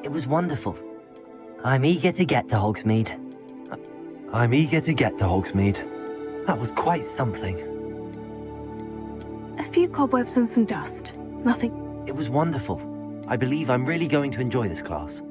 It was wonderful. I'm eager to get to Hogsmeade. I'm eager to get to Hogsmeade. That was quite something. A few cobwebs and some dust. Nothing. It was wonderful. I believe I'm really going to enjoy this class.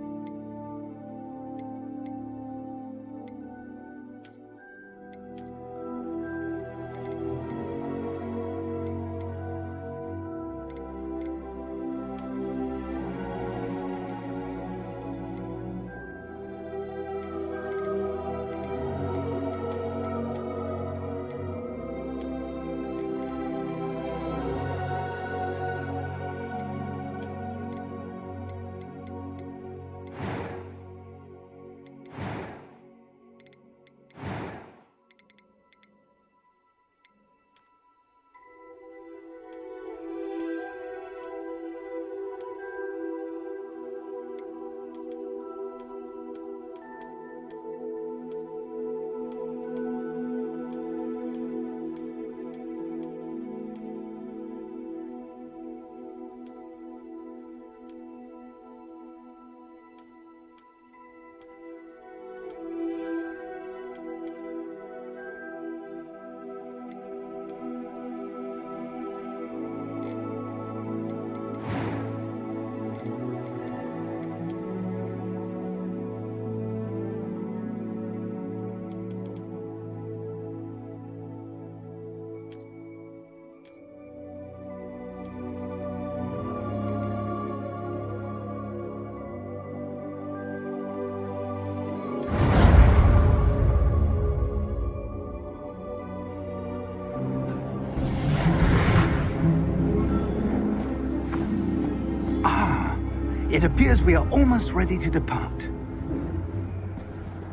It appears we are almost ready to depart.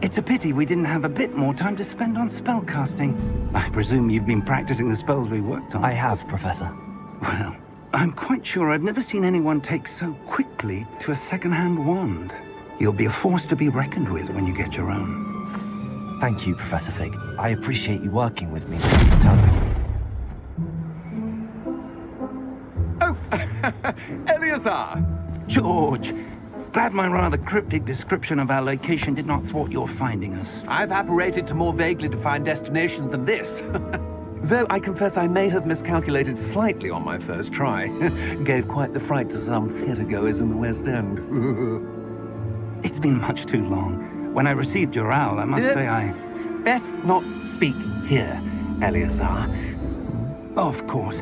It's a pity we didn't have a bit more time to spend on spellcasting. I presume you've been practicing the spells we worked on. I have, Professor. Well, I'm quite sure I've never seen anyone take so quickly to a second-hand wand. You'll be a force to be reckoned with when you get your own. Thank you, Professor Fig. I appreciate you working with me. Oh, Eleazar! George, glad my rather cryptic description of our location did not thwart your finding us. I've apparated to more vaguely defined destinations than this. Though I confess I may have miscalculated slightly on my first try. Gave quite the fright to some theatergoers in the West End. It's been much too long. When I received your owl, I must say I... Best not speak here, Eleazar. Of course.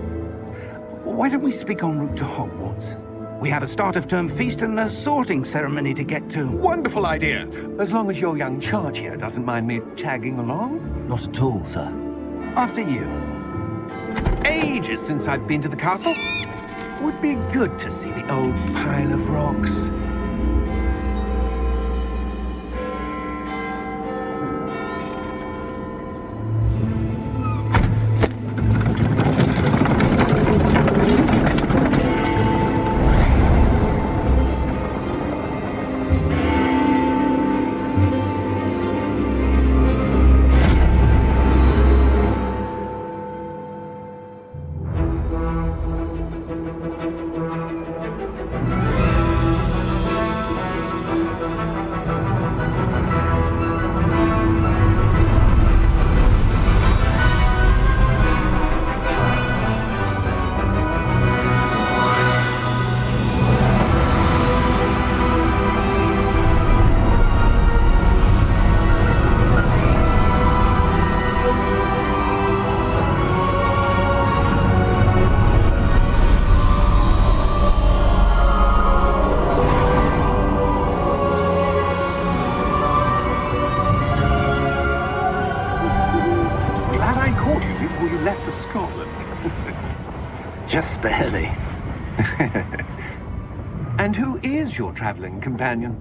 Why don't we speak en route to Hogwarts? We have a start-of-term feast and a sorting ceremony to get to. Wonderful idea! As long as your young charge here doesn't mind me tagging along. Not at all, sir. After you. Ages since I've been to the castle. Would be good to see the old pile of rocks. Just barely. And who is your traveling companion?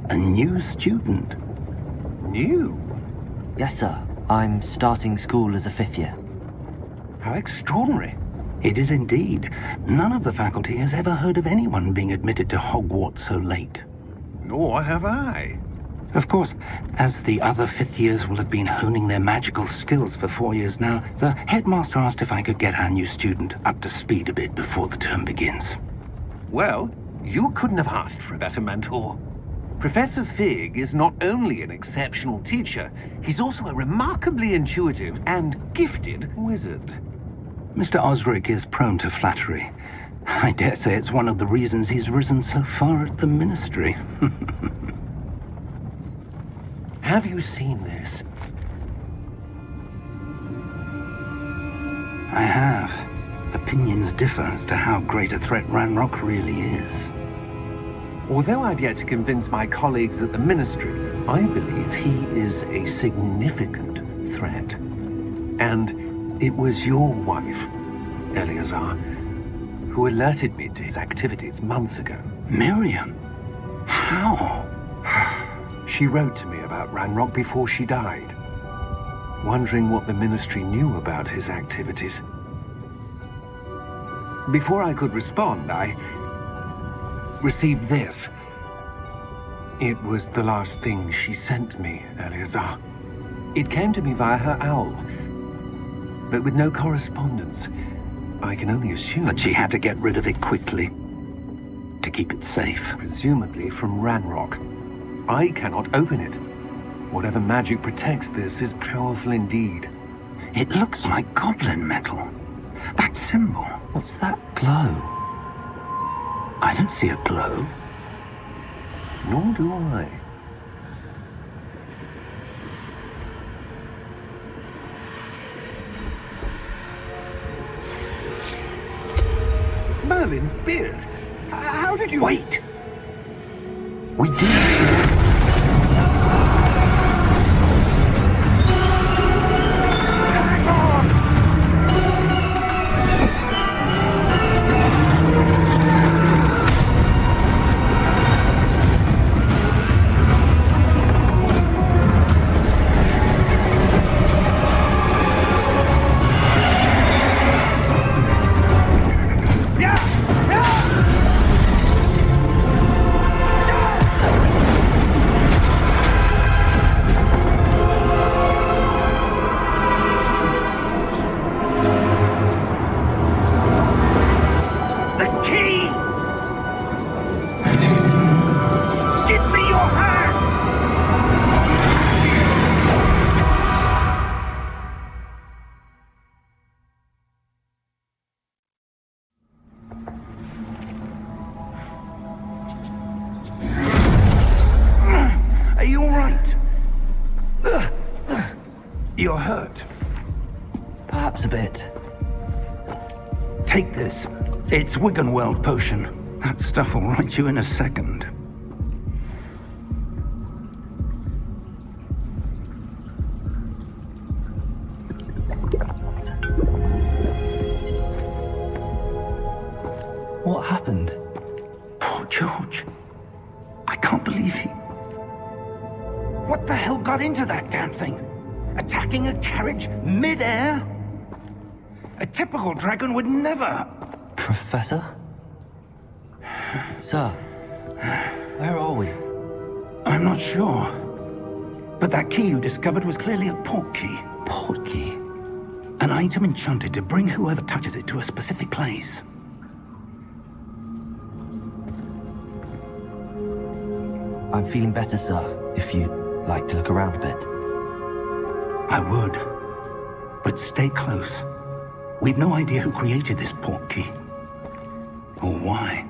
A new student. New? Yes, sir. I'm starting school as a 5th year. How extraordinary. It is indeed. None of the faculty has ever heard of anyone being admitted to Hogwarts so late. Nor have I. Of course, as the other 5th years will have been honing their magical skills for 4 years now, the headmaster asked if I could get our new student up to speed a bit before the term begins. Well, You couldn't have asked for a better mentor. Professor Fig is not only an exceptional teacher, he's also a remarkably intuitive and gifted wizard. Mr. Osric is prone to flattery. I dare say it's one of the reasons he's risen so far at the Ministry. Have you seen this? I have. Opinions differ as to how great a threat Ranrock really is. Although I've yet to convince my colleagues at the Ministry, I believe he is a significant threat. And it was your wife, Eleazar, who alerted me to his activities months ago. Miriam? How? She wrote to me about Ranrock before she died, wondering what the Ministry knew about his activities. Before I could respond, I received this. It was the last thing she sent me, Eleazar. It came to me via her owl, but with no correspondence. I can only assume That she had to get rid of it quickly, to keep it safe. presumably from Ranrock. I cannot open it. Whatever magic protects this is powerful indeed. It looks like goblin metal. That symbol. What's that glow? I don't see a glow. Nor do I. Merlin's beard. How did you... Wait! We did. Are you all right? You're hurt. Perhaps a bit. Take this. It's Wiggenweld potion. That stuff will right you in a second. What happened? Poor George. I can't believe he... What the hell got into that damn thing? Attacking a carriage mid-air? A typical dragon would never... Professor? Sir, where are we? I'm not sure. But that key you discovered was clearly a port key. Port key? An item enchanted to bring whoever touches it to a specific place. I'm feeling better, sir, if you'd like to look around a bit. I would. But stay close. We've no idea who created this port key. Or why.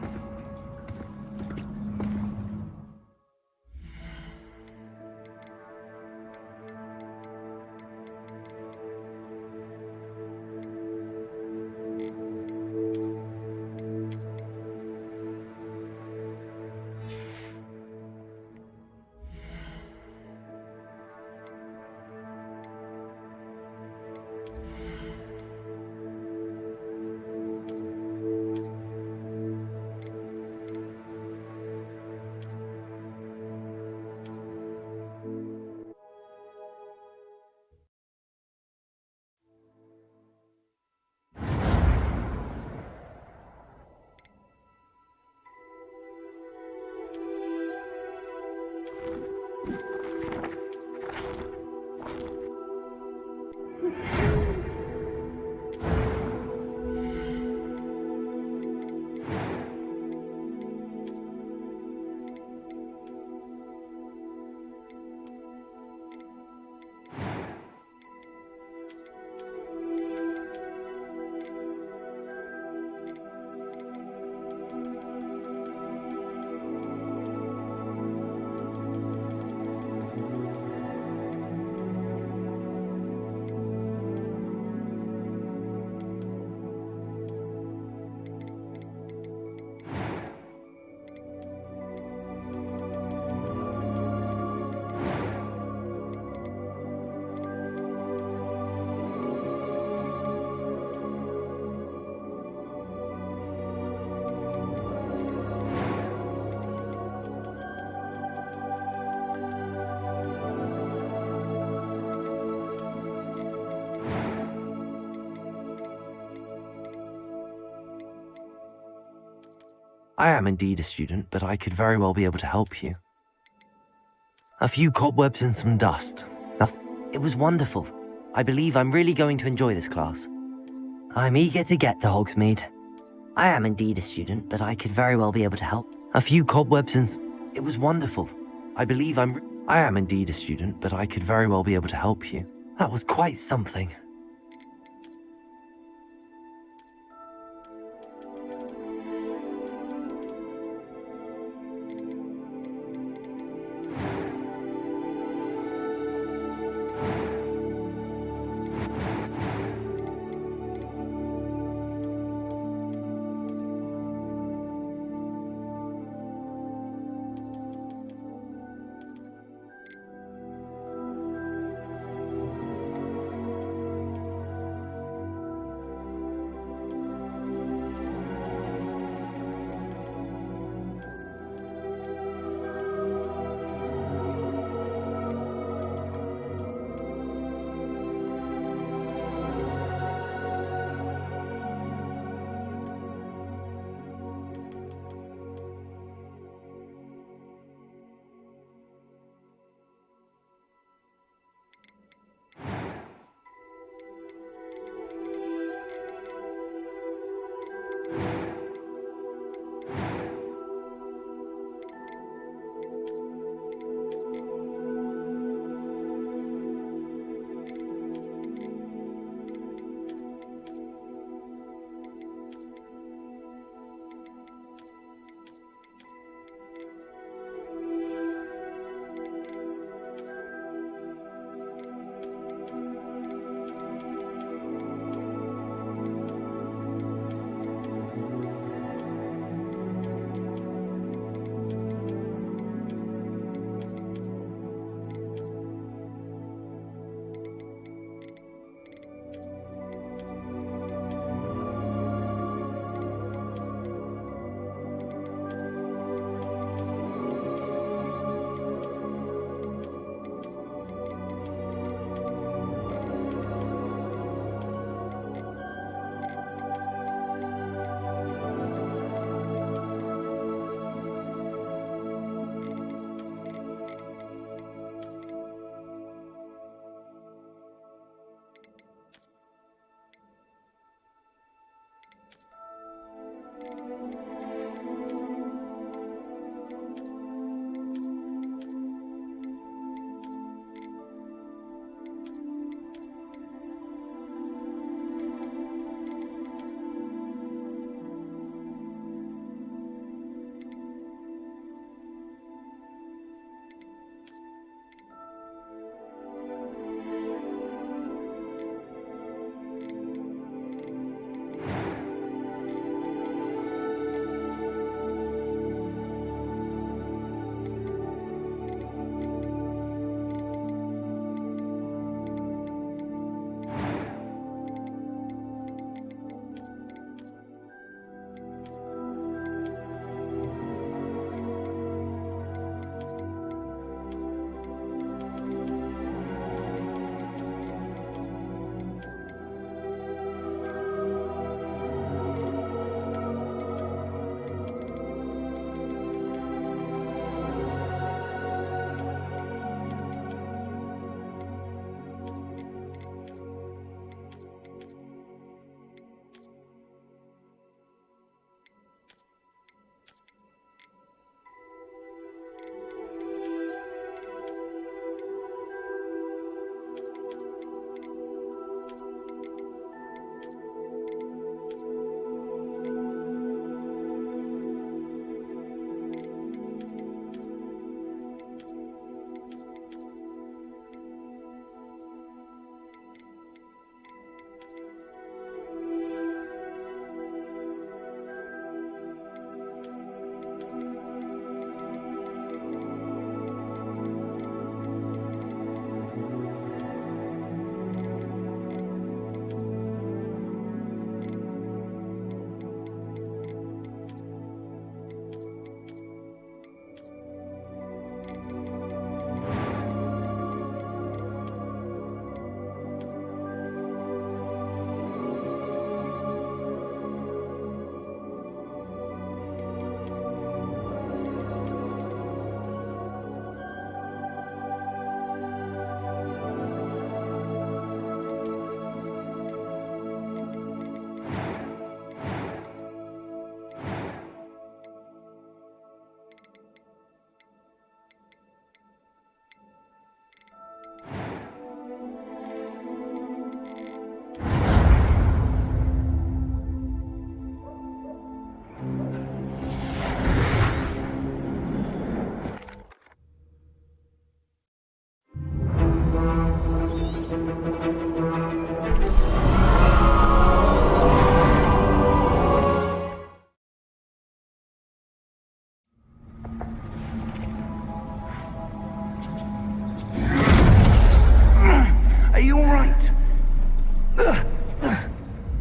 I am indeed a student, but I could very well be able to help you. A few cobwebs and some dust. It was wonderful. I believe I'm really going to enjoy this class. I'm eager to get to Hogsmeade. I am indeed a student, but I could very well be able to help. A few cobwebs and... It was wonderful. I believe I am indeed a student, but I could very well be able to help you. That was quite something.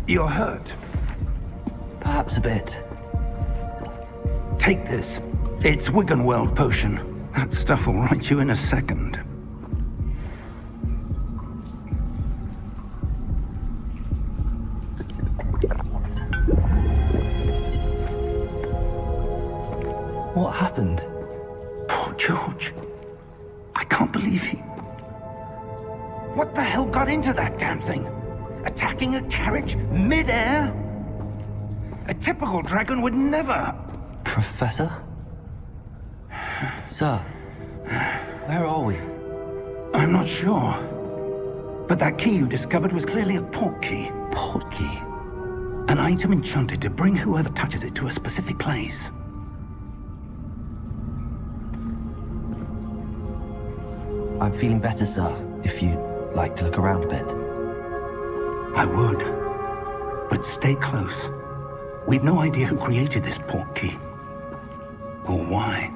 You're hurt. Perhaps a bit. Take this. It's Wiggenweld potion. That stuff will right you in a second. What happened? Poor George. I can't believe he... What the hell got into that damn thing? Attacking a carriage mid-air? A typical dragon would never... Professor? Sir, where are we? I'm not sure. But that key you discovered was clearly a port key. Port key? An item enchanted to bring whoever touches it to a specific place. I'm feeling better, sir, if you'd like to look around a bit. I would. But stay close. We've no idea who created this port key. Or why.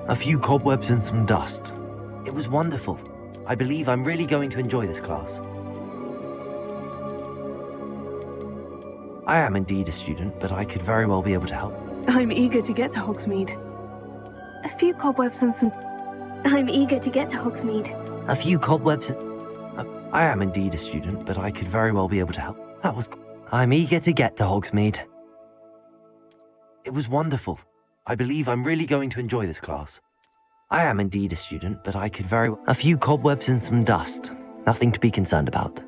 A few cobwebs and some dust. It was wonderful. I believe I'm really going to enjoy this class. I am indeed a student, but I could very well be able to help. I'm eager to get to Hogsmeade. A few cobwebs and some... I'm eager to get to Hogsmeade. A few cobwebs. I am indeed a student, but I could very well be able to help. I'm eager to get to Hogsmeade. It was wonderful. I believe I'm really going to enjoy this class. I am indeed a student, but I could very well... A few cobwebs and some dust. Nothing to be concerned about.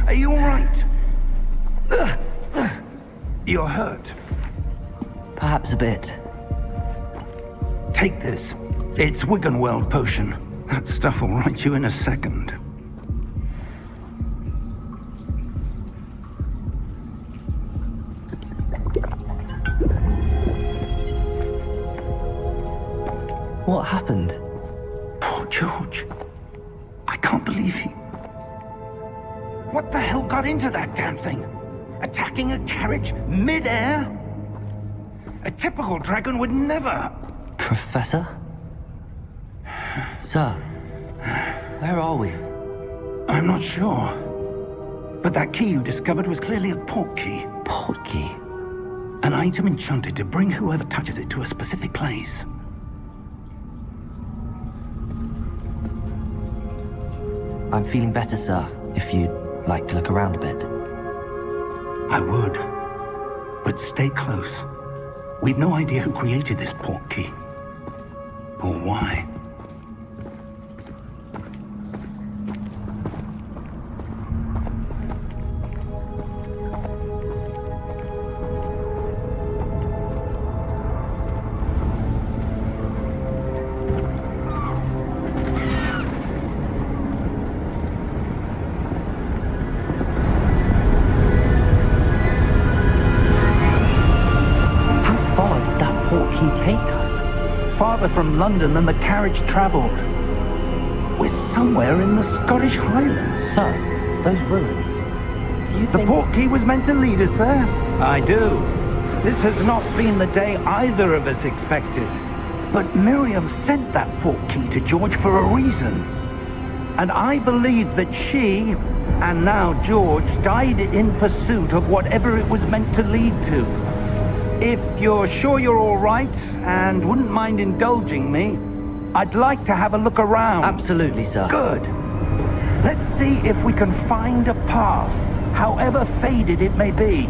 Are you all right? You're hurt. Perhaps a bit. Take this. It's Wiggenweld potion. That stuff will right you in a second. What happened? Poor George. I can't believe he... What the hell got into that damn thing? Attacking a carriage mid-air? A typical dragon would never... Professor? Sir, where are we? I'm not sure. But that key you discovered was clearly a port key. Port key? An item enchanted to bring whoever touches it to a specific place. I'm feeling better, sir, if you'd like to look around a bit. I would. But stay close. We've no idea who created this port key. Or why. Take us? Farther from London than the carriage travelled. We're somewhere in the Scottish Highlands. Sir, those ruins. Do you The think... port key was meant to lead us there? I do. This has not been the day either of us expected. But Miriam sent that port key to George for a reason. And I believe that she, and now George, died in pursuit of whatever it was meant to lead to. If you're sure you're all right, and wouldn't mind indulging me, I'd like to have a look around. Absolutely, sir. Good. Let's see if we can find a path, however faded it may be.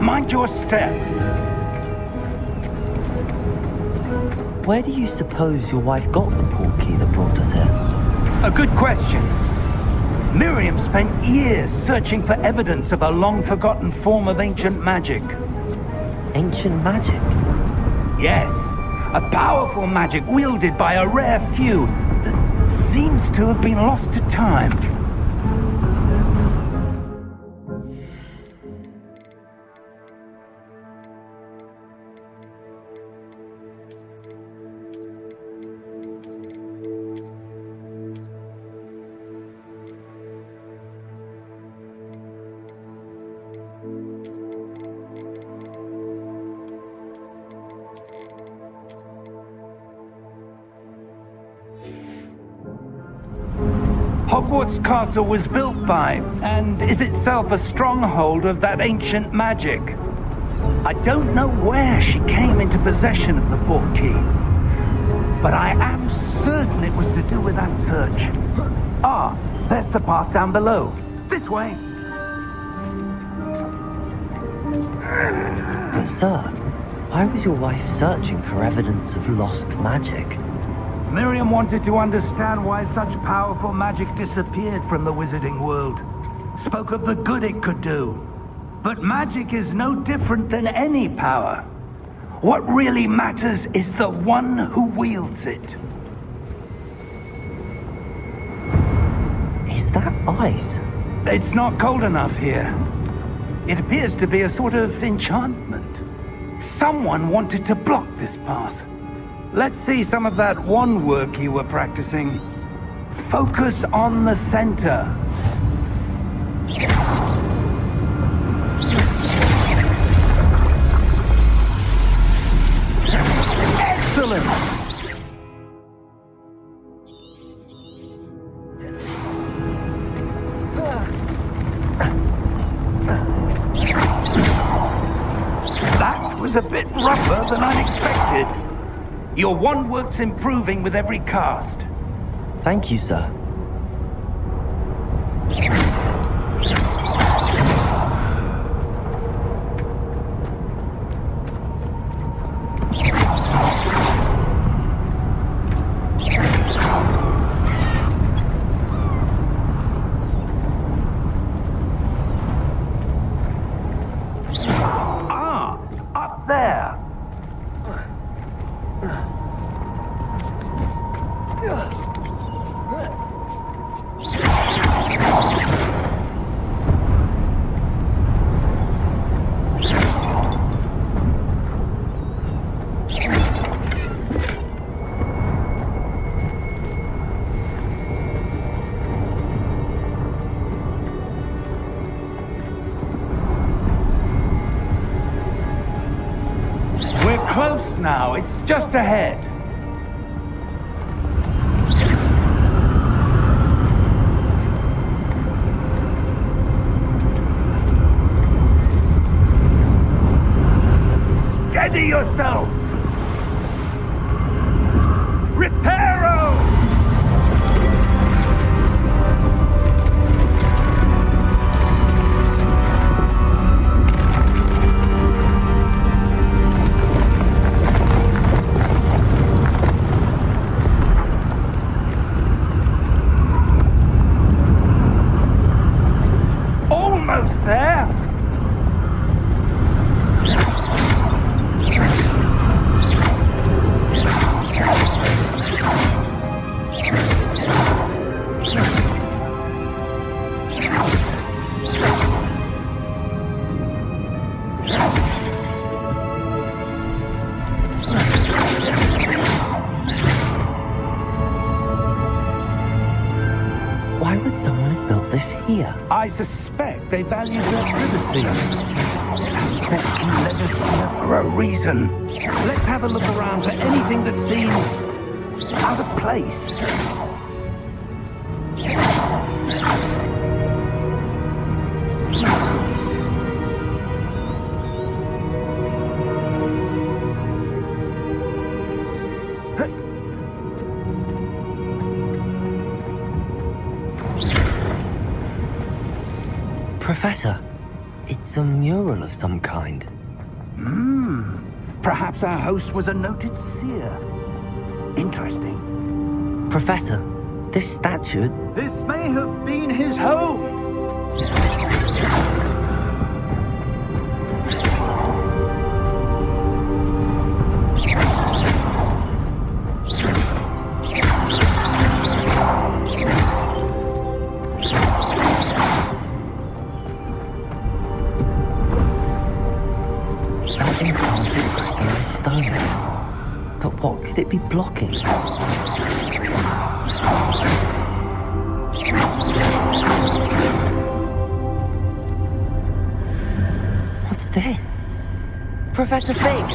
Mind your step. Where do you suppose your wife got the port key that brought us here? A good question. Miriam spent years searching for evidence of a long-forgotten form of ancient magic. Ancient magic? Yes, a powerful magic wielded by a rare few that seems to have been lost to time. Hogwarts Castle was built by, and is itself a stronghold of that ancient magic. I don't know where she came into possession of the port key, but I am certain it was to do with that search. Ah, there's the path down below. This way. But sir, why was your wife searching for evidence of lost magic? Miriam wanted to understand why such powerful magic disappeared from the wizarding world. Spoke of the good it could do. But magic is no different than any power. What really matters is the one who wields it. Is that ice? It's not cold enough here. It appears to be a sort of enchantment. Someone wanted to block this path. Let's see some of that wand work you were practicing. Focus on the center. Excellent! That was a bit rougher than I expected. Your wand work's improving with every cast. Thank you, sir. Ah, up there. We're close now. It's just ahead. Steady yourself! Reparo! Almost there! Why would someone have built this here? I suspect they value their privacy. Aztec led us here for a reason. Let's have a look around for anything that seems out of place. Professor, it's a mural of some kind. Perhaps our host was a noted seer. Interesting. Professor, this statue... This may have been his home. Something planted crystal in stone. But what could it be blocking? What's this? Professor Fig!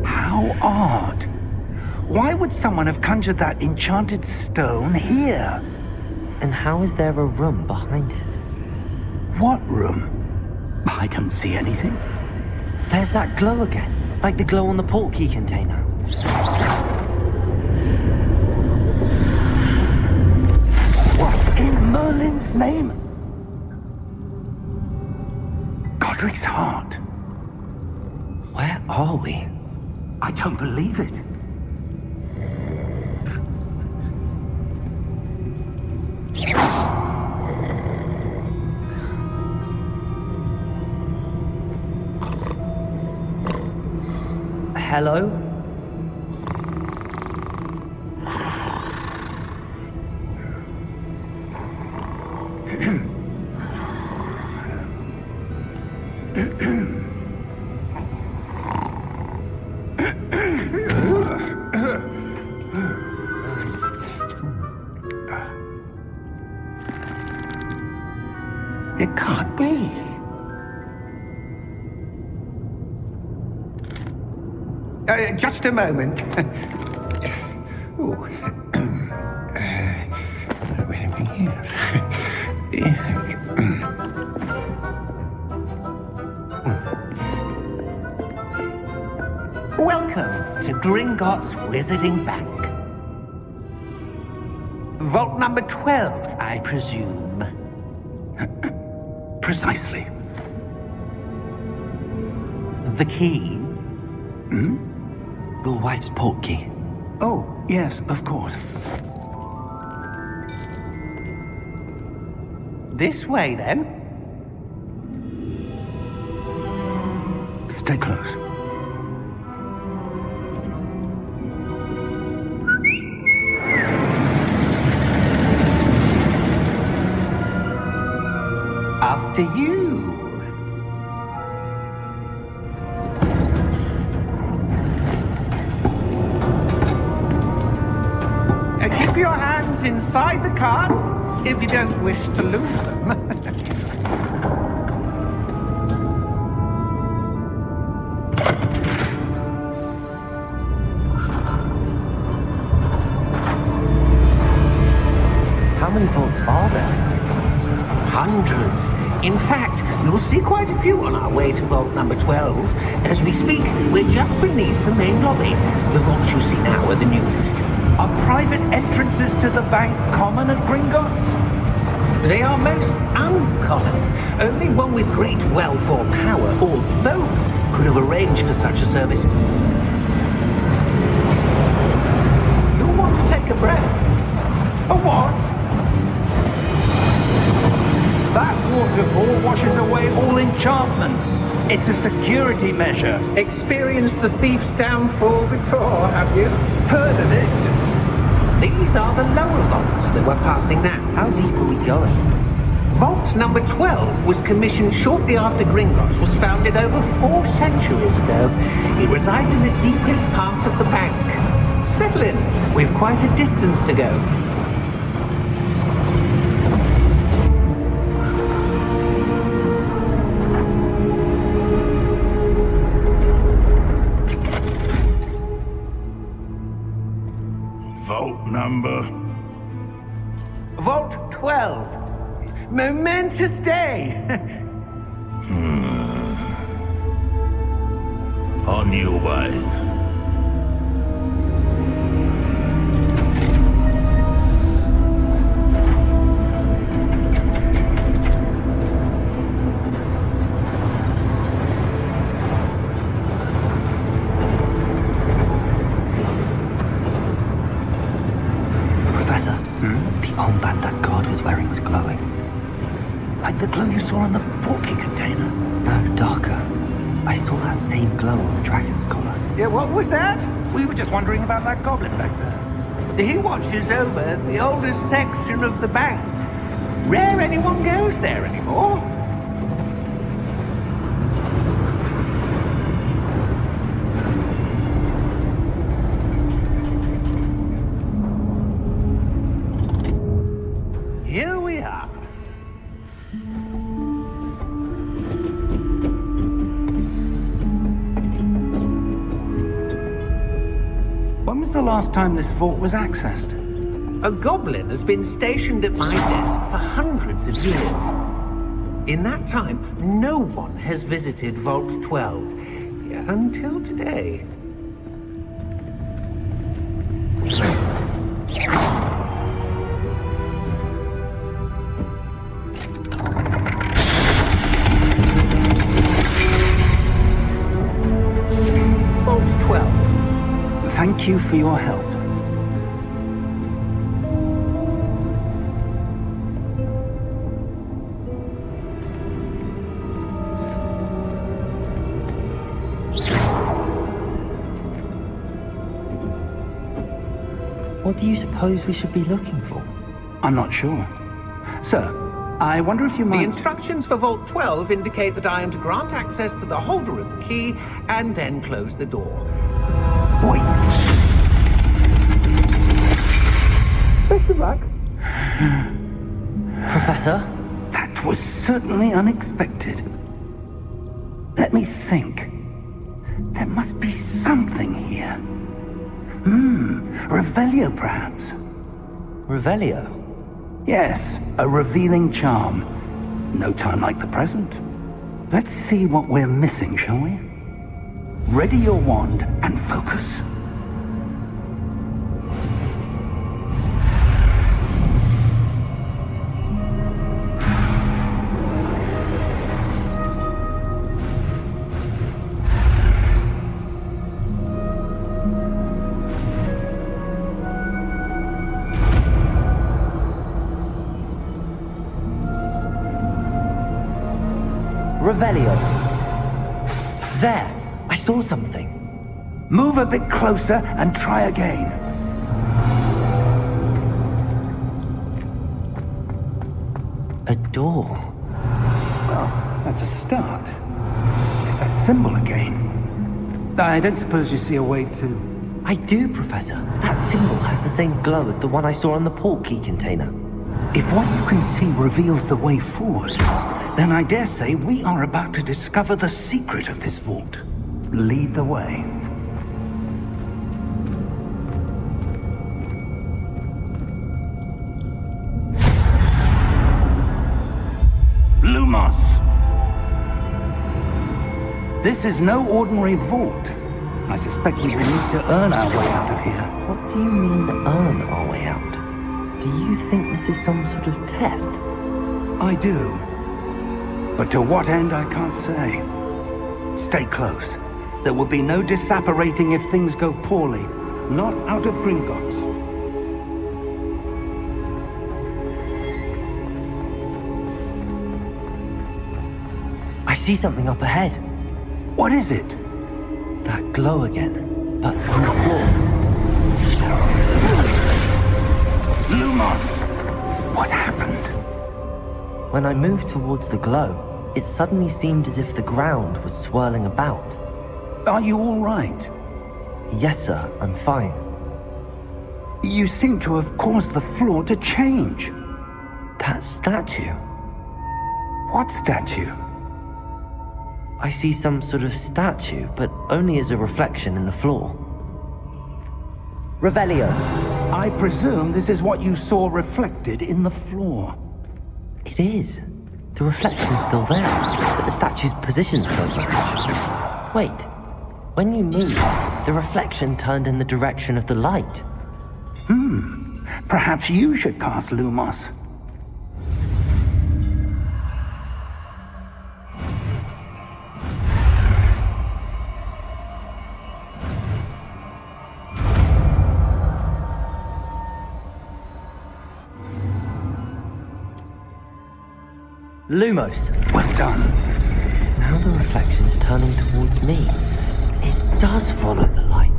How odd. Why would someone have conjured that enchanted stone here? And how is there a room behind it? What room? I don't see anything. There's that glow again, like the glow on the portkey container. What in Merlin's name? Godric's heart. Where are we? I don't believe it. Hello? It can't be. Just a moment. Ooh. Where are we here? Welcome to Gringotts Wizarding Bank. Vault number 12, I presume. Precisely. The key? Your wife's portkey. Oh, yes, of course. This way, then. Stay close. After you. Keep your hands inside the carts if you don't wish to lose them. How many vaults are there? Hundreds. In fact, you'll see quite a few on our way to vault number 12. As we speak, we're just beneath the main lobby. The vaults you see now are the newest. Are private entrances to the bank common at Gringotts? They are most uncommon. Only one with great wealth or power, or both, could have arranged for such a service. You'll want to take a breath. A what? That waterfall washes away all enchantments. It's a security measure. Experienced the thief's downfall before, have you? Heard of it? These are the lower vaults that we're passing now. How deep are we going? Vault number 12 was commissioned shortly after Gringotts was founded over 4 centuries ago. It resides in the deepest part of the bank. Settle in. We've quite a distance to go. Vault number? Vault 12. Momentous day. On your way. Professor, the armband that guard was wearing was glowing. Like the glow you saw on the portkey container. No, darker. I saw that same glow on the dragon's collar. Yeah, what was that? We were just wondering about that goblin back there. He watches over the oldest section of the bank. Rare anyone goes there anymore. Here we are. When was the last time this vault was accessed? A goblin has been stationed at my desk for hundreds of years. In that time, no one has visited Vault 12 until today. Vault 12. Thank you for your help. What do you suppose we should be looking for? I'm not sure. Sir, I wonder if you The might... instructions for Vault 12 indicate that I am to grant access to the holder of the key and then close the door. Wait. Best of luck. Professor? That was certainly unexpected. Let me think. There must be something here. Revelio, perhaps. Revelio? Yes, a revealing charm. No time like the present. Let's see what we're missing, shall we? Ready your wand and focus. Revelio. There! I saw something. Move a bit closer and try again. A door. Well, that's a start. There's that symbol again. I don't suppose you see a way to... I do, Professor. That symbol has the same glow as the one I saw on the port key container. If what you can see reveals the way forward, then I dare say we are about to discover the secret of this vault. Lead the way. Lumos! This is no ordinary vault. I suspect we will need to earn our way out of here. What do you mean, earn our way out? Do you think this is some sort of test? I do. But to what end, I can't say. Stay close. There will be no disapparating if things go poorly. Not out of Gringotts. I see something up ahead. What is it? That glow again, but on the floor. Lumos! What happened? When I moved towards the glow, it suddenly seemed as if the ground was swirling about. Are you all right? Yes, sir, I'm fine. You seem to have caused the floor to change. That statue. What statue? I see some sort of statue, but only as a reflection in the floor. Revelio. I presume this is what you saw reflected in the floor. It is. The reflection's still there, but the statue's positions don't match. Wait. When you moved, the reflection turned in the direction of the light. Perhaps you should cast Lumos. Lumos. Well done. Now the reflection's turning towards me. It does follow the light.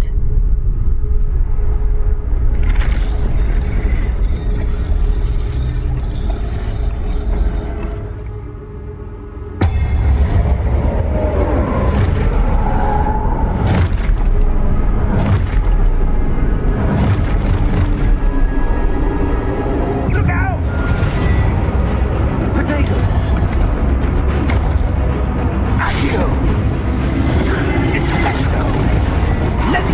Let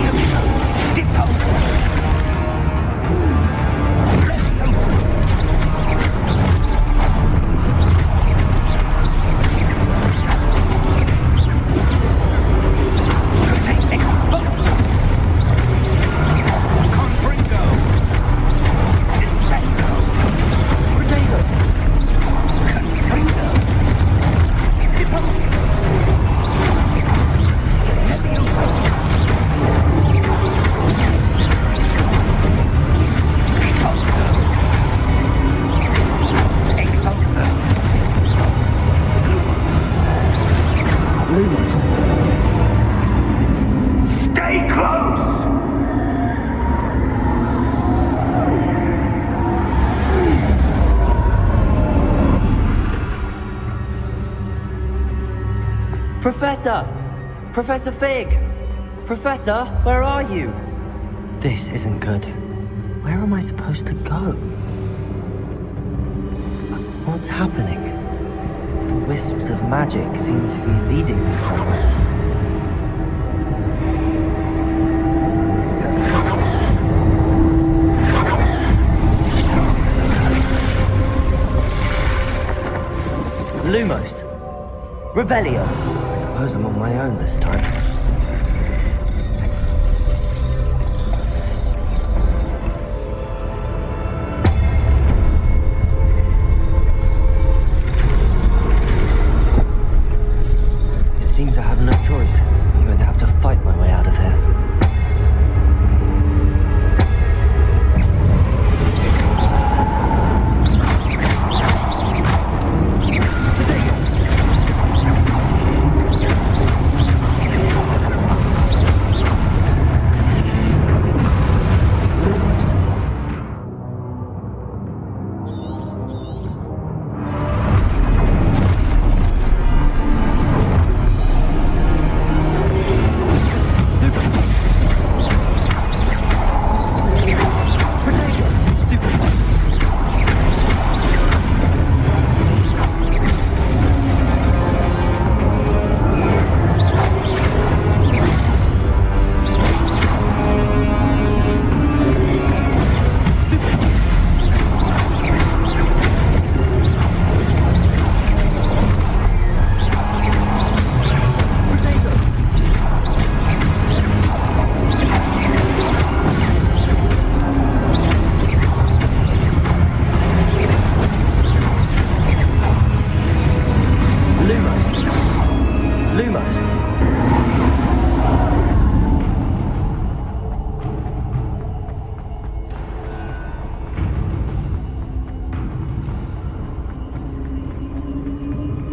Professor! Professor Fig! Professor, where are you? This isn't good. Where am I supposed to go? What's happening? The wisps of magic seem to be leading me somewhere. Lumos. Revelio. I suppose I'm on my own this time. It seems I have no choice. I'm going to have to fight my way out of here.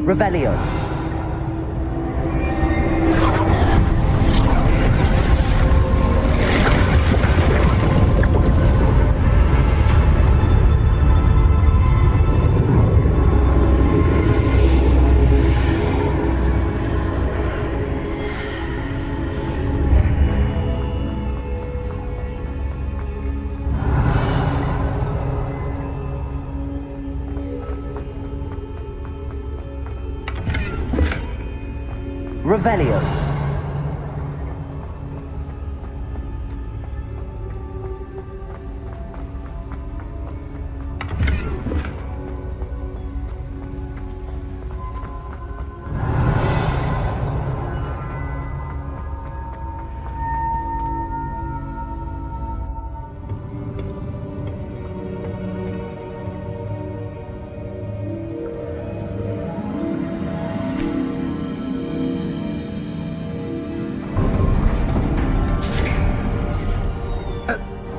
Revelio. Revelio.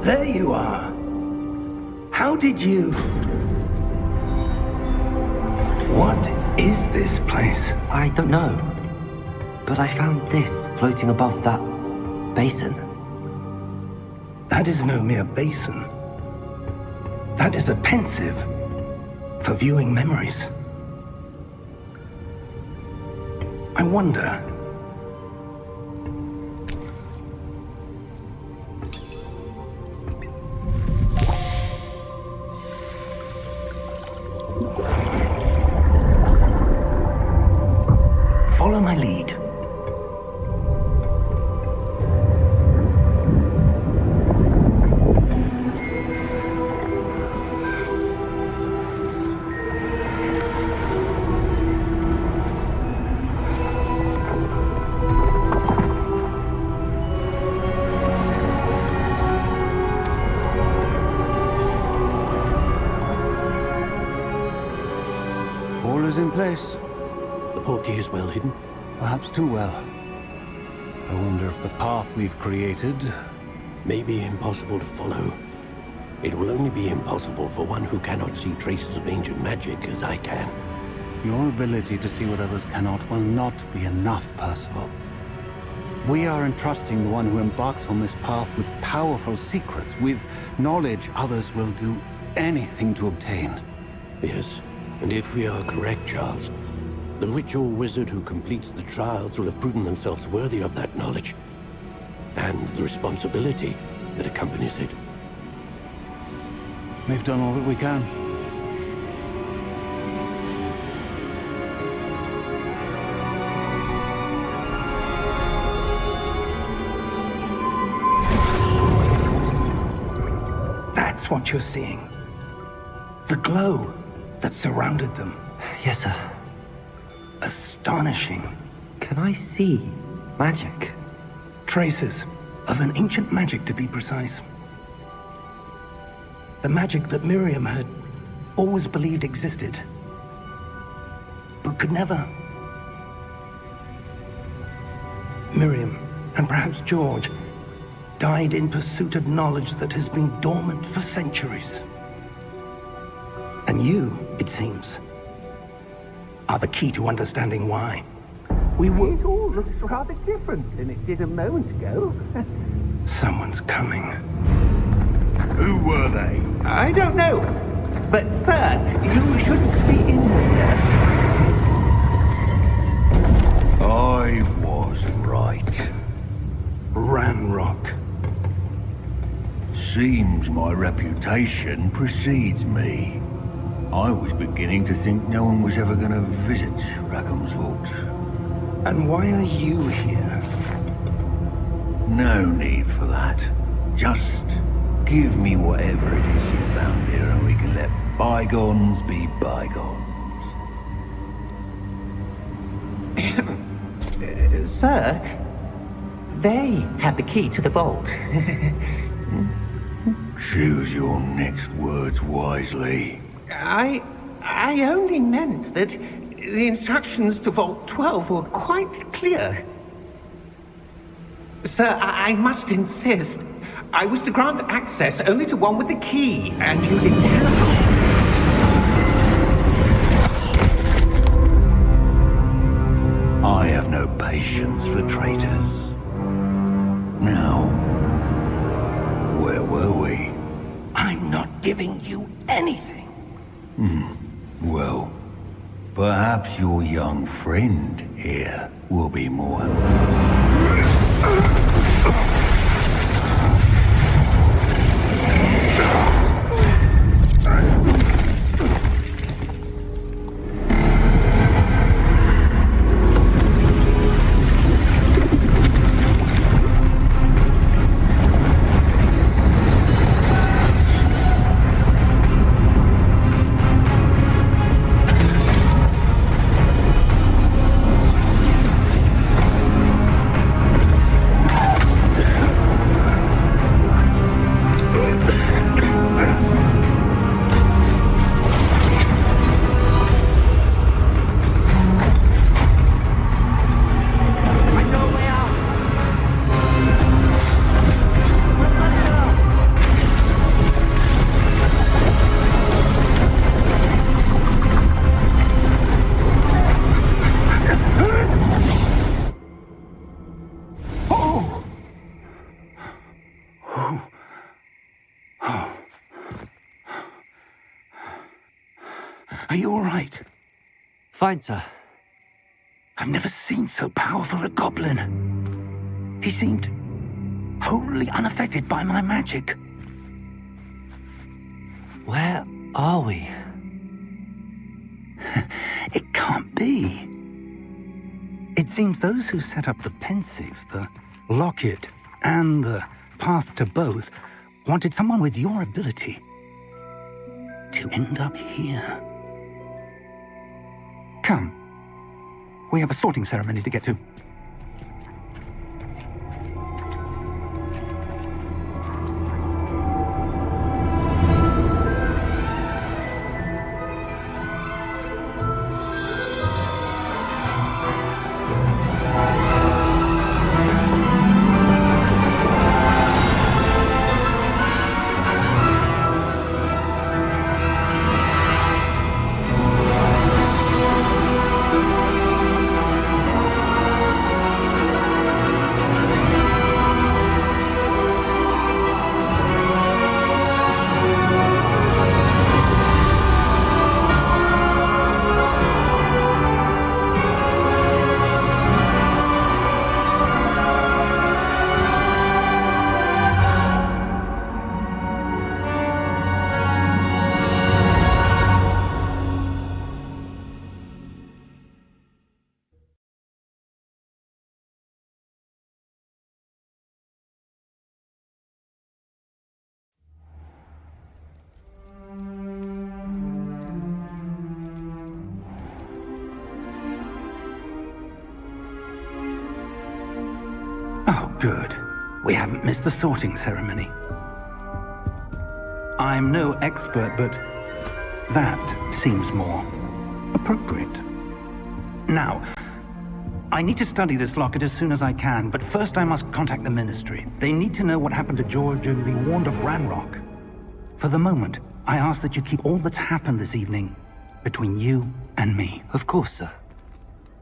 There you are. How did you... What is this place? I don't know. But I found this floating above that basin. That is no mere basin. That is a pensive for viewing memories. I wonder... Follow my lead. All is in place. The portkey is well hidden. Perhaps too well. I wonder if the path we've created... May be impossible to follow. It will only be impossible for one who cannot see traces of ancient magic as I can. Your ability to see what others cannot will not be enough, Percival. We are entrusting the one who embarks on this path with powerful secrets, with knowledge others will do anything to obtain. Yes, and if we are correct, Charles, The witch or wizard who completes the trials will have proven themselves worthy of that knowledge, and the responsibility that accompanies it. We've done all that we can. That's what you're seeing. The glow that surrounded them. Yes, sir. Astonishing. Can I see magic? Traces of an ancient magic, to be precise. The magic that Miriam had always believed existed, but could never. Miriam, and perhaps George, died in pursuit of knowledge that has been dormant for centuries. And you, it seems, are the key to understanding why. We were... It all looks rather different than it did a moment ago. Someone's coming. Who were they? I don't know. But, sir, you shouldn't be in here. I was right. Ranrock. Seems my reputation precedes me. I was beginning to think no one was ever going to visit Rackham's Vault. And why are you here? No need for that. Just give me whatever it is you found here and we can let bygones be bygones. Sir, they had the key to the vault. Choose your next words wisely. I only meant that the instructions to Vault 12 were quite clear. Sir, I must insist. I was to grant access only to one with the key, and you didn't have. I have no patience for traitors. Now, where were we? I'm not giving you anything. Well, perhaps your young friend here will be more helpful. Are you all right? Fine, sir. I've never seen so powerful a goblin. He seemed wholly unaffected by my magic. Where are we? It can't be. It seems those who set up the pensive, the locket, and the path to both wanted someone with your ability to end up here. Come. We have a sorting ceremony to get to. Oh, good. We haven't missed the sorting ceremony. I'm no expert, but that seems more appropriate. Now, I need to study this locket as soon as I can, but first I must contact the Ministry. They need to know what happened to George and be warned of Ranrock. For the moment, I ask that you keep all that's happened this evening between you and me. Of course, sir.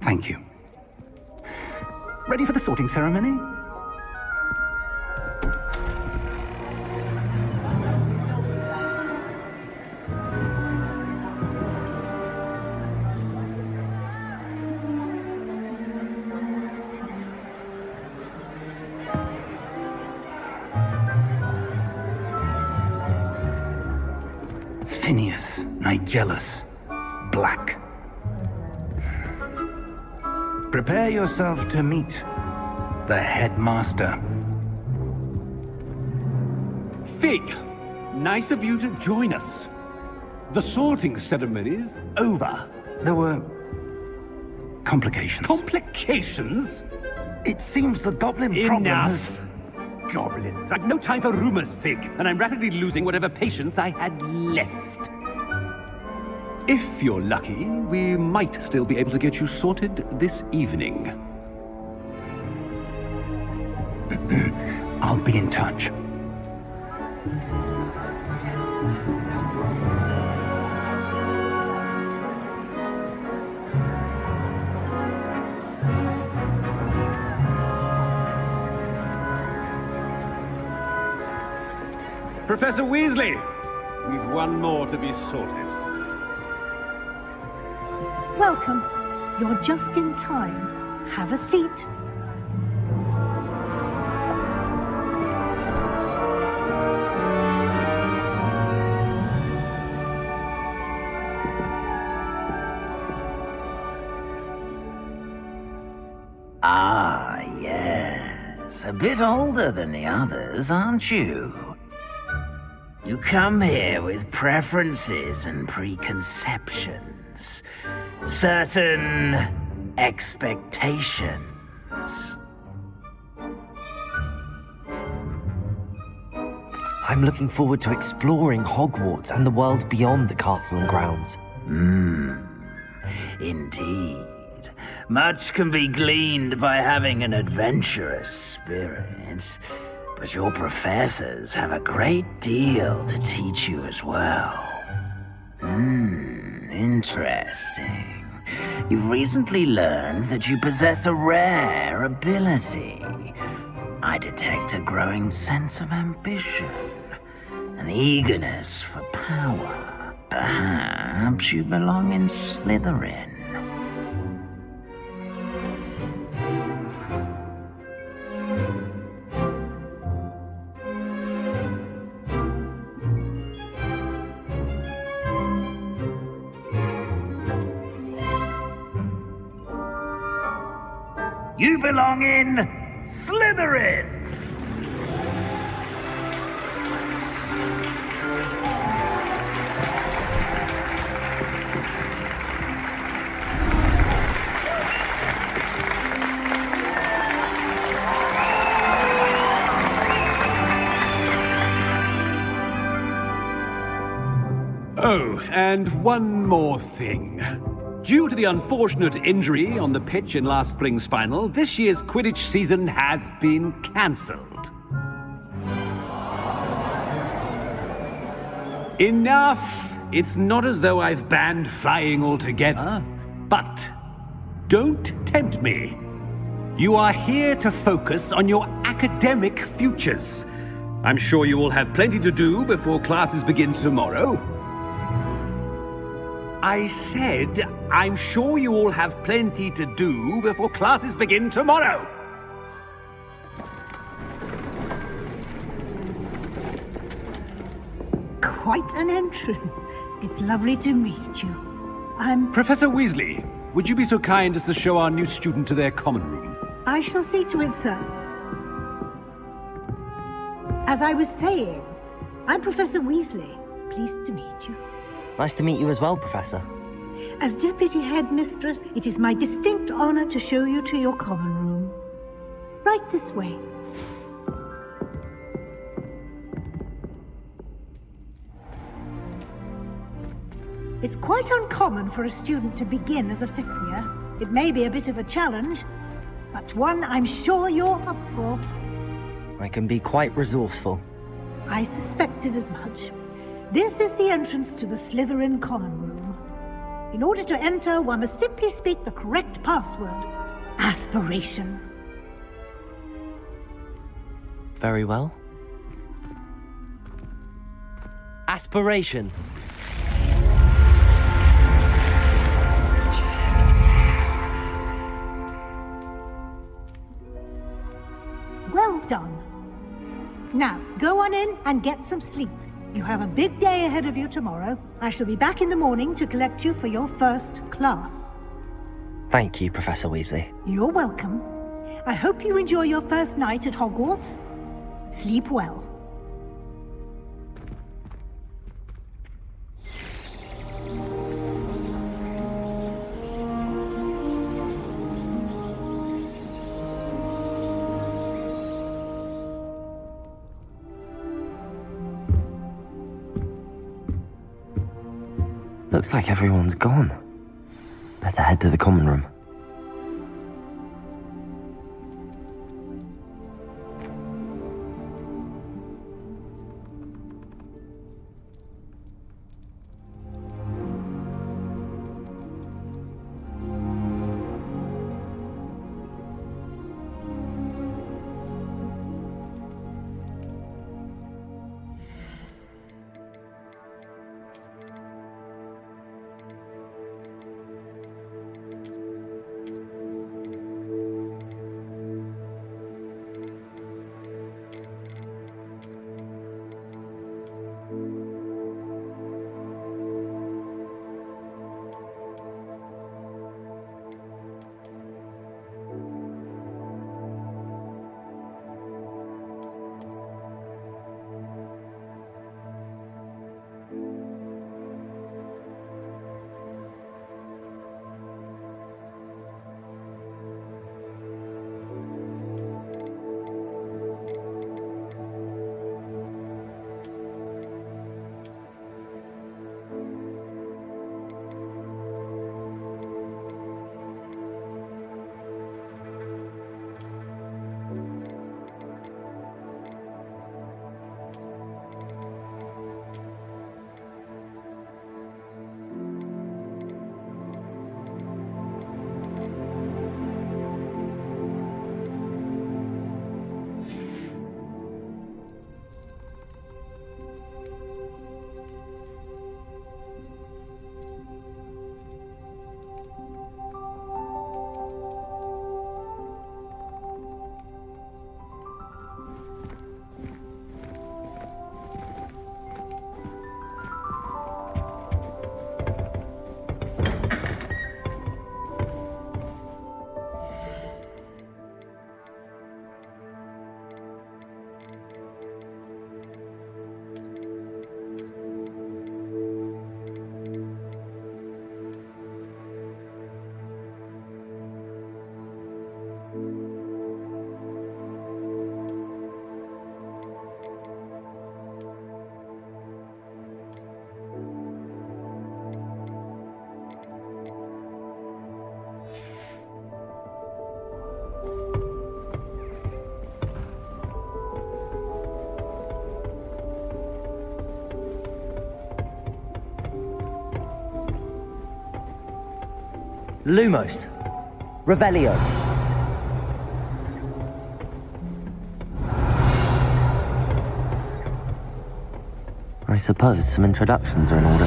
Thank you. Ready for the sorting ceremony? Phineas, Nigellus, Black. Prepare yourself to meet the headmaster. Fig, nice of you to join us. The sorting ceremony's over. There were complications. Complications? It seems the goblin problem Enough. has... Goblins. I've no time for rumors, Fig, and I'm rapidly losing whatever patience I had left. If you're lucky, we might still be able to get you sorted this evening. I'll be in touch. Professor Weasley, we've one more to be sorted. Welcome. You're just in time. Have a seat. Ah, yes. A bit older than the others, aren't you? You come here with preferences and preconceptions. Certain expectations. I'm looking forward to exploring Hogwarts and the world beyond the castle and grounds. Indeed. Much can be gleaned by having an adventurous spirit, but your professors have a great deal to teach you as well. Interesting. You've recently learned that you possess a rare ability. I detect a growing sense of ambition, an eagerness for power. Perhaps you belong in Slytherin. You belong in Slytherin! Oh, and one more thing. Due to the unfortunate injury on the pitch in last spring's final, this year's Quidditch season has been cancelled. Enough! It's not as though I've banned flying altogether, but don't tempt me. You are here to focus on your academic futures. I'm sure you will have plenty to do before classes begin tomorrow. I said, I'm sure you all have plenty to do before classes begin tomorrow. Quite an entrance. It's lovely to meet you. I'm... Professor Weasley, would you be so kind as to show our new student to their common room? I shall see to it, sir. As I was saying, I'm Professor Weasley. Pleased to meet you. Nice to meet you as well, Professor. As Deputy Headmistress, it is my distinct honor to show you to your common room. Right this way. It's quite uncommon for a student to begin as a fifth year. It may be a bit of a challenge, but one I'm sure you're up for. I can be quite resourceful. I suspected as much. This is the entrance to the Slytherin Common Room. In order to enter, one must simply speak the correct password. Aspiration. Very well. Aspiration. Well done. Now, go on in and get some sleep. You have a big day ahead of you tomorrow. I shall be back in the morning to collect you for your first class. Thank you, Professor Weasley. You're welcome. I hope you enjoy your first night at Hogwarts. Sleep well. Looks like everyone's gone. Better head to the common room. Lumos. Revelio. I suppose some introductions are in order.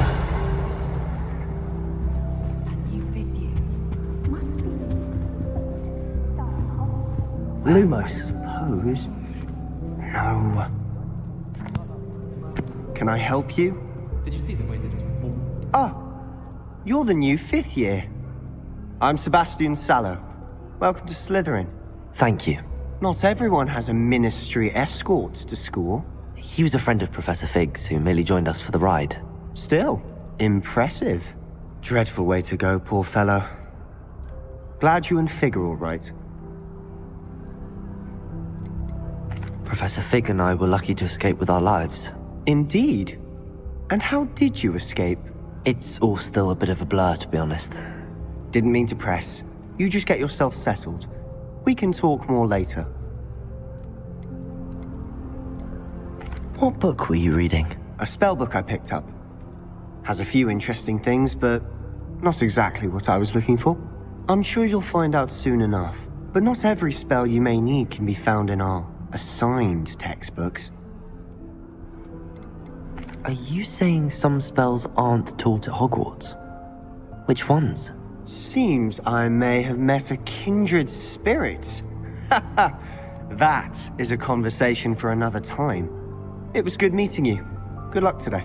Lumos. Suppose? No. Can I help you? Did you see the way that it's Ah, you're the new fifth year. I'm Sebastian Sallow. Welcome to Slytherin. Thank you. Not everyone has a ministry escort to school. He was a friend of Professor Fig's who merely joined us for the ride. Still, impressive. Dreadful way to go, poor fellow. Glad you and Fig are all right. Professor Fig and I were lucky to escape with our lives. Indeed. And how did you escape? It's all still a bit of a blur, to be honest. Didn't mean to press. You just get yourself settled. We can talk more later. What book were you reading? A spell book I picked up. Has a few interesting things, but not exactly what I was looking for. I'm sure you'll find out soon enough. But not every spell you may need can be found in our assigned textbooks. Are you saying some spells aren't taught at Hogwarts? Which ones? Seems I may have met a kindred spirit. That is a conversation for another time. It was good meeting you. Good luck today.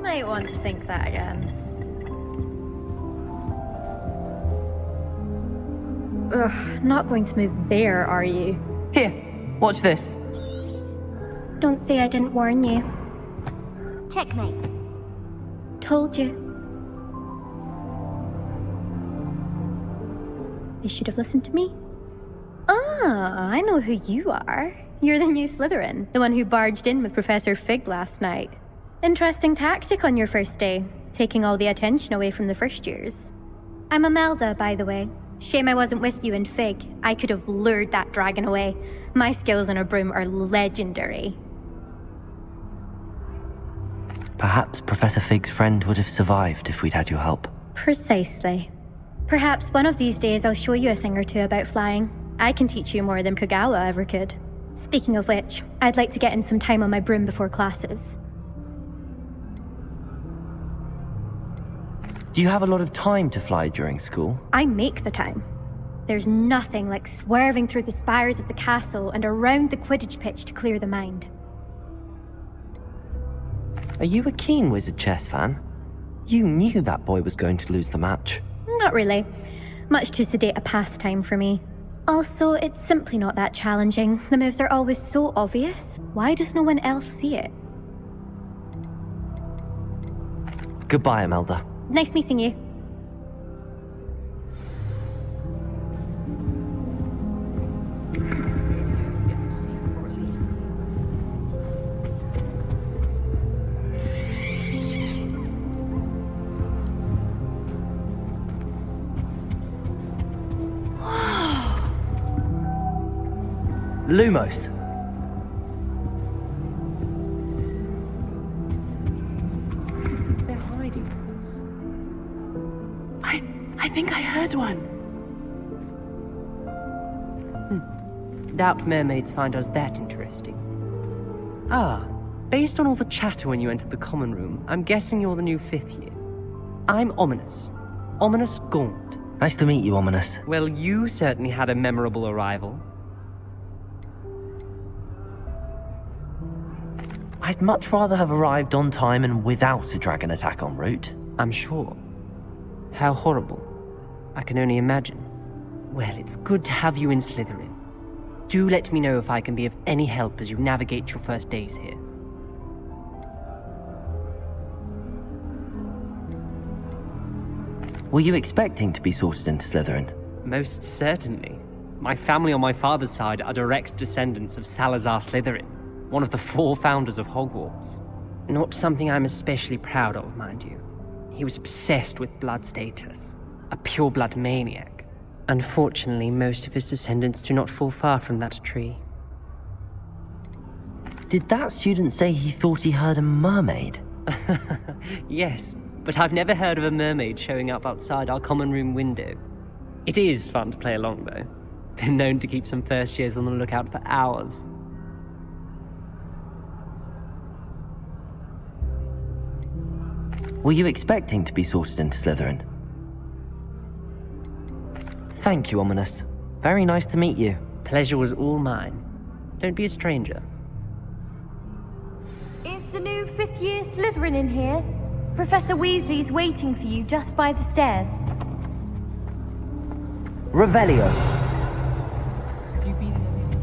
Might want to think that again. Ugh, not going to move there, are you? Here, watch this. Don't say I didn't warn you. Checkmate. Told you. They should have listened to me. Ah, I know who you are. You're the new Slytherin, the one who barged in with Professor Fig last night. Interesting tactic on your first day, taking all the attention away from the first years. I'm Imelda, by the way. Shame I wasn't with you in Fig. I could have lured that dragon away. My skills on a broom are legendary. Perhaps Professor Fig's friend would have survived if we'd had your help. Precisely. Perhaps one of these days I'll show you a thing or two about flying. I can teach you more than Kogawa ever could. Speaking of which, I'd like to get in some time on my broom before classes. Do you have a lot of time to fly during school? I make the time. There's nothing like swerving through the spires of the castle and around the Quidditch pitch to clear the mind. Are you a keen Wizard chess fan? You knew that boy was going to lose the match. Not really. Much too sedate a pastime for me. Also, it's simply not that challenging. The moves are always so obvious. Why does no one else see it? Goodbye, Imelda. Nice meeting you. Lumos. They're hiding from us. I think I heard one. Doubt mermaids find us that interesting. Ah, based on all the chatter when you entered the common room, I'm guessing you're the new 5th year. I'm Ominous. Ominous Gaunt. Nice to meet you, Ominous. Well, you certainly had a memorable arrival. I'd much rather have arrived on time and without a dragon attack en route. I'm sure. How horrible. I can only imagine. Well, it's good to have you in Slytherin. Do let me know if I can be of any help as you navigate your first days here. Were you expecting to be sorted into Slytherin? Most certainly. My family on my father's side are direct descendants of Salazar Slytherin, one of the 4 founders of Hogwarts. Not something I'm especially proud of, mind you. He was obsessed with blood status, a pure-blood maniac. Unfortunately, most of his descendants do not fall far from that tree. Did that student say he thought he heard a mermaid? Yes, but I've never heard of a mermaid showing up outside our common room window. It is fun to play along, though. Been known to keep some first years on the lookout for hours. Were you expecting to be sorted into Slytherin? Thank you, Ominous. Very nice to meet you. Pleasure was all mine. Don't be a stranger. Is the new 5th year Slytherin in here? Professor Weasley's waiting for you just by the stairs. Revelio. Have you been in any...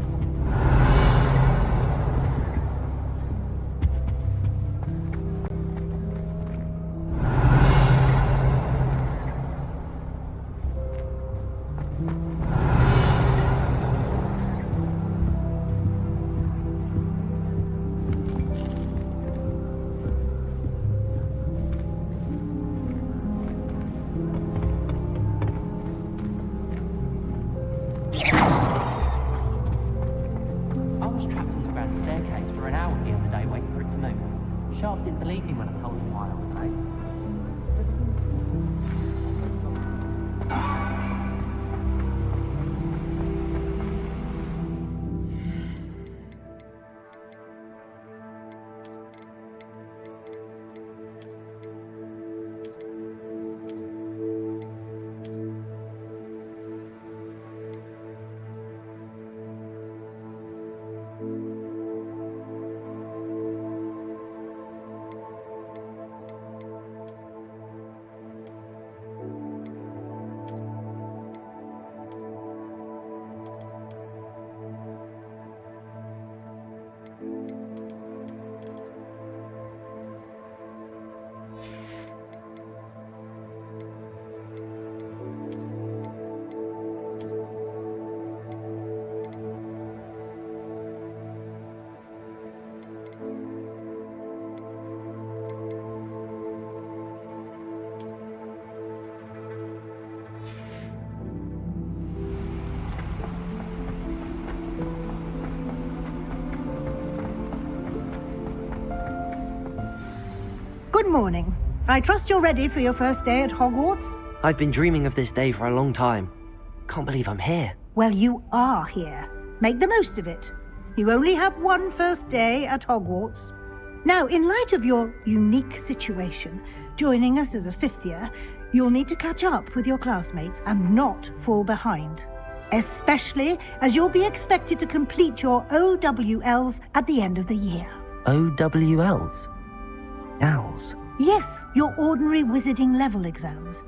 I was trapped on the grand staircase for an hour the other day waiting for it to move. Sharp didn't believe me when I told him why I was late. Good morning. I trust you're ready for your first day at Hogwarts? I've been dreaming of this day for a long time. Can't believe I'm here. Well, you are here. Make the most of it. You only have one first day at Hogwarts. Now, in light of your unique situation, joining us as a fifth year, you'll need to catch up with your classmates and not fall behind. Especially as you'll be expected to complete your OWLs at the end of the year. OWLs? Owls? Yes, your ordinary wizarding level exams.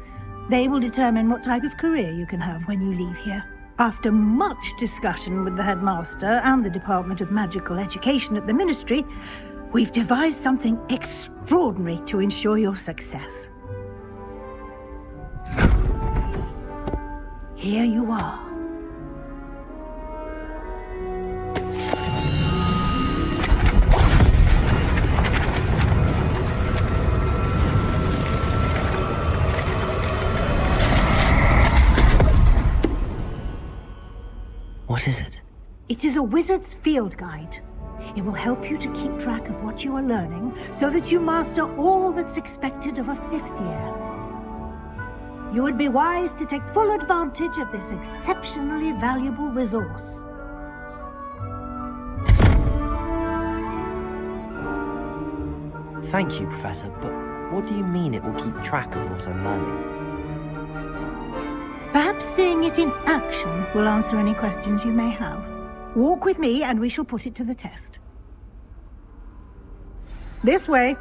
They will determine what type of career you can have when you leave here. After much discussion with the headmaster and the Department of Magical Education at the Ministry, we've devised something extraordinary to ensure your success. Here you are. What is it? It is a wizard's field guide. It will help you to keep track of what you are learning so that you master all that's expected of a fifth year. You would be wise to take full advantage of this exceptionally valuable resource. Thank you, Professor, but what do you mean it will keep track of what I'm learning? Perhaps seeing it in action will answer any questions you may have. Walk with me and we shall put it to the test. This way.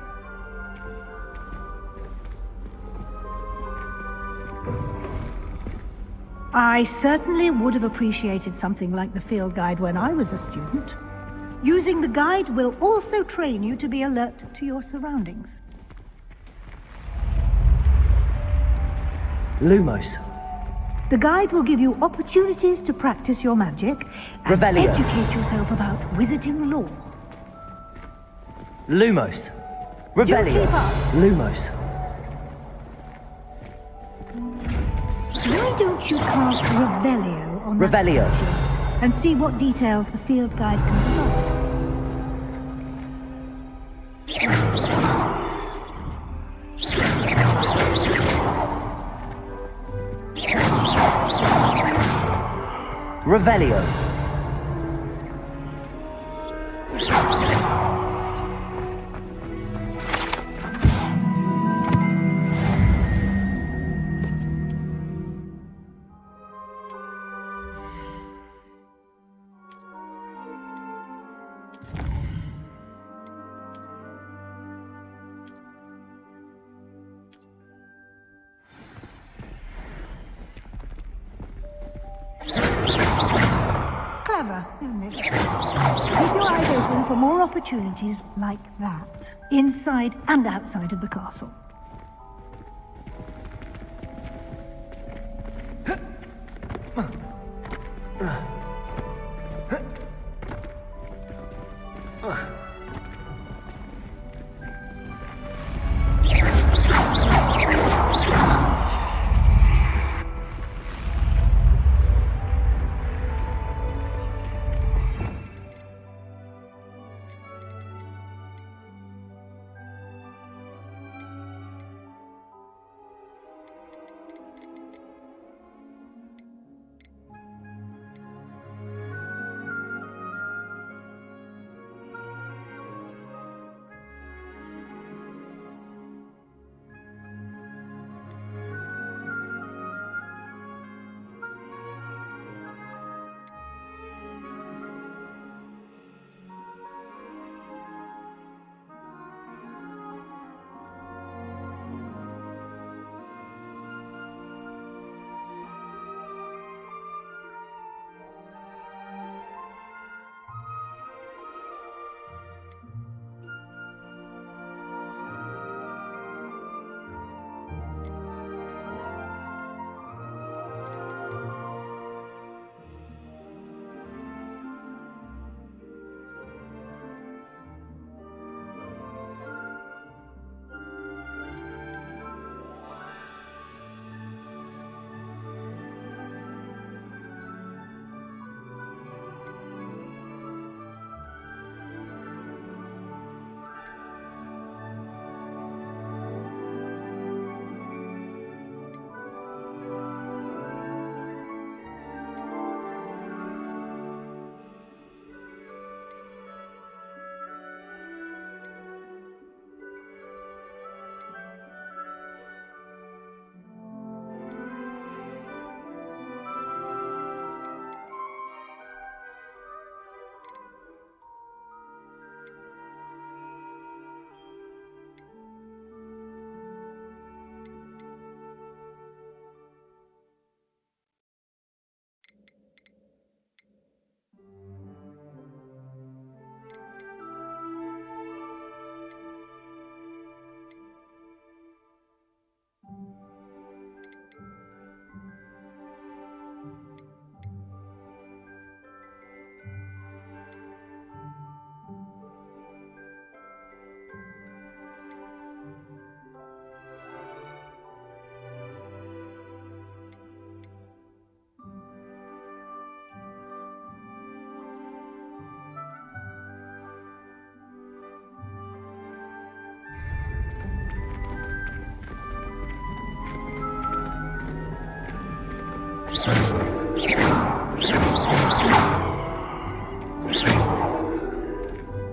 I certainly would have appreciated something like the field guide when I was a student. Using the guide will also train you to be alert to your surroundings. Lumos. The guide will give you opportunities to practice your magic and Revelio. educate yourself about wizarding lore. Lumos. Revelio. keep up. Lumos. Why don't you cast Revelio on that Revelio. statue and see what details the field guide can provide? Revelio. clever, isn't it? Keep your eyes open for more opportunities like that, inside and outside of the castle.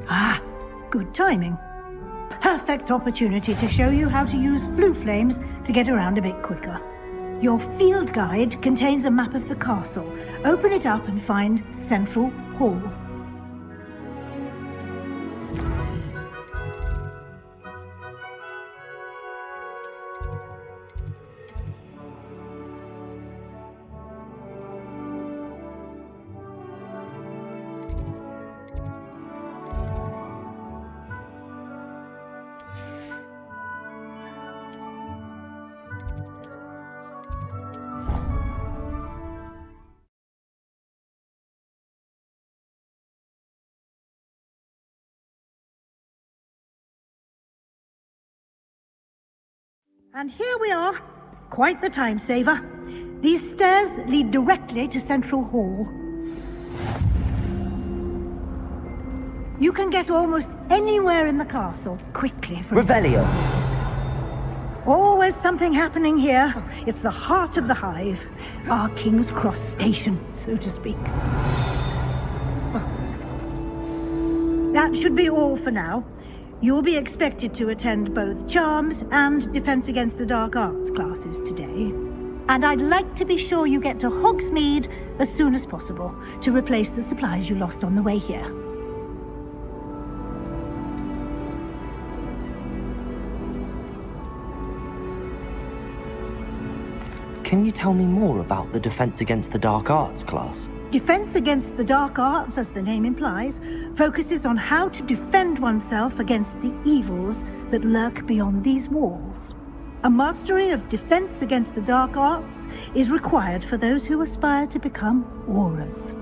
Ah, good timing. Perfect opportunity to show you how to use flue flames to get around a bit quicker. Your field guide contains a map of the castle. Open it up and find Central Hall. And here we are. Quite the time saver. These stairs lead directly to Central Hall. You can get almost anywhere in the castle quickly from... Revelio! Always something happening here. It's the heart of the hive. Our King's Cross station, so to speak. That should be all for now. You'll be expected to attend both Charms and Defense Against the Dark Arts classes today. And I'd like to be sure you get to Hogsmeade as soon as possible to replace the supplies you lost on the way here. Can you tell me more about the Defense Against the Dark Arts class? Defense against the dark arts, as the name implies, focuses on how to defend oneself against the evils that lurk beyond these walls. A mastery of defense against the dark arts is required for those who aspire to become Aurors.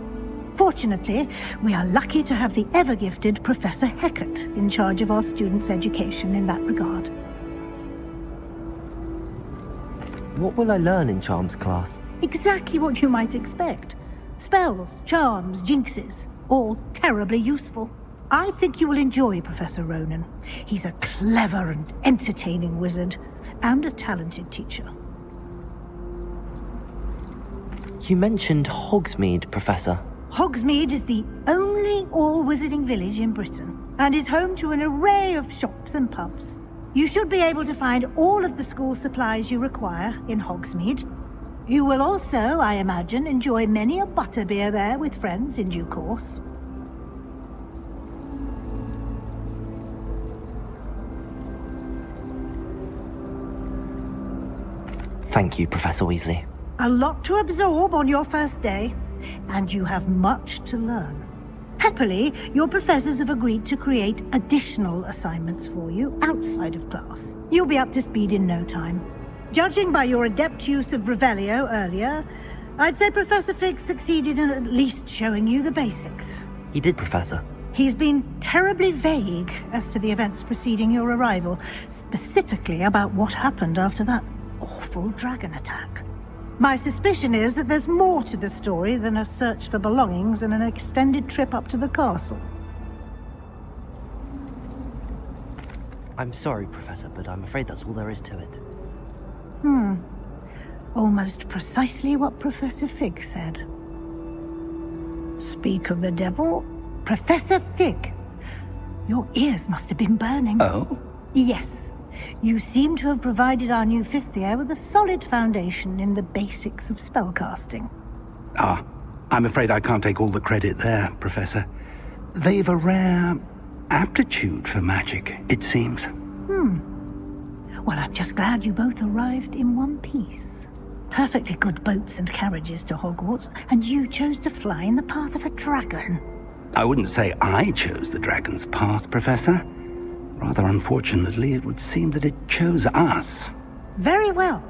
Fortunately, we are lucky to have the ever-gifted Professor Hecat in charge of our students' education in that regard. What will I learn in Charms class? Exactly what you might expect. Spells, charms, jinxes, all terribly useful. I think you will enjoy Professor Ronan. He's a clever and entertaining wizard, and a talented teacher. You mentioned Hogsmeade, Professor. Hogsmeade is the only all-wizarding village in Britain, and is home to an array of shops and pubs. You should be able to find all of the school supplies you require in Hogsmeade. You will also, I imagine, enjoy many a butterbeer there with friends in due course. Thank you, Professor Weasley. A lot to absorb on your first day, and you have much to learn. Happily, your professors have agreed to create additional assignments for you outside of class. You'll be up to speed in no time. Judging by your adept use of Revelio earlier, I'd say Professor Fig succeeded in at least showing you the basics. He did, Professor. He's been terribly vague as to the events preceding your arrival, specifically about what happened after that awful dragon attack. My suspicion is that there's more to the story than a search for belongings and an extended trip up to the castle. I'm sorry, Professor, but I'm afraid that's all there is to it. Almost precisely what Professor Fig said. Speak of the devil, Professor Fig. Your ears must have been burning. Oh? Yes. You seem to have provided our new fifth year with a solid foundation in the basics of spellcasting. Ah, I'm afraid I can't take all the credit there, Professor. They've a rare aptitude for magic, it seems. Well, I'm just glad you both arrived in one piece. Perfectly good boats and carriages to Hogwarts, and you chose to fly in the path of a dragon. I wouldn't say I chose the dragon's path, Professor. Rather unfortunately, it would seem that it chose us. Very well.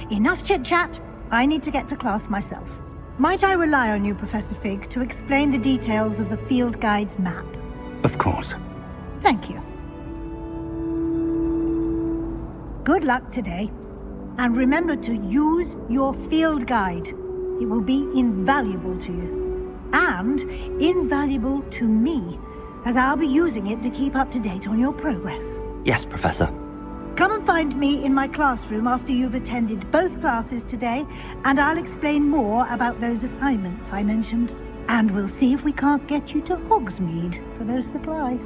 Enough chit-chat. I need to get to class myself. Might I rely on you, Professor Fig, to explain the details of the field guide's map? Of course. Thank you. Good luck today. And remember to use your field guide. It will be invaluable to you. And invaluable to me, as I'll be using it to keep up to date on your progress. Yes, Professor. Come and find me in my classroom after you've attended both classes today, and I'll explain more about those assignments I mentioned. And we'll see if we can't get you to Hogsmeade for those supplies.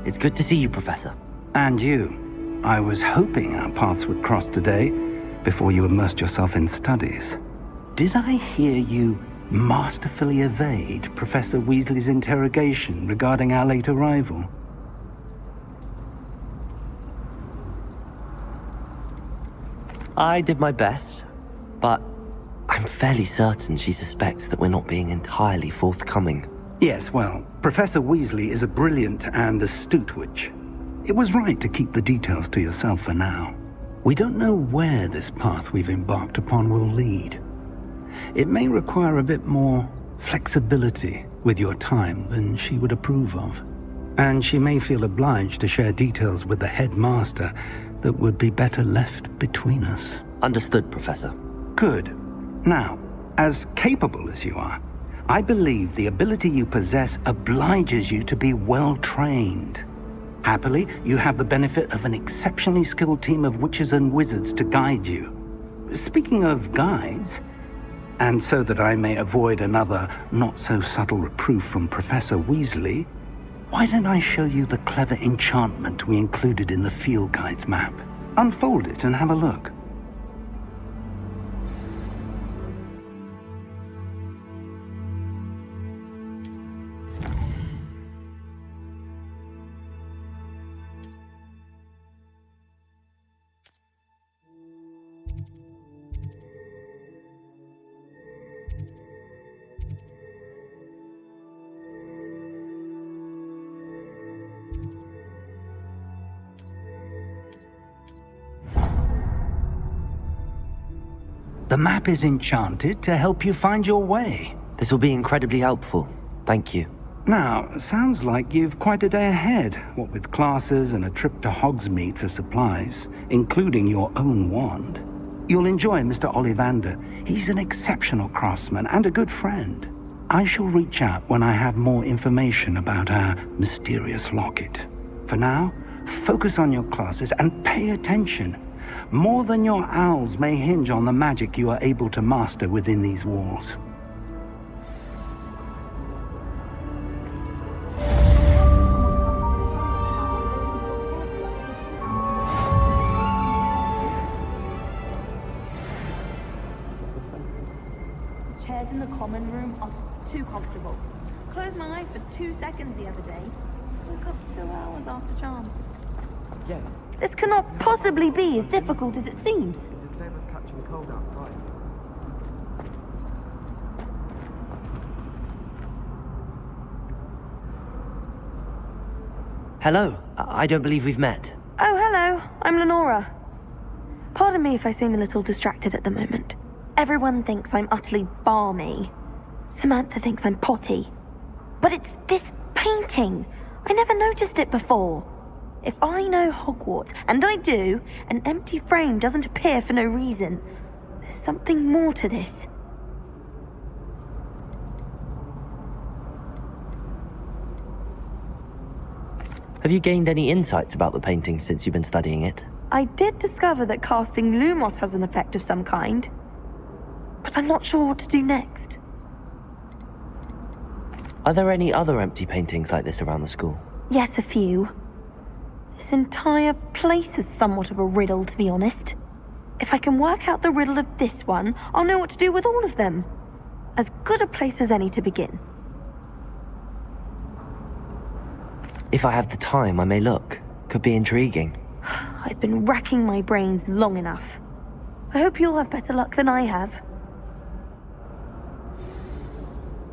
It's good to see you, Professor. And you. I was hoping our paths would cross today, before you immersed yourself in studies. Did I hear you masterfully evade Professor Weasley's interrogation regarding our late arrival? I did my best, but I'm fairly certain she suspects that we're not being entirely forthcoming. Yes, well, Professor Weasley is a brilliant and astute witch. It was right to keep the details to yourself for now. We don't know where this path we've embarked upon will lead. It may require a bit more flexibility with your time than she would approve of. And she may feel obliged to share details with the headmaster that would be better left between us. Understood, Professor. Good. Now, as capable as you are, I believe the ability you possess obliges you to be well trained. Happily, you have the benefit of an exceptionally skilled team of witches and wizards to guide you. Speaking of guides, and so that I may avoid another not-so-subtle reproof from Professor Weasley, why don't I show you the clever enchantment we included in the field guide's map? Unfold it and have a look. The map is enchanted to help you find your way. This will be incredibly helpful. Thank you. Now, sounds like you've quite a day ahead, what with classes and a trip to Hogsmeade for supplies, including your own wand. You'll enjoy Mr. Ollivander. He's an exceptional craftsman and a good friend. I shall reach out when I have more information about our mysterious locket. For now, focus on your classes and pay attention. More than your owls may hinge on the magic you are able to master within these walls. The chairs in the common room are too comfortable. Closed my eyes for 2 seconds the other day. Woke up 2 hours after charms. Yes. This cannot possibly be as difficult as it seems. It's the same as catching cold outside. Hello. I don't believe we've met. Oh, hello. I'm Lenora. Pardon me if I seem a little distracted at the moment. Everyone thinks I'm utterly balmy. Samantha thinks I'm potty. But it's this painting. I never noticed it before. If I know Hogwarts, and I do, an empty frame doesn't appear for no reason. There's something more to this. Have you gained any insights about the painting since you've been studying it? I did discover that casting Lumos has an effect of some kind. But I'm not sure what to do next. Are there any other empty paintings like this around the school? Yes, a few. This entire place is somewhat of a riddle, to be honest. If I can work out the riddle of this one, I'll know what to do with all of them. As good a place as any to begin. If I have the time, I may look. Could be intriguing. I've been racking my brains long enough. I hope you'll have better luck than I have.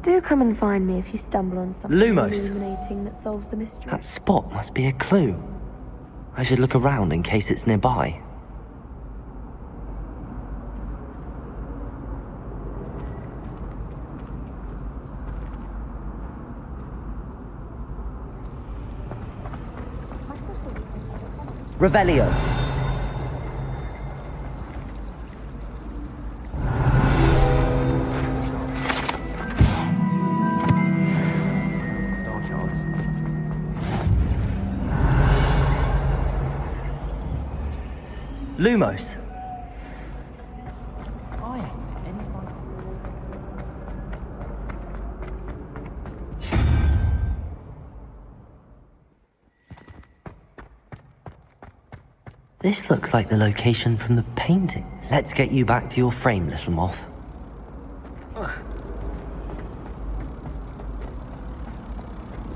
Do come and find me if you stumble on something Lumos. illuminating that solves the mystery. That spot must be a clue. I should look around in case it's nearby. Revelio. Lumos. This looks like the location from the painting. Let's get you back to your frame, little moth.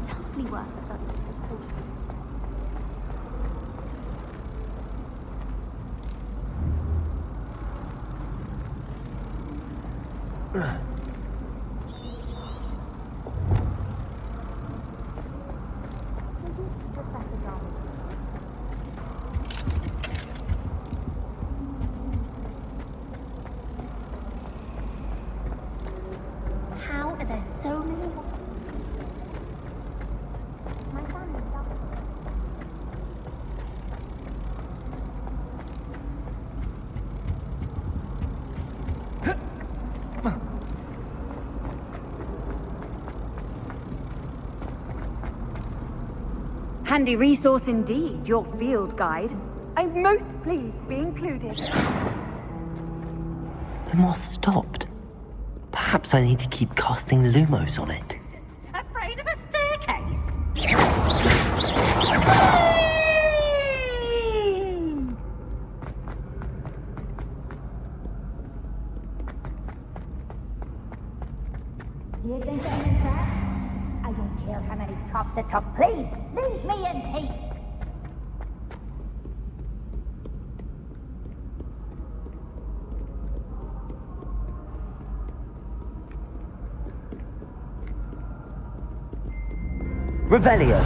Totally worth studying. How are there so many? My family loves it. Handy resource indeed, your field guide. I'm most pleased to be included. The moth stopped. Perhaps I need to keep casting Lumos on it. Afraid of a staircase? You think I'm in trap? I don't care how many cops it took. Please, leave me in peace. Revelio.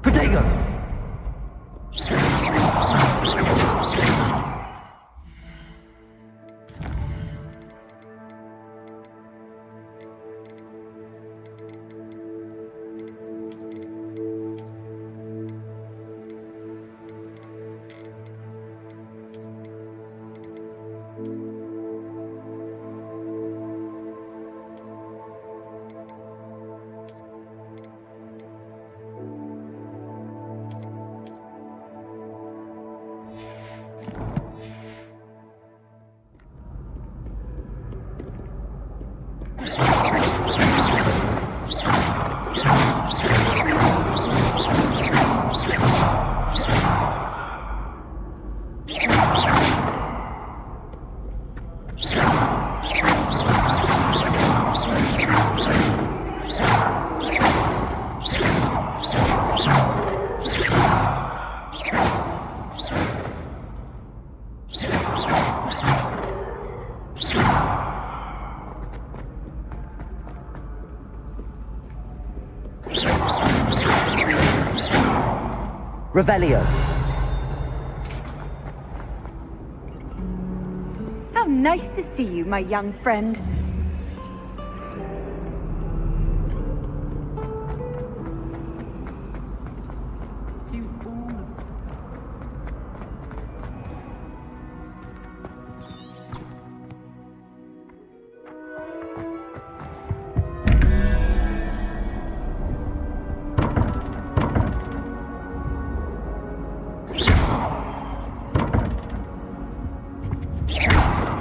Protego! Revelio. How nice to see you, my young friend.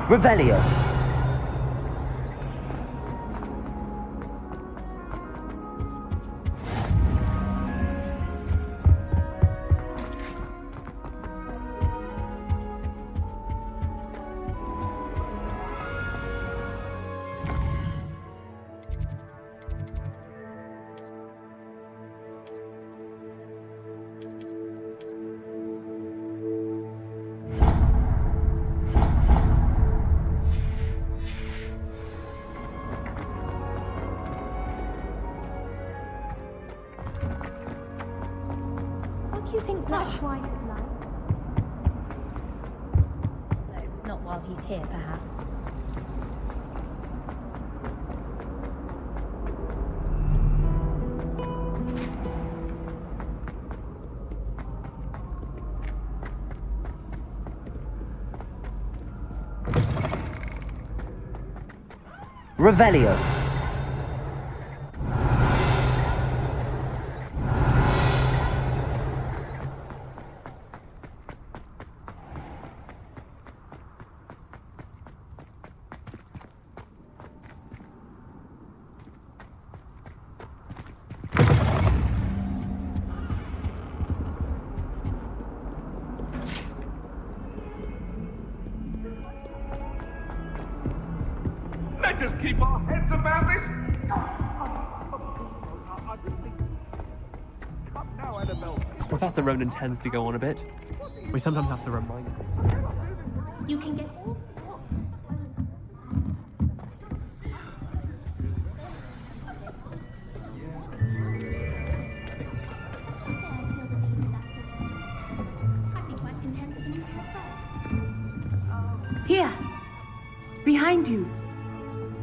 Revelio. What do you think Black White is like? No, not while he's here, perhaps. Revelio. Let us keep our heads about this. Come now, Annabelle. Professor Ronan tends to go on a bit. We sometimes have to remind him. You can get all. Here, behind you.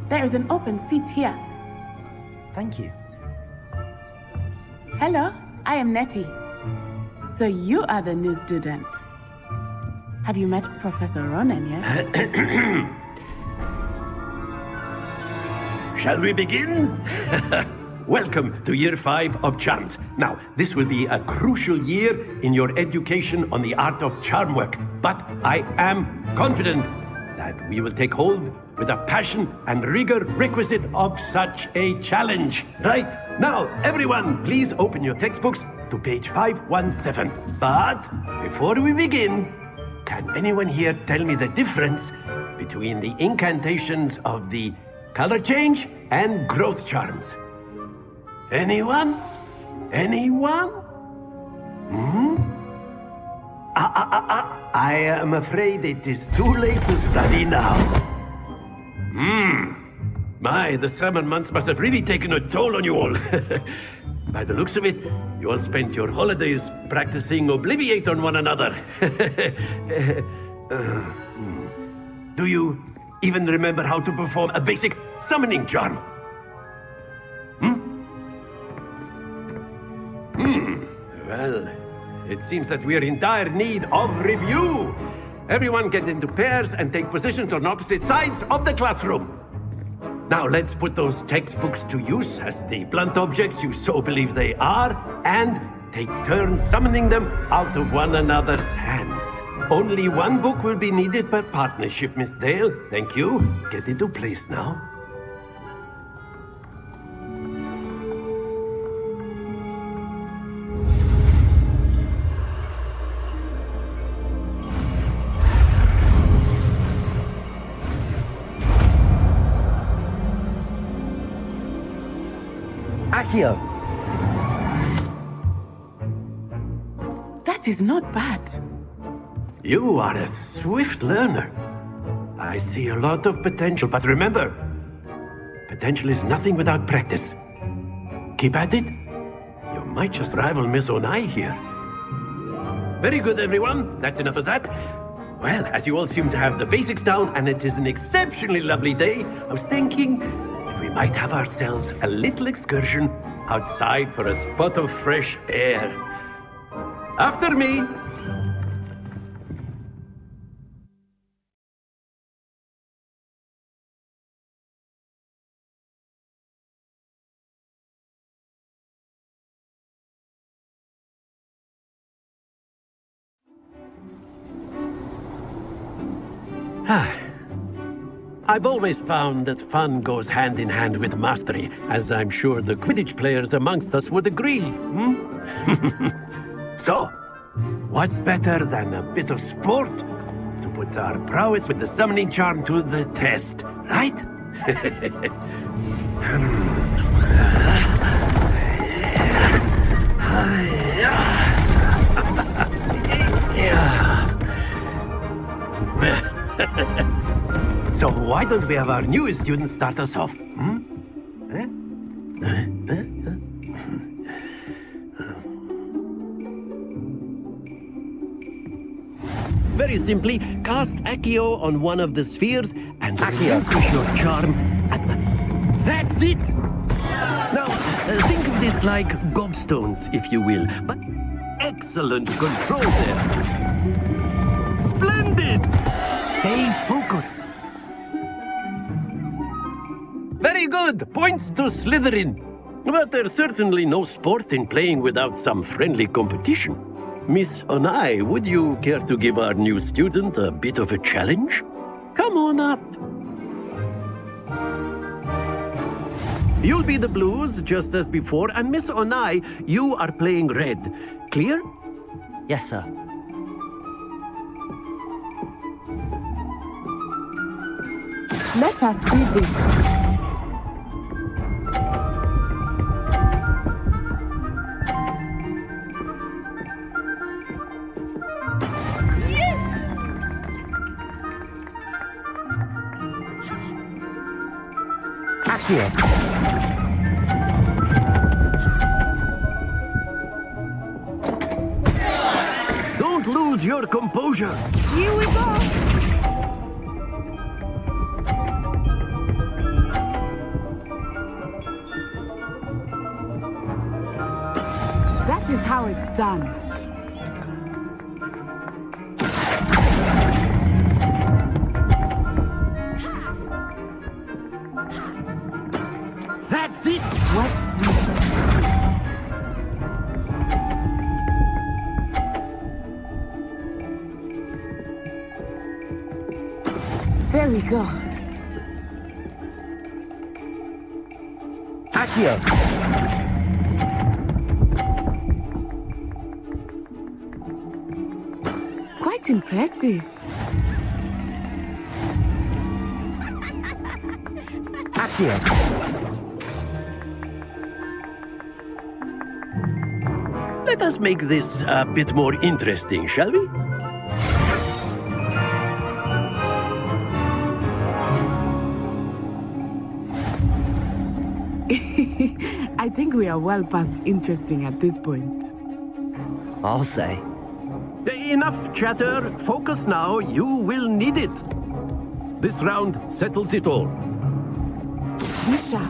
There is an open seat here. Thank you. Hello, I am Nettie. So you are the new student. Have you met Professor Ronan yet? Shall we begin? Welcome to Year 5 of Charms. Now, this will be a crucial year in your education on the art of charm work, but I am confident that we will take hold with the passion and rigor requisite of such a challenge. Right, now, everyone, please open your textbooks to page 517. But before we begin, can anyone here tell me the difference between the incantations of the color change and growth charms? Anyone? Anyone? I am afraid it is too late to study now. My, the summer months must have really taken a toll on you all. By the looks of it, you all spent your holidays practicing Obliviate on one another. Do you even remember how to perform a basic summoning charm? Well, it seems that we are in dire need of review. Everyone get into pairs and take positions on opposite sides of the classroom. Now let's put those textbooks to use as the blunt objects you so believe they are, and take turns summoning them out of one another's hands. Only one book will be needed per partnership, Miss Dale. Thank you. Get into place now. Accio! That is not bad. You are a swift learner. I see a lot of potential, but remember, potential is nothing without practice. Keep at it. You might just rival Miss Onai here. Very good, everyone. That's enough of that. Well, as you all seem to have the basics down, and it is an exceptionally lovely day, I was thinking that we might have ourselves a little excursion outside for a spot of fresh air. After me. I've always found that fun goes hand in hand with mastery, as I'm sure the Quidditch players amongst us would agree. So, what better than a bit of sport to put our prowess with the summoning charm to the test, right? So why don't we have our newest student start us off? Very simply, cast Accio on one of the spheres and relinquish your charm at the... That's it! Now, think of this like gobstones, if you will, but excellent control there. Splendid! Stay focused. Very good. Points to Slytherin. But there's certainly no sport in playing without some friendly competition. Miss Onai, would you care to give our new student a bit of a challenge? Come on up. You'll be the blues, just as before, and Miss Onai, you are playing red. Clear? Yes, sir. Let us see this. Accio! Don't lose your composure. Here we go. That is how it's done. That's it! Watch this. There we go. Accio! Quite impressive. Accio! Let us make this a bit more interesting, shall we? I think we are well past interesting at this point. I'll say. Enough chatter. Focus now. You will need it. This round settles it all. Misha.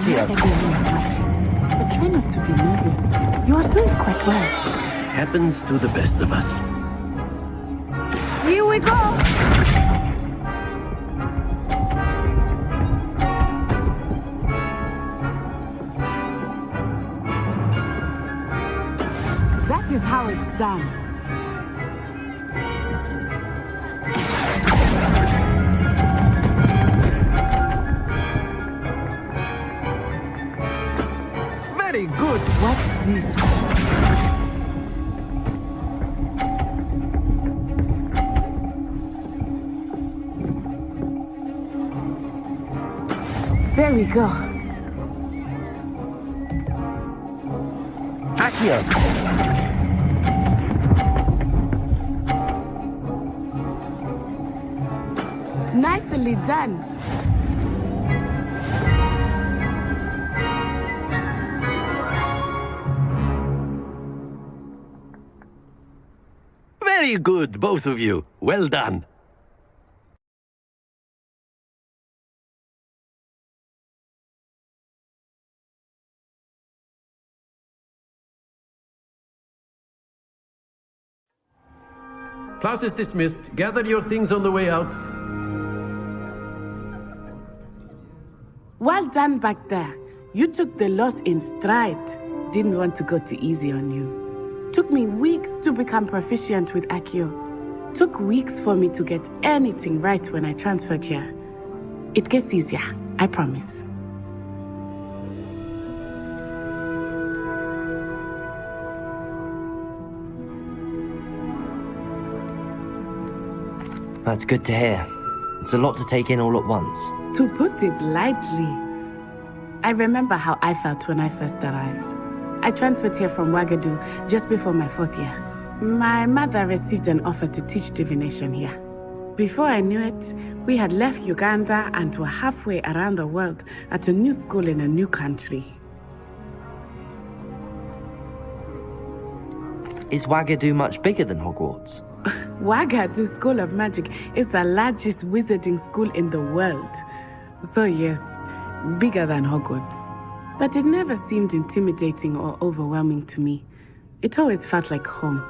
Everyone's watching, but try not to be nervous. You are doing quite well. Happens to the best of us. Here we go! That is how it's done. Very good. Watch this. There we go. Accio! Nicely done. Very good, both of you. Well done. Class is dismissed. Gather your things on the way out. Well done back there. You took the loss in stride. Didn't want to go too easy on you. Took me weeks to become proficient with Accio. Took weeks for me to get anything right when I transferred here. It gets easier, I promise. That's good to hear. It's a lot to take in all at once. To put it lightly, I remember how I felt when I first arrived. I transferred here from Ouagadougou just before my 4th year. My mother received an offer to teach divination here. Before I knew it, we had left Uganda and were halfway around the world at a new school in a new country. Is Ouagadougou much bigger than Hogwarts? Ouagadougou School of Magic is the largest wizarding school in the world. So yes, bigger than Hogwarts. But it never seemed intimidating or overwhelming to me. It always felt like home.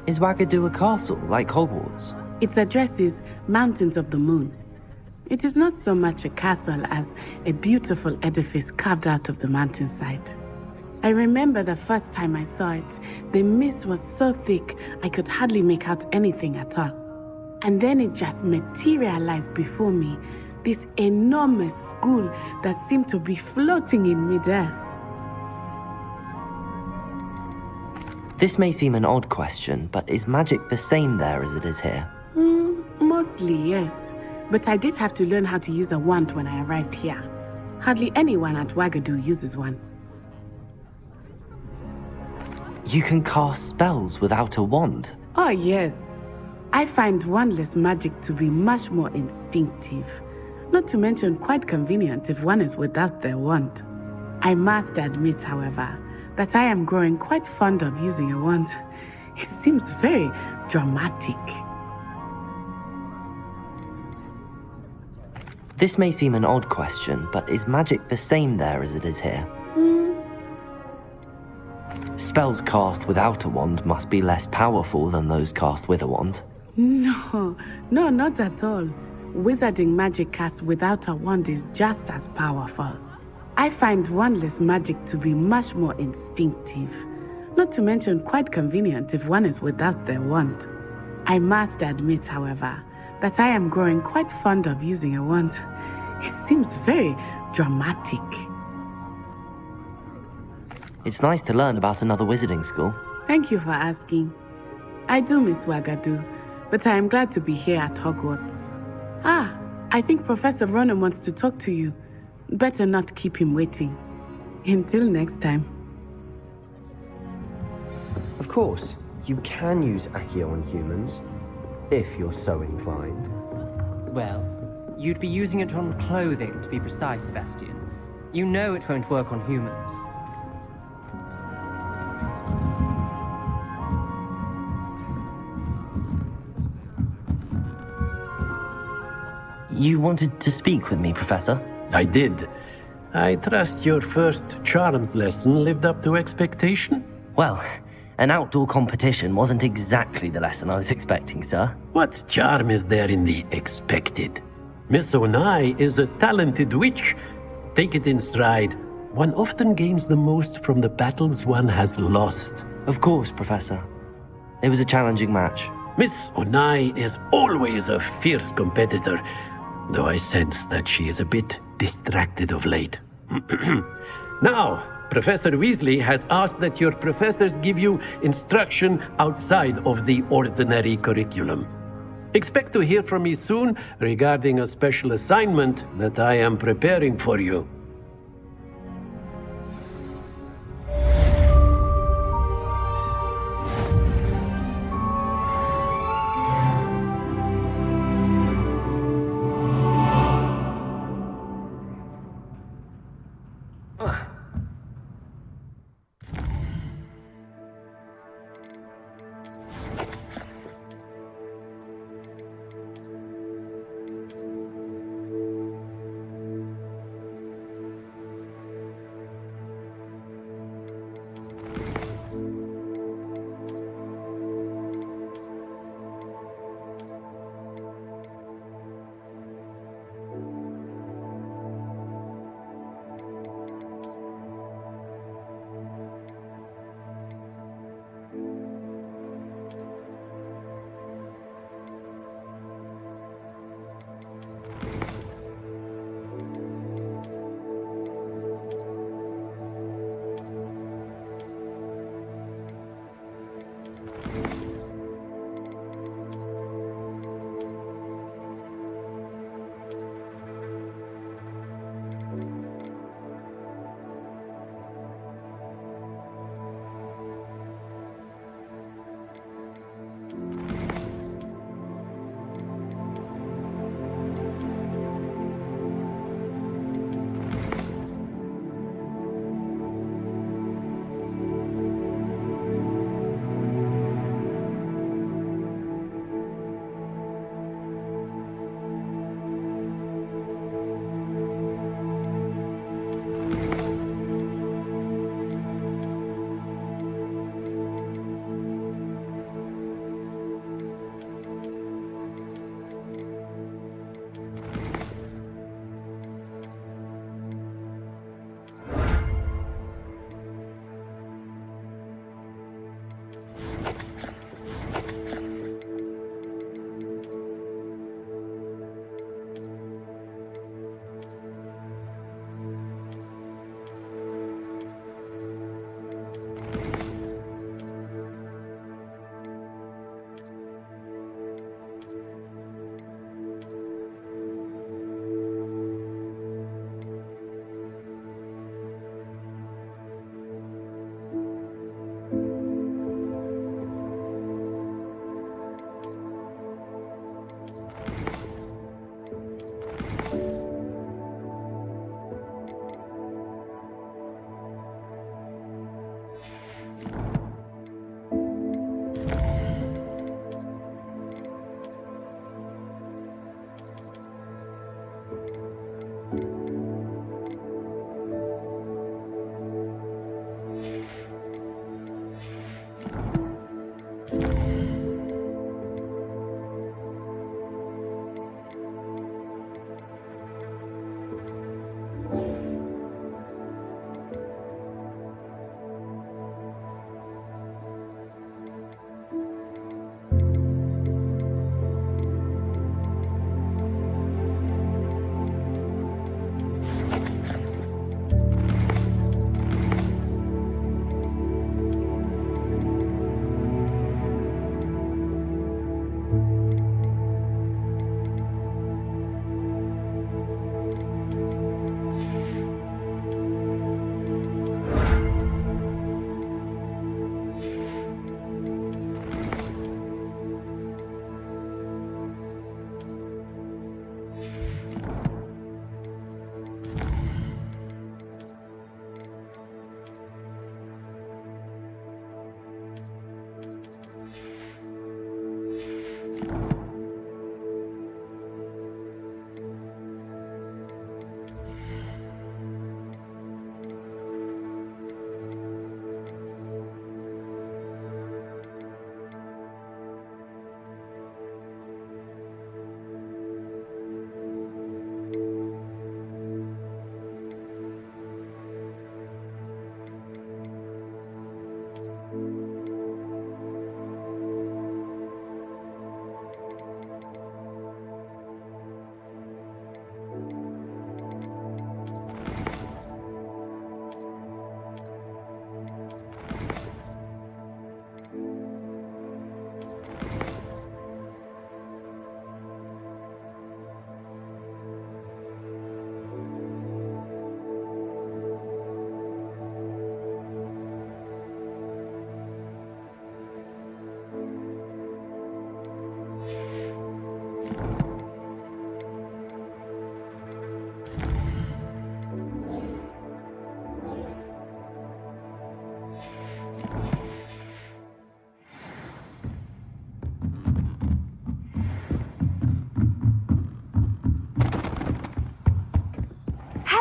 Is Ouagadougou a castle, like Hogwarts? Its address is Mountains of the Moon. It is not so much a castle as a beautiful edifice carved out of the mountainside. I remember the first time I saw it, the mist was so thick I could hardly make out anything at all. And then it just materialized before me, this enormous school that seemed to be floating in midair. This may seem an odd question, but is magic the same there as it is here? Mostly, yes. But I did have to learn how to use a wand when I arrived here. Hardly anyone at Ouagadougou uses one. You can cast spells without a wand? Oh, yes. I find wandless magic to be much more instinctive. Not to mention quite convenient if one is without their wand. I must admit, however, that I am growing quite fond of using a wand. It seems very dramatic. This may seem an odd question, but is magic the same there as it is here? Spells cast without a wand must be less powerful than those cast with a wand. No, not at all. Wizarding magic cast without a wand is just as powerful. I find wandless magic to be much more instinctive. Not to mention quite convenient if one is without their wand. I must admit, however, that I am growing quite fond of using a wand. It seems very dramatic. It's nice to learn about another wizarding school. Thank you for asking. I do miss Wagadu, but I am glad to be here at Hogwarts. Ah, I think Professor Ronan wants to talk to you. Better not keep him waiting. Until next time. Of course, you can use Accio on humans, if you're so inclined. Well, you'd be using it on clothing, to be precise, Sebastian. You know it won't work on humans. You wanted to speak with me, Professor? I did. I trust your first charms lesson lived up to expectation? Well, an outdoor competition wasn't exactly the lesson I was expecting, sir. What charm is there in the expected? Miss Onai is a talented witch. Take it in stride. One often gains the most from the battles one has lost. Of course, Professor. It was a challenging match. Miss Onai is always a fierce competitor, though I sense that she is a bit distracted of late. Now, Professor Weasley has asked that your professors give you instruction outside of the ordinary curriculum. Expect to hear from me soon regarding a special assignment that I am preparing for you.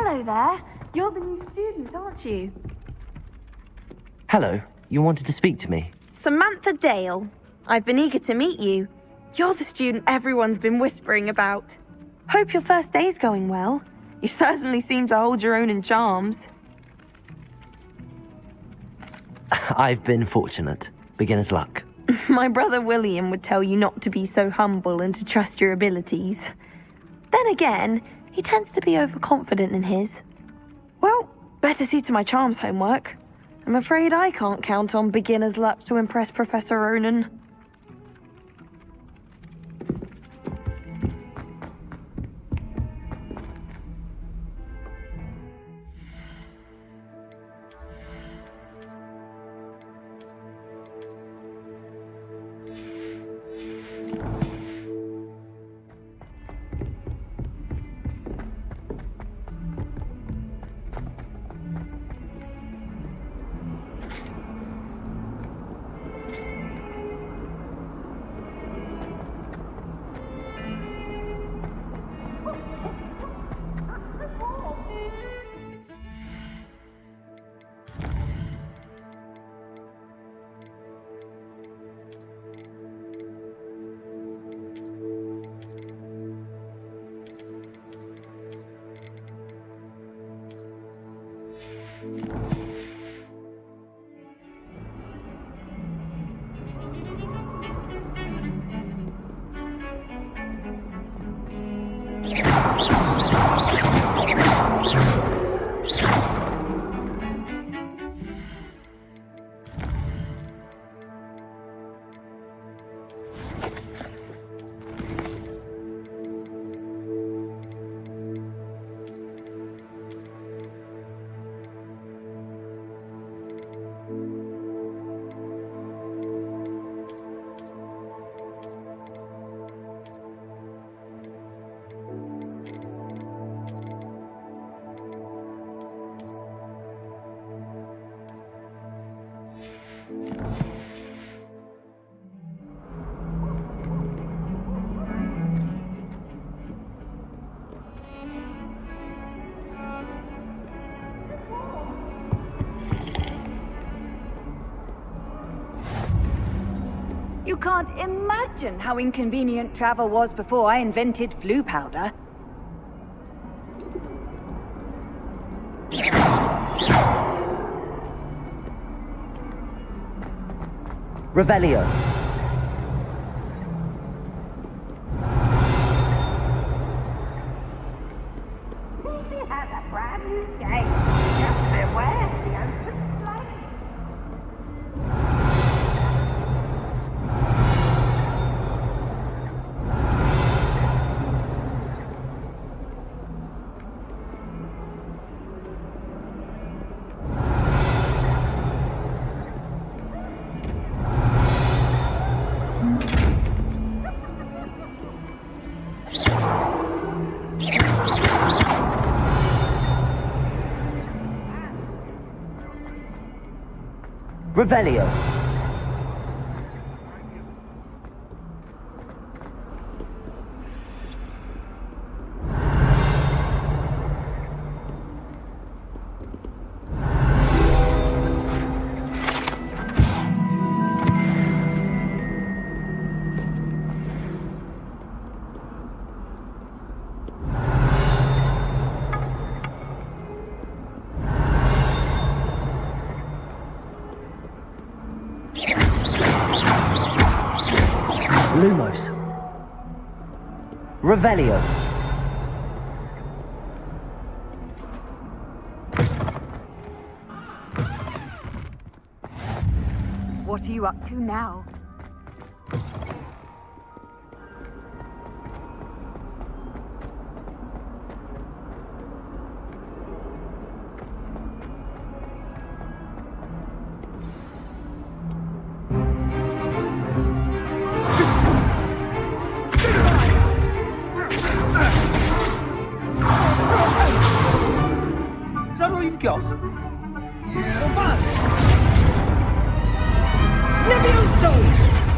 Hello there. You're the new student, aren't you? Hello, you wanted to speak to me? Samantha Dale. I've been eager to meet you. You're the student everyone's been whispering about. Hope your first day's going well. You certainly seem to hold your own in charms. I've been fortunate. Beginner's luck. My brother William would tell you not to be so humble and to trust your abilities. Then again, he tends to be overconfident in his. Well, better see to my charms homework. I'm afraid I can't count on beginner's luck to impress Professor Ronan. You can't imagine how inconvenient travel was before I invented flu powder. Revelio. We have a brand new game. Just beware the open flame. Revelio. Lumos. Revelio. What are you up to now? Is that all you've got?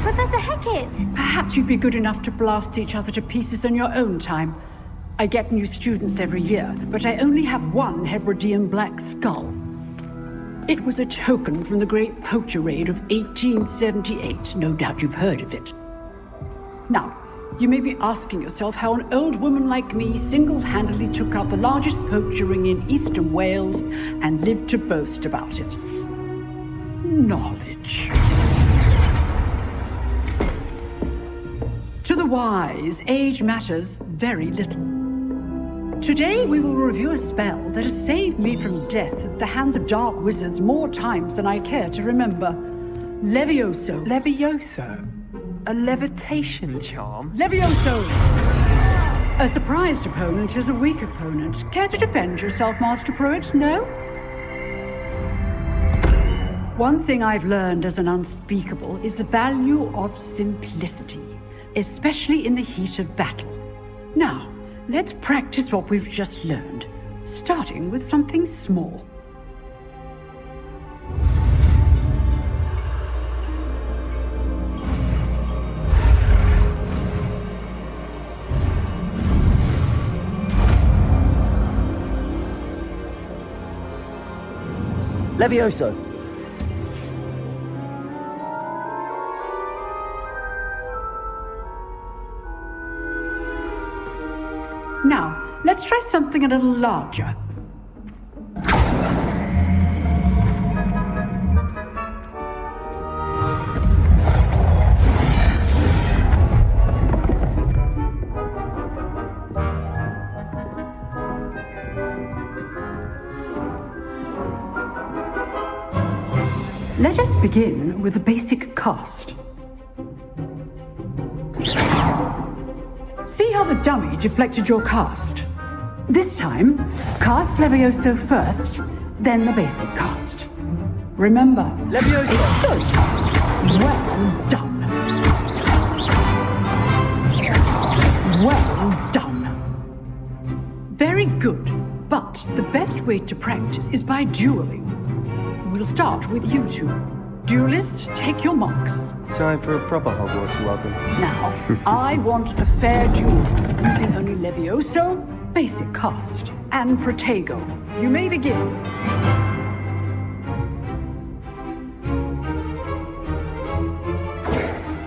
Professor Hackett! Perhaps you'd be good enough to blast each other to pieces on your own time. I get new students every year, but I only have one Hebridean black skull. It was a token from the Great Poacher Raid of 1878. No doubt you've heard of it. Now, you may be asking yourself how an old woman like me single-handedly took out the largest poacher ring in eastern Wales and lived to boast about it. Knowledge. To the wise, age matters very little. Today we will review a spell that has saved me from death at the hands of dark wizards more times than I care to remember. Levioso. Levioso? A levitation charm? Levioso! A surprised opponent is a weak opponent. Care to defend yourself, Master Pruitt? No? One thing I've learned as an unspeakable is the value of simplicity, especially in the heat of battle. Now, let's practice what we've just learned, starting with something small. Levioso! Now, let's try something a little larger. Let us begin with a basic cast. See how the dummy deflected your cast? This time, cast Levioso first, then the basic cast. Remember, Levioso! It's good. Well done. Well done. Very good, but the best way to practice is by dueling. We'll start with you two. Duelists, take your marks. Time for a proper Hogwarts welcome. Now, I want a fair duel, using only Levioso, basic cast, and Protego. You may begin.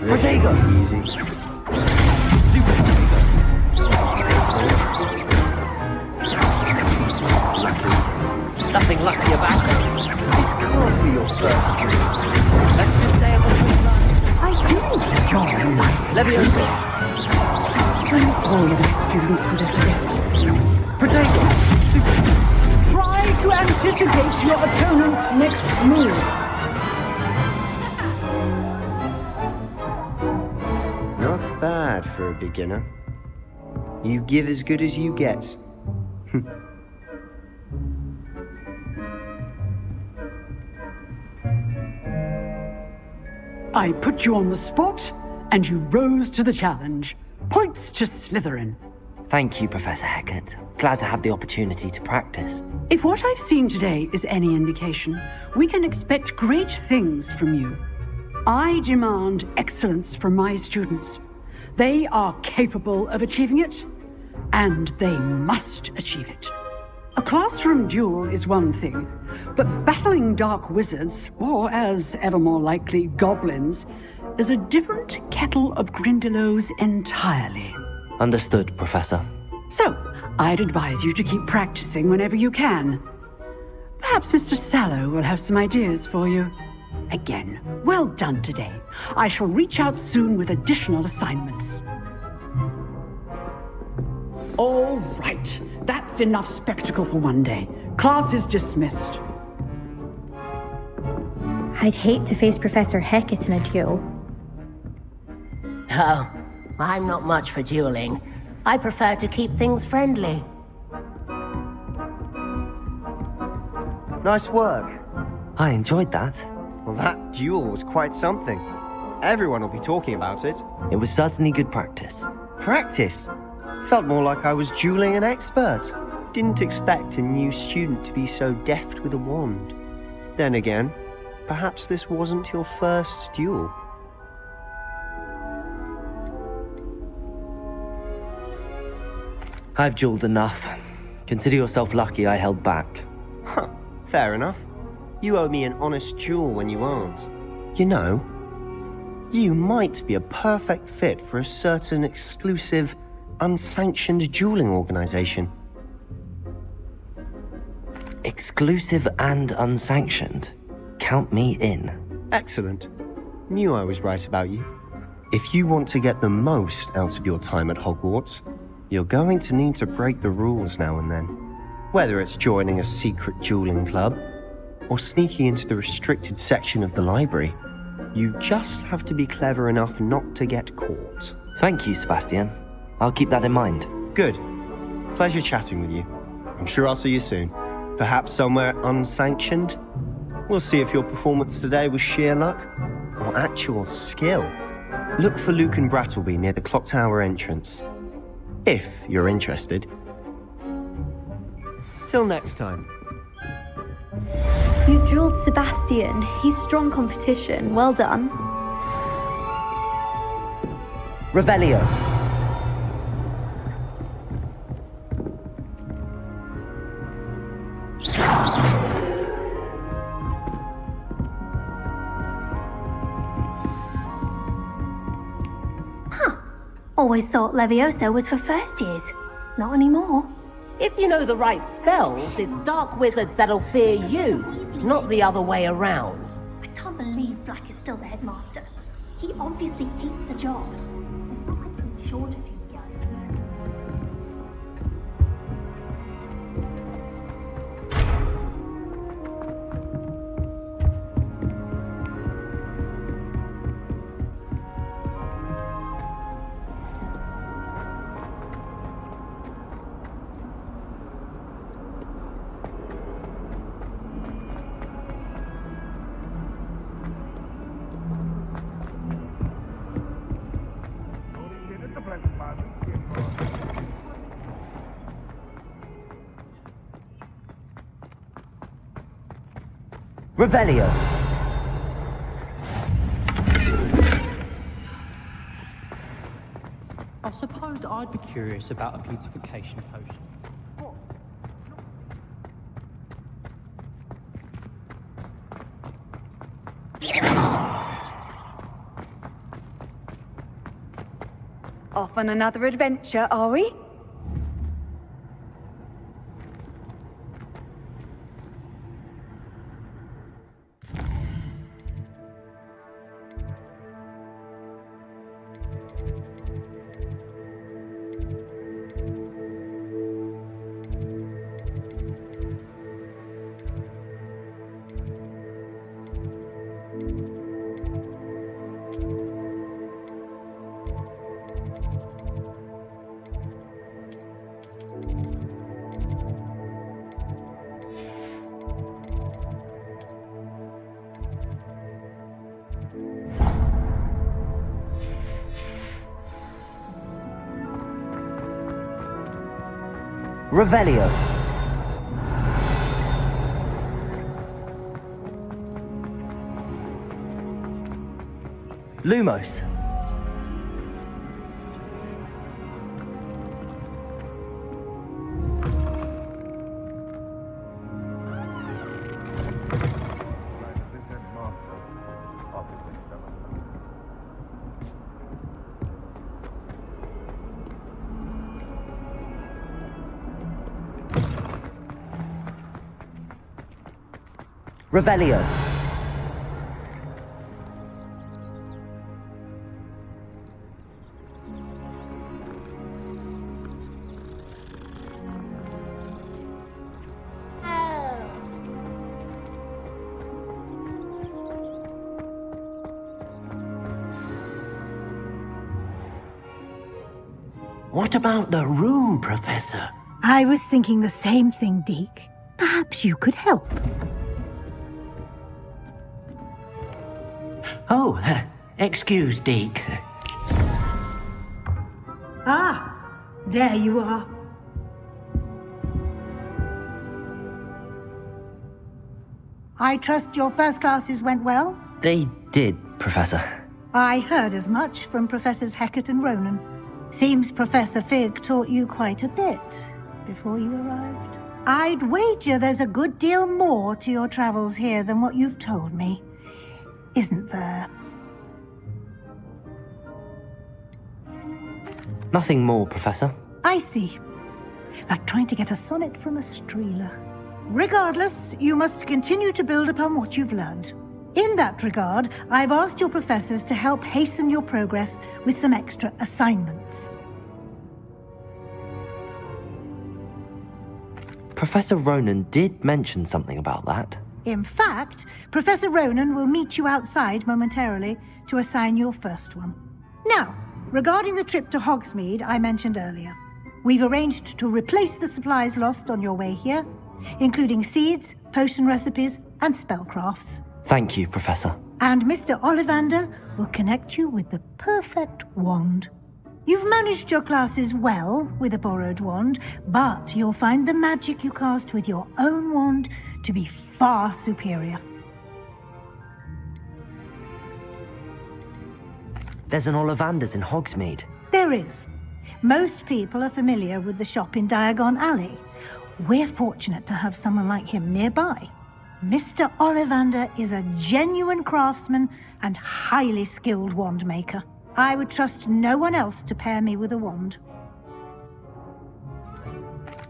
Protego! Easy. Nothing lucky about it. This can't be your first dream. Let's just say it was I do enjoy life. Levioso! Can all the students for this event? Protego! Try to anticipate your opponent's next move. Not bad for a beginner. You give as good as you get. I put you on the spot, and you rose to the challenge. Points to Slytherin. Thank you, Professor Hecat. Glad to have the opportunity to practice. If what I've seen today is any indication, we can expect great things from you. I demand excellence from my students. They are capable of achieving it, and they must achieve it. A classroom duel is one thing, but battling dark wizards, or as ever more likely, goblins, is a different kettle of Grindylows entirely. Understood, Professor. So, I'd advise you to keep practicing whenever you can. Perhaps Mr. Sallow will have some ideas for you. Again, well done today. I shall reach out soon with additional assignments. All right, that's enough spectacle for one day. Class is dismissed. I'd hate to face Professor Hecat in a duel. Oh, I'm not much for dueling. I prefer to keep things friendly. Nice work. I enjoyed that. Well, that duel was quite something. Everyone will be talking about it. It was certainly good practice. Practice? Felt more like I was dueling an expert. Didn't expect a new student to be so deft with a wand. Then again, perhaps this wasn't your first duel. I've jeweled enough. Consider yourself lucky I held back. Huh, fair enough. You owe me an honest jewel when you aren't. You know, you might be a perfect fit for a certain exclusive, unsanctioned dueling organization. Exclusive and unsanctioned? Count me in. Excellent. Knew I was right about you. If you want to get the most out of your time at Hogwarts, you're going to need to break the rules now and then. Whether it's joining a secret dueling club, or sneaking into the restricted section of the library, you just have to be clever enough not to get caught. Thank you, Sebastian. I'll keep that in mind. Good. Pleasure chatting with you. I'm sure I'll see you soon. Perhaps somewhere unsanctioned? We'll see if your performance today was sheer luck or actual skill. Look for Luke and Brattleby near the clock tower entrance. If you're interested. Till next time. You drilled Sebastian. He's strong competition. Well done. Revelio. Always thought Levioso was for first years. Not anymore. If you know the right spells, it's dark wizards that'll fear you, not the other way around. I can't believe Black is still the headmaster. He obviously hates the job. It's not like being short a few years. Revelio. I suppose I'd be curious about a beautification potion. Off on another adventure, are we? Revelio. Lumos. Revelio. What about the room, Professor? I was thinking the same thing, Deke. Perhaps you could help. Oh, excuse, Deke. Ah, there you are. I trust your first classes went well? They did, Professor. I heard as much from Professors Hecat and Ronan. Seems Professor Fig taught you quite a bit before you arrived. I'd wager there's a good deal more to your travels here than what you've told me, isn't there? Nothing more, Professor. I see. Like trying to get a sonnet from a streeler. Regardless, you must continue to build upon what you've learned. In that regard, I've asked your professors to help hasten your progress with some extra assignments. Professor Ronan did mention something about that. In fact, Professor Ronan will meet you outside momentarily to assign your first one. Now, regarding the trip to Hogsmeade I mentioned earlier, we've arranged to replace the supplies lost on your way here, including seeds, potion recipes, and spellcrafts. Thank you, Professor. And Mr. Ollivander will connect you with the perfect wand. You've managed your classes well with a borrowed wand, but you'll find the magic you cast with your own wand to be far superior. There's an Ollivander's in Hogsmeade. There is. Most people are familiar with the shop in Diagon Alley. We're fortunate to have someone like him nearby. Mr. Ollivander is a genuine craftsman and highly skilled wand maker. I would trust no one else to pair me with a wand.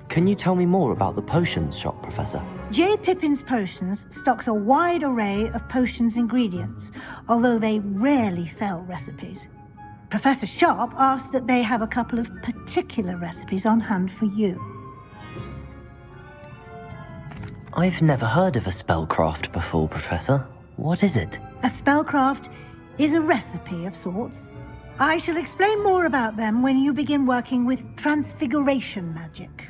Can you tell me more about the potions shop, Professor? J. Pippin's Potions stocks a wide array of potions ingredients, although they rarely sell recipes. Professor Sharp asked that they have a couple of particular recipes on hand for you. I've never heard of a spellcraft before, Professor. What is it? A spellcraft is a recipe of sorts. I shall explain more about them when you begin working with transfiguration magic.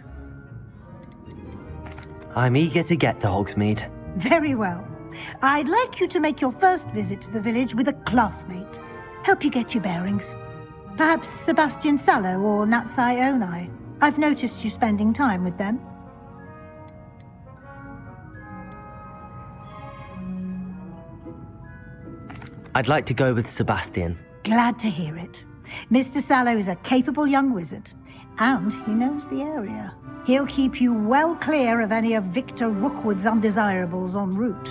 I'm eager to get to Hogsmeade. Very well. I'd like you to make your first visit to the village with a classmate. Help you get your bearings. Perhaps Sebastian Sallow or Natsai Onai. I've noticed you spending time with them. I'd like to go with Sebastian. Glad to hear it. Mr. Sallow is a capable young wizard, and he knows the area. He'll keep you well clear of any of Victor Rookwood's undesirables en route.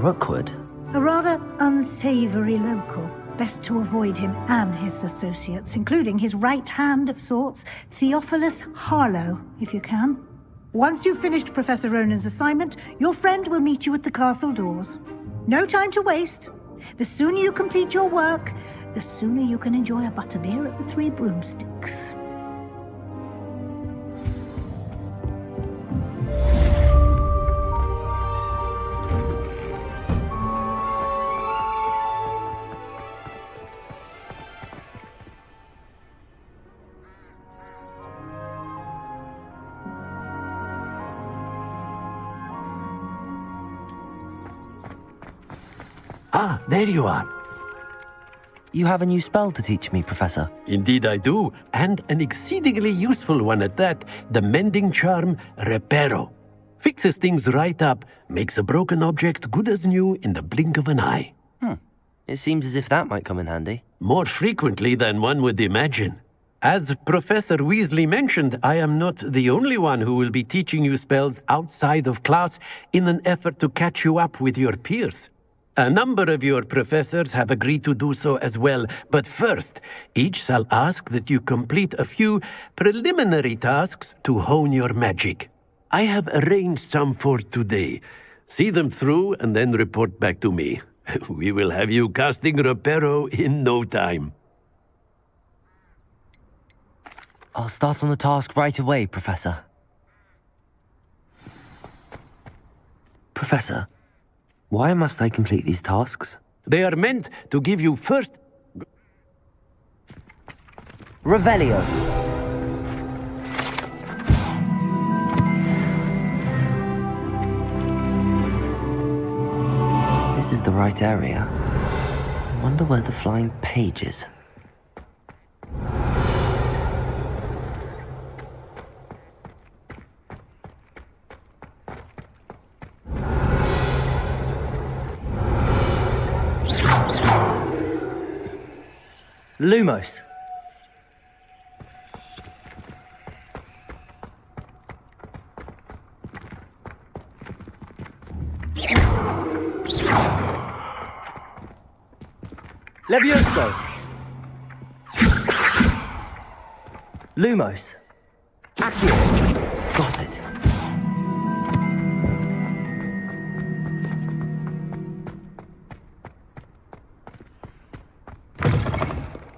Rookwood? A rather unsavory local. Best to avoid him and his associates, including his right hand of sorts, Theophilus Harlow, if you can. Once you've finished Professor Ronan's assignment, your friend will meet you at the castle doors. No time to waste. The sooner you complete your work, the sooner you can enjoy a butterbeer at the Three Broomsticks. Ah, there you are. You have a new spell to teach me, Professor. Indeed I do, and an exceedingly useful one at that. The mending charm, Reparo. Fixes things right up, makes a broken object good as new in the blink of an eye. It seems as if that might come in handy. More frequently than one would imagine. As Professor Weasley mentioned, I am not the only one who will be teaching you spells outside of class in an effort to catch you up with your peers. A number of your professors have agreed to do so as well, but first, each shall ask that you complete a few preliminary tasks to hone your magic. I have arranged some for today. See them through and then report back to me. We will have you casting Reparo in no time. I'll start on the task right away, Professor. Professor, why must I complete these tasks? They are meant to give you first... Revelio. This is the right area. I wonder where the flying page is. Lumos. Levioso! Lumos! Accio! Got it.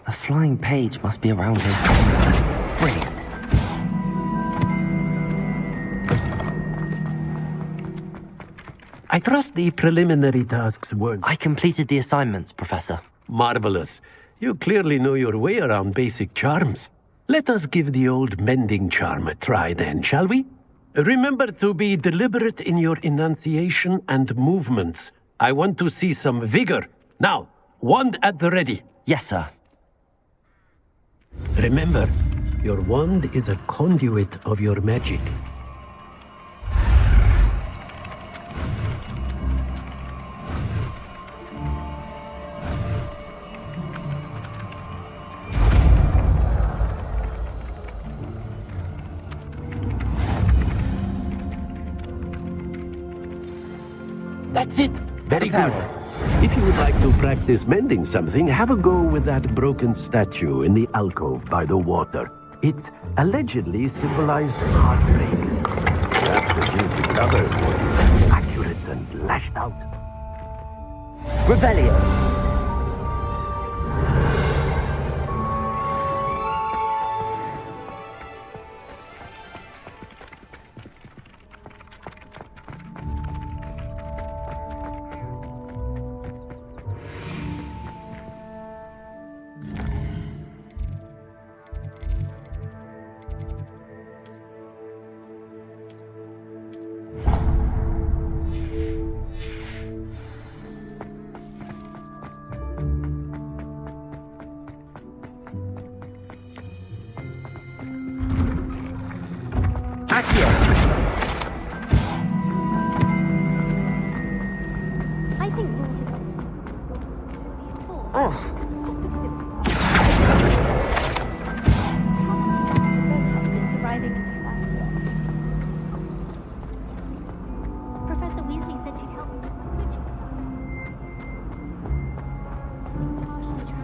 A flying page must be around here somewhere. Brilliant. I trust the preliminary tasks were... I completed the assignments, Professor. Marvelous. You clearly know your way around basic charms. Let us give the old mending charm a try then, shall we? Remember to be deliberate in your enunciation and movements. I want to see some vigor. Now, wand at the ready. Yes, sir. Remember, your wand is a conduit of your magic. That's it. Very good. If you would like to practice mending something, have a go with that broken statue in the alcove by the water. It allegedly symbolized heartbreak. Perhaps a juicy cover for you. Accurate and lashed out. Revelio!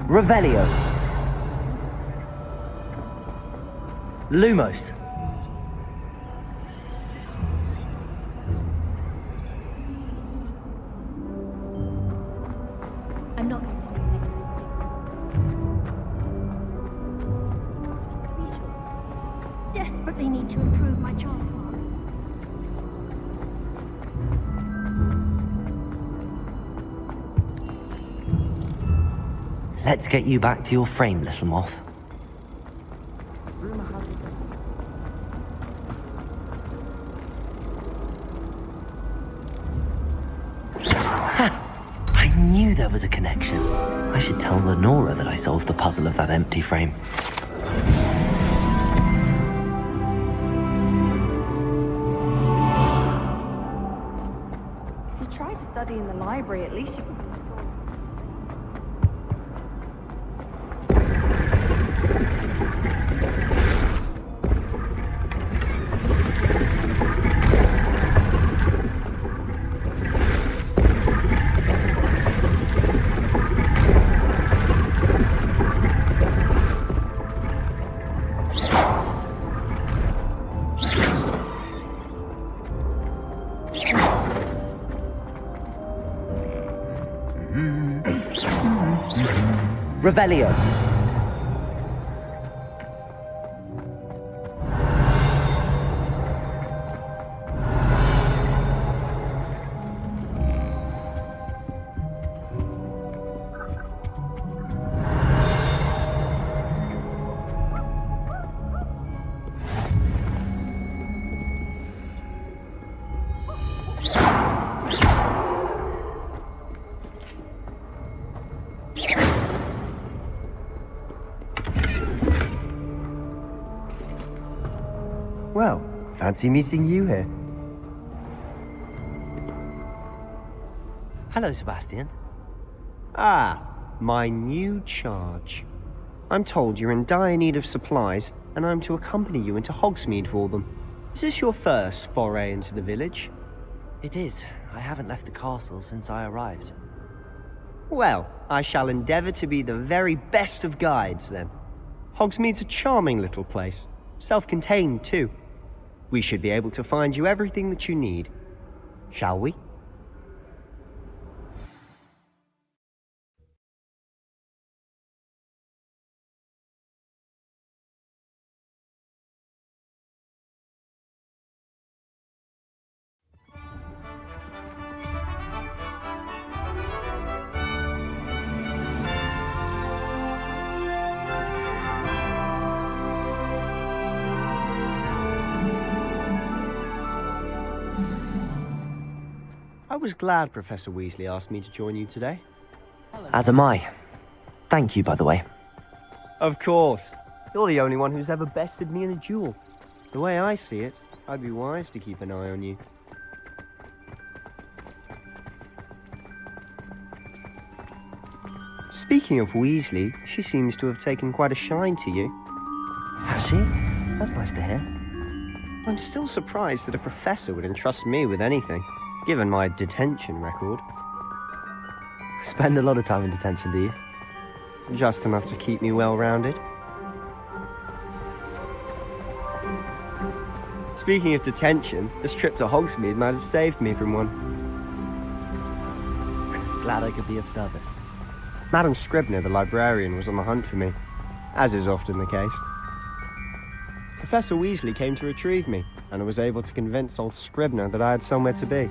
Revelio. Lumos. I'm not going to lose any. Desperately need to improve my chance. Let's get you back to your frame, little moth. Ha! I knew there was a connection. I should tell Lenora that I solved the puzzle of that empty frame. If you try to study in the library, at least you can... Revelio. Well, fancy meeting you here. Hello, Sebastian. Ah, my new charge. I'm told you're in dire need of supplies, and I'm to accompany you into Hogsmeade for them. Is this your first foray into the village? It is. I haven't left the castle since I arrived. Well, I shall endeavour to be the very best of guides, then. Hogsmeade's a charming little place. Self-contained, too. We should be able to find you everything that you need. Shall we? I was glad Professor Weasley asked me to join you today. As am I. Thank you, by the way. Of course. You're the only one who's ever bested me in a duel. The way I see it, I'd be wise to keep an eye on you. Speaking of Weasley, she seems to have taken quite a shine to you. Has she? That's nice to hear. I'm still surprised that a professor would entrust me with anything, given my detention record. Spend a lot of time in detention, do you? Just enough to keep me well-rounded. Speaking of detention, this trip to Hogsmeade might have saved me from one. Glad I could be of service. Madam Scribner, the librarian, was on the hunt for me, as is often the case. Professor Weasley came to retrieve me, and I was able to convince old Scribner that I had somewhere to be.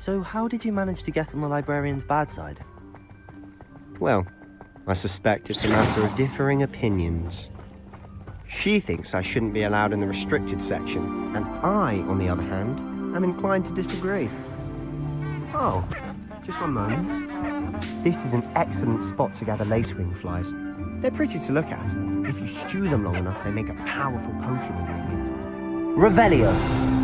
So how did you manage to get on the librarian's bad side? Well, I suspect it's a matter of differing opinions. She thinks I shouldn't be allowed in the restricted section, and I, on the other hand, am inclined to disagree. Oh, just one moment. This is an excellent spot to gather lacewing flies. They're pretty to look at. If you stew them long enough, they make a powerful potion ingredient. Revelio!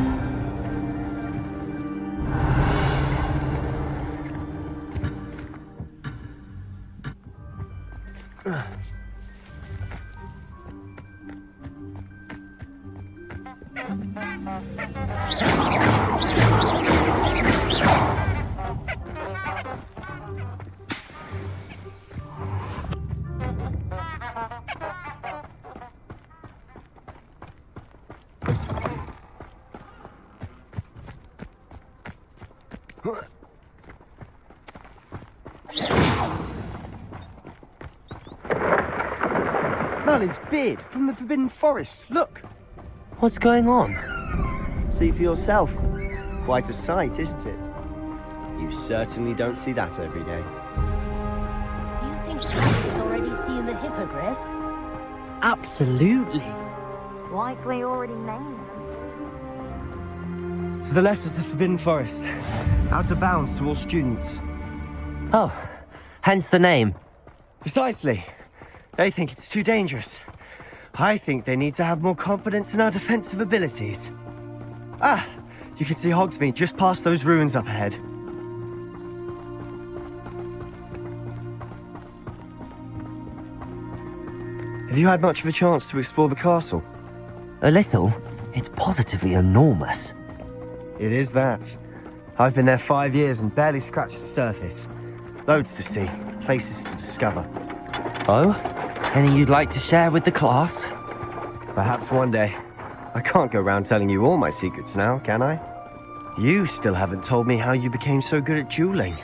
Merlin's beard from the Forbidden Forest, look! What's going on? See for yourself. Quite a sight, isn't it? You certainly don't see that every day. Do you think Harry's already seen the hippogriffs? Absolutely. Likely already named them. To the left is the Forbidden Forest. Out of bounds to all students. Oh, hence the name. Precisely. They think it's too dangerous. I think they need to have more confidence in our defensive abilities. Ah, you can see Hogsmeade just past those ruins up ahead. Have you had much of a chance to explore the castle? A little. It's positively enormous. It is that. I've been there 5 years and barely scratched the surface. Loads to see, places to discover. Oh? Any you'd like to share with the class? Perhaps one day. I can't go around telling you all my secrets now, can I? You still haven't told me how you became so good at dueling.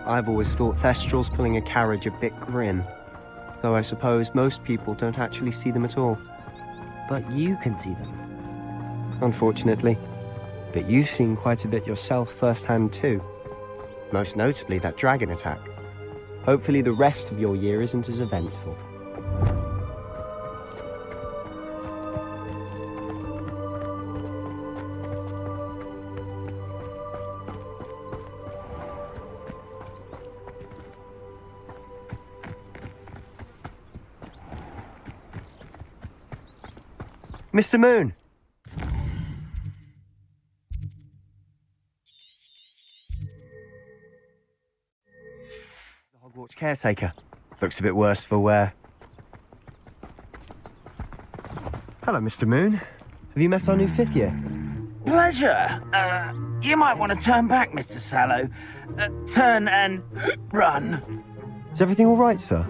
I've always thought Thestrals pulling a carriage a bit grim. Though I suppose most people don't actually see them at all. But you can see them. Unfortunately. But you've seen quite a bit yourself firsthand too. Most notably that dragon attack. Hopefully the rest of your year isn't as eventful. Mr. Moon! The Hogwarts caretaker. Looks a bit worse for wear. Hello, Mr. Moon. Have you met our new 5th year? Pleasure. You might want to turn back, Mr. Sallow. Turn and run. Is everything all right, sir?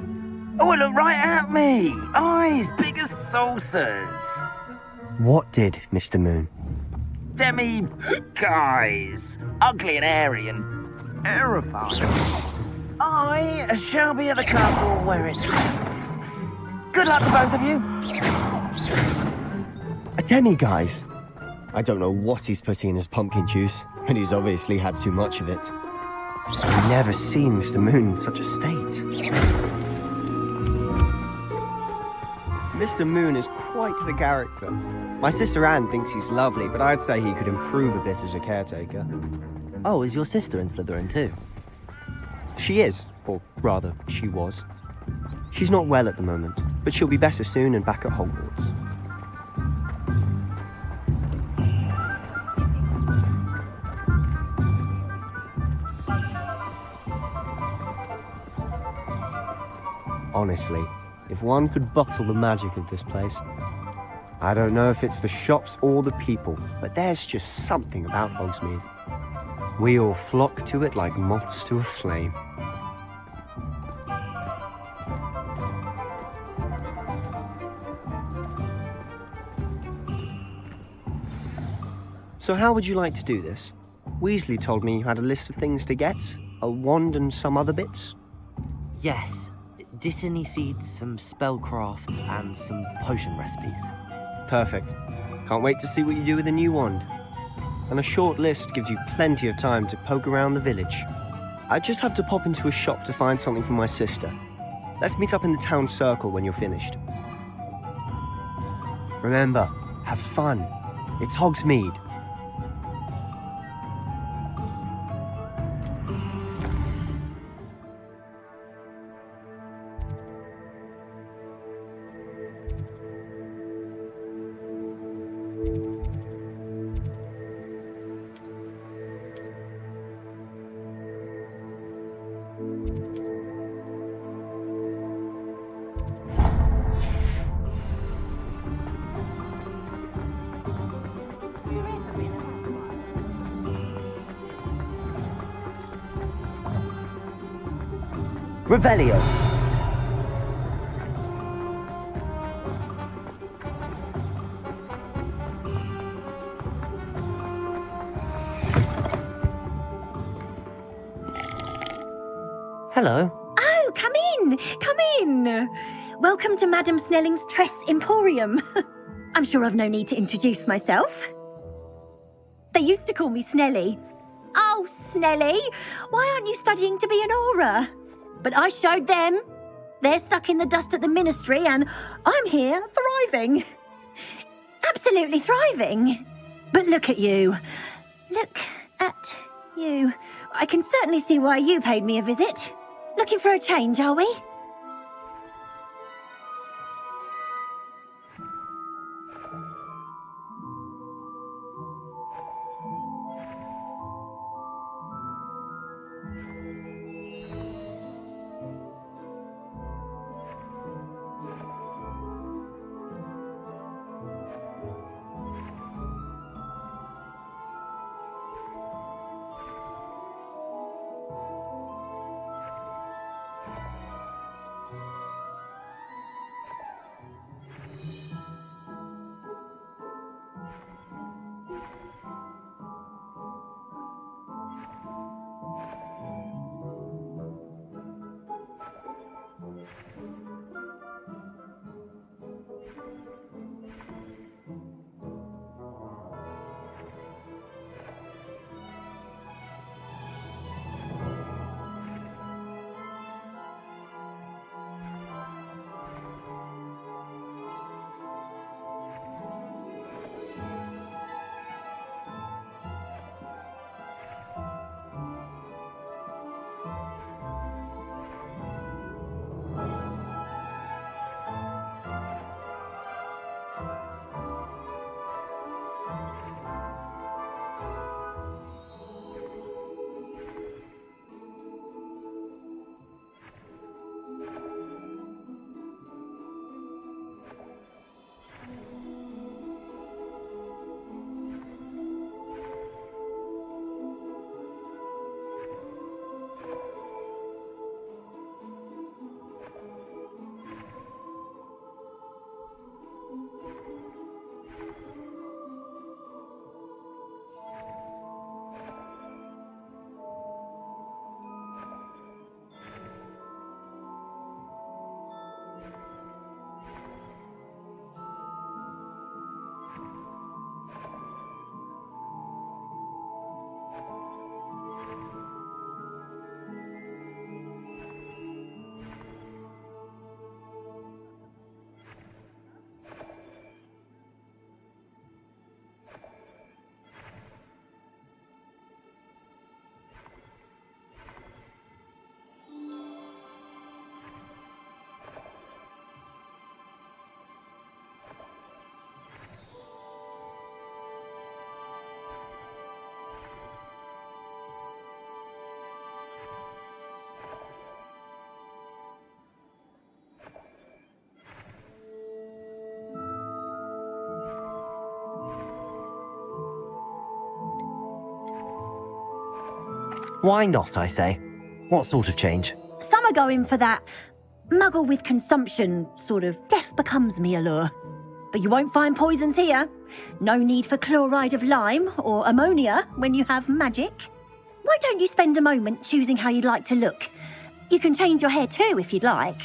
Oh, look right at me. Eyes big as saucers. What did, Mr. Moon? Guys. Ugly and hairy and terrifying. I shall be at the castle where it's safe. Good luck to both of you. A demi-guise? I don't know what he's putting in his pumpkin juice, but he's obviously had too much of it. I've never seen Mr. Moon in such a state. Mr. Moon is quite the character. My sister Anne thinks he's lovely, but I'd say he could improve a bit as a caretaker. Oh, is your sister in Slytherin too? She is, or rather, she was. She's not well at the moment, but she'll be better soon and back at Hogwarts. Honestly, if one could bottle the magic of this place. I don't know if it's the shops or the people, but there's just something about Hogsmeade. We all flock to it like moths to a flame. So how would you like to do this? Weasley told me you had a list of things to get, a wand and some other bits. Yes. Dittany seeds, some spellcrafts, and some potion recipes. Perfect. Can't wait to see what you do with the new wand. And a short list gives you plenty of time to poke around the village. I just have to pop into a shop to find something for my sister. Let's meet up in the town circle when you're finished. Remember, have fun. It's Hogsmeade. Revelio. Hello. Oh, come in! Come in! Welcome to Madame Snelling's Tress Emporium. I'm sure I've no need to introduce myself. They used to call me Snelly. Oh, Snelly, why aren't you studying to be an aura? But I showed them. They're stuck in the dust at the ministry, and I'm here thriving. Absolutely thriving. But look at you. Look at you. I can certainly see why you paid me a visit. Looking for a change, are we? Why not, I say? What sort of change? Some are going for that muggle with consumption, sort of death becomes me allure. But you won't find poisons here. No need for chloride of lime or ammonia when you have magic. Why don't you spend a moment choosing how you'd like to look? You can change your hair too if you'd like.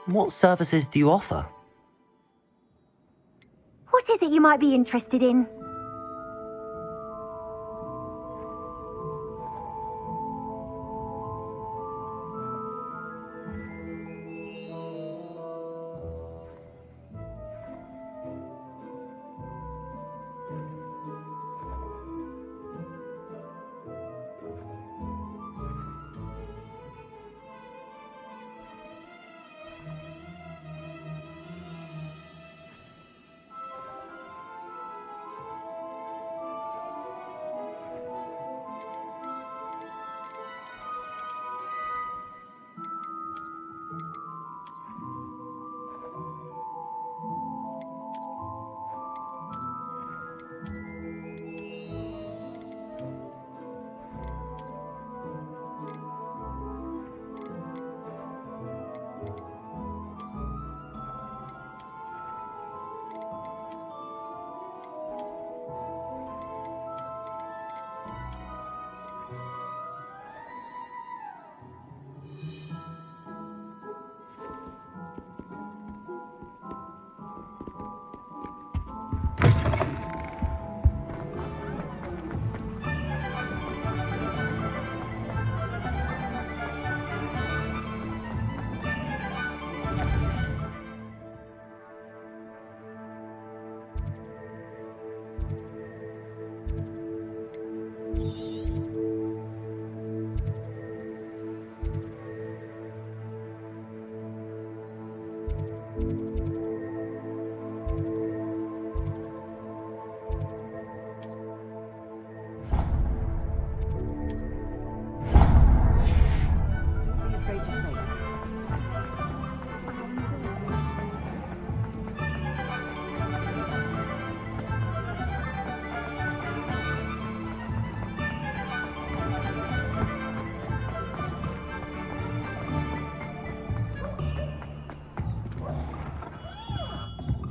What services do you offer? What is it you might be interested in?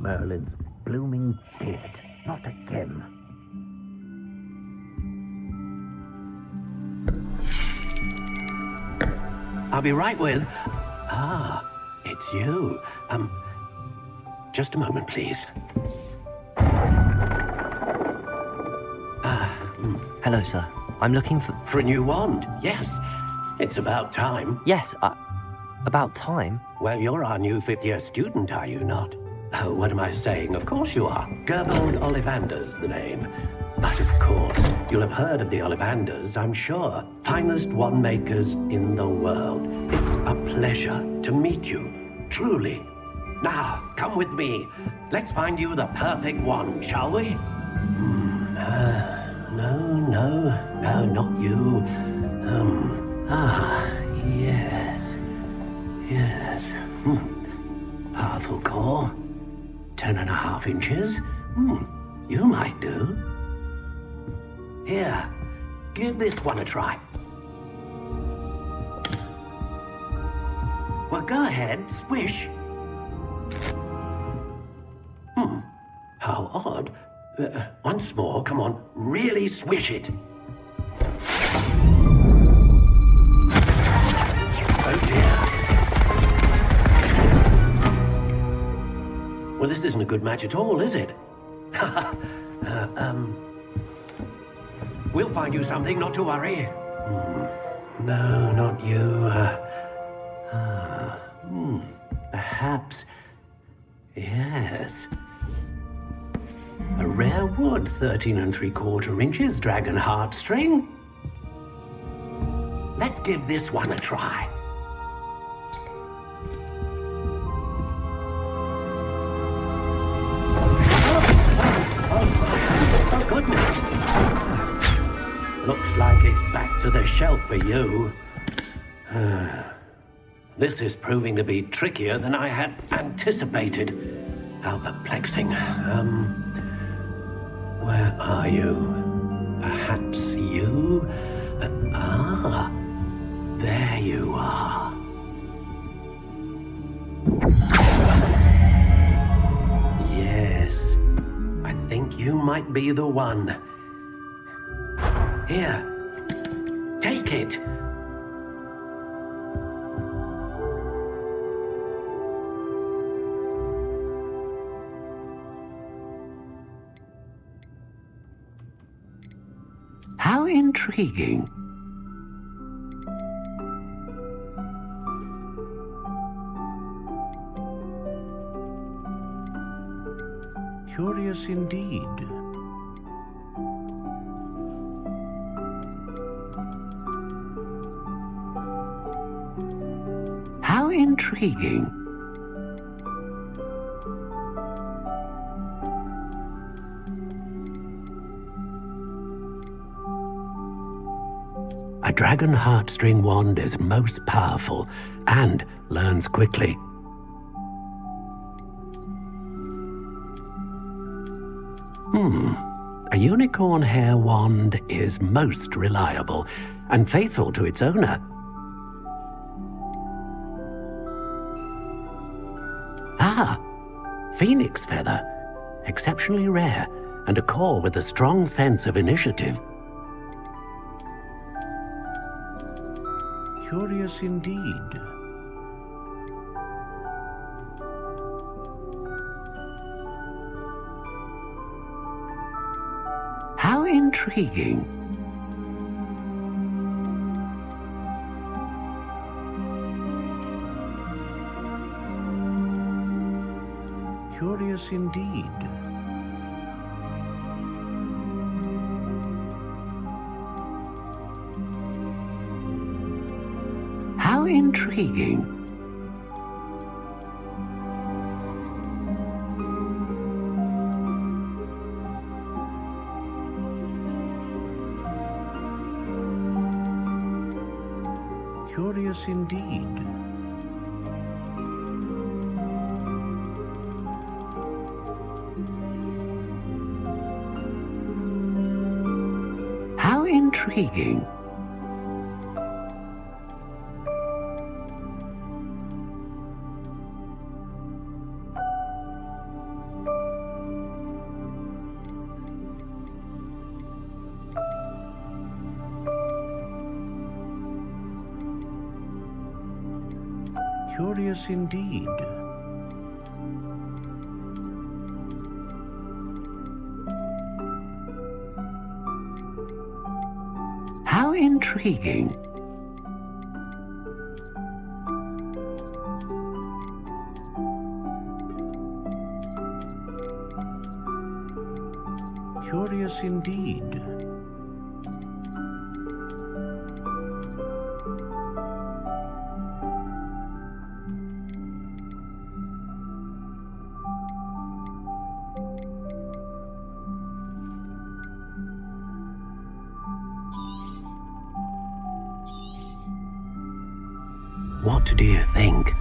Merlin's blooming beard. Not again. I'll be right with... it's you. Just a moment, please. Hello, sir. I'm looking for... For a new wand, yes. It's about time. Yes, about time? Well, you're our new fifth-year student, are you not? Oh, what am I saying? Of course you are. Gerbold Ollivander's the name. But of course, you'll have heard of the Ollivanders, I'm sure. Finest wand makers in the world. It's a pleasure to meet you, truly. Now, come with me. Let's find you the perfect wand, shall we? No, not you. Yes. Powerful core. 10.5 inches. You might do. Here, give this one a try. Well, go ahead, swish. How odd. Once more, come on, really swish it. Oh dear. Well, this isn't a good match at all, is it? We'll find you something, not to worry. No, not you. Perhaps... Yes. A rare wood, 13 3/4 inches, dragon heartstring. Let's give this one a try. Oh, goodness. Looks like it's back to the shelf for you. This is proving to be trickier than I had anticipated. How perplexing. Where are you? Perhaps you? There you are. Yes, I think you might be the one. Here, take it. How intriguing. Curious indeed. How intriguing. A dragon heartstring wand is most powerful and learns quickly. A unicorn hair wand is most reliable and faithful to its owner. Ah, phoenix feather, exceptionally rare, and a core with a strong sense of initiative. Curious indeed. How intriguing. Curious indeed. How intriguing. Curious indeed. How intriguing. Curious indeed. How intriguing. Curious indeed. What do you think?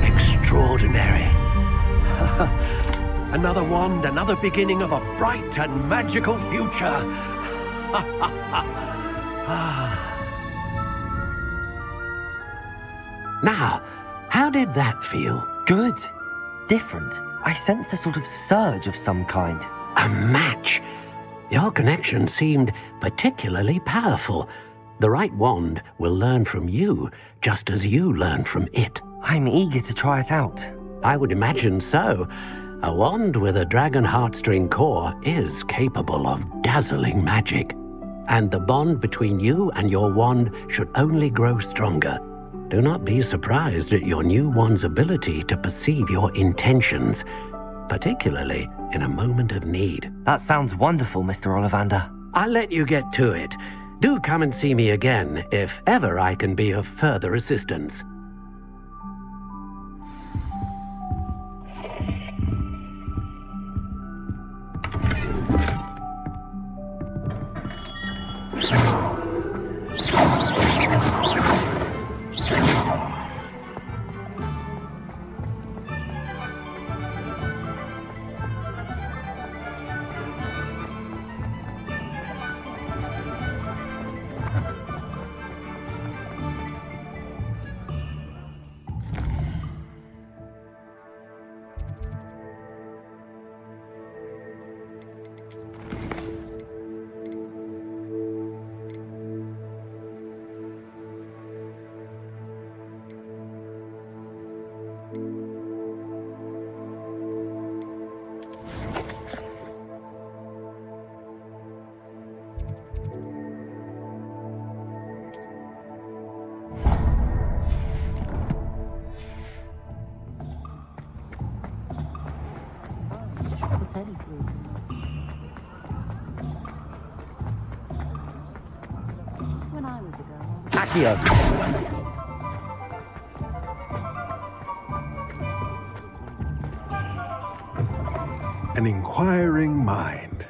Extraordinary. Another wand, another beginning of a bright and magical future. Now, how did that feel? Good. Different. I sensed a sort of surge of some kind. A match. Your connection seemed particularly powerful. The right wand will learn from you, just as you learn from it. I'm eager to try it out. I would imagine so. A wand with a dragon heartstring core is capable of dazzling magic. And the bond between you and your wand should only grow stronger. Do not be surprised at your new wand's ability to perceive your intentions, particularly in a moment of need. That sounds wonderful, Mr. Ollivander. I'll let you get to it. Do come and see me again if ever I can be of further assistance. When I was a girl. Accio. An inquiring mind.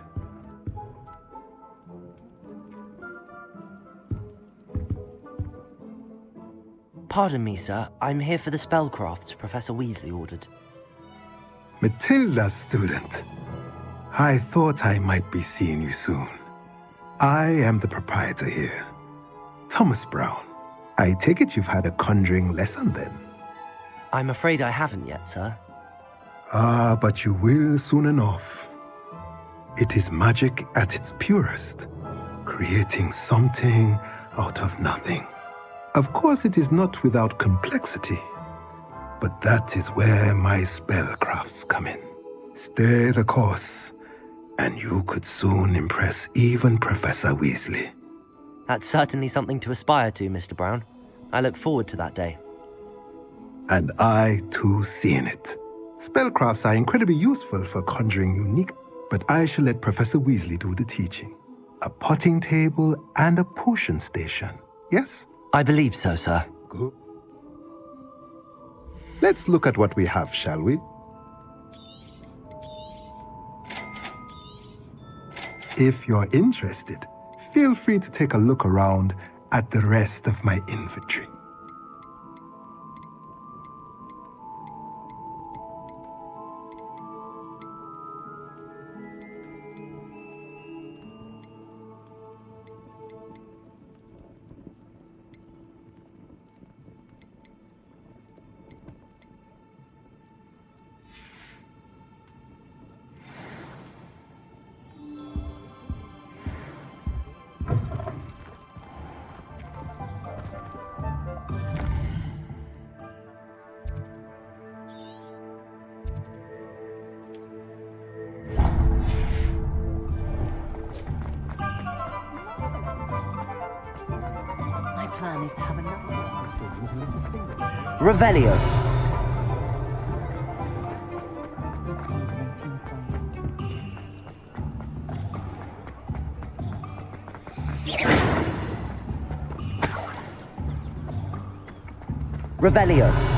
Pardon me, sir. I'm here for the spellcrafts Professor Weasley ordered. Matilda's student. I thought I might be seeing you soon. I am the proprietor here, Thomas Brown. I take it you've had a conjuring lesson then? I'm afraid I haven't yet, sir. Ah, but you will soon enough. It is magic at its purest, creating something out of nothing. Of course, it is not without complexity, but that is where my spellcrafts come in. Stay the course, and you could soon impress even Professor Weasley. That's certainly something to aspire to, Mr. Brown. I look forward to that day. And I, too, see in it. Spellcrafts are incredibly useful for conjuring unique, but I shall let Professor Weasley do the teaching. A potting table and a potion station, yes? I believe so, sir. Good. Let's look at what we have, shall we? If you're interested, feel free to take a look around at the rest of my inventory. Plan is to have another Revelio. Revelio.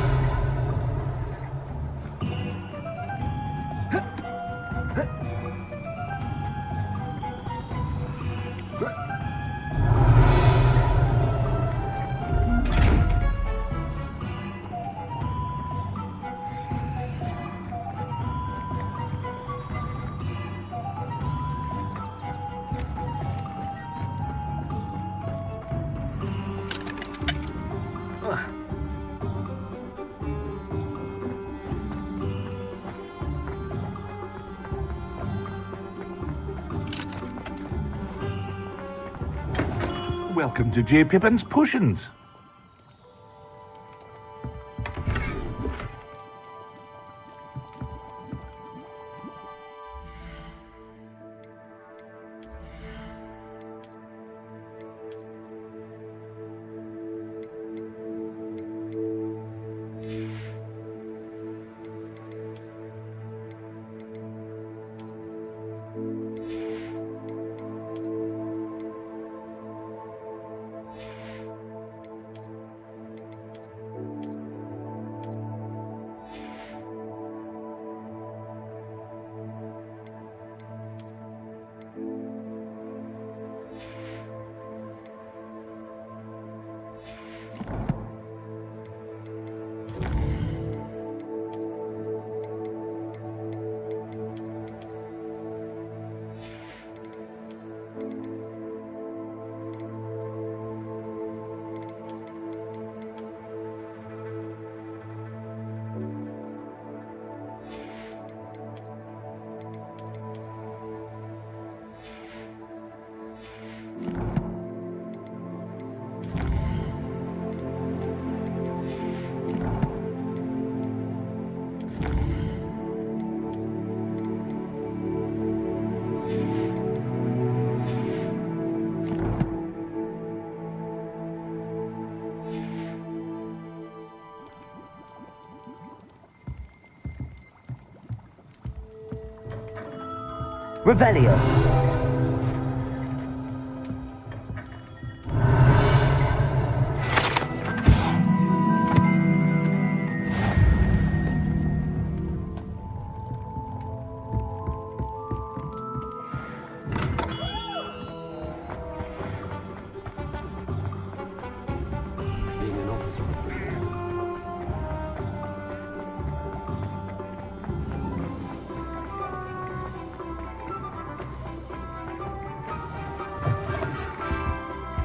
Welcome to J. Pippin's Potions. Revelio.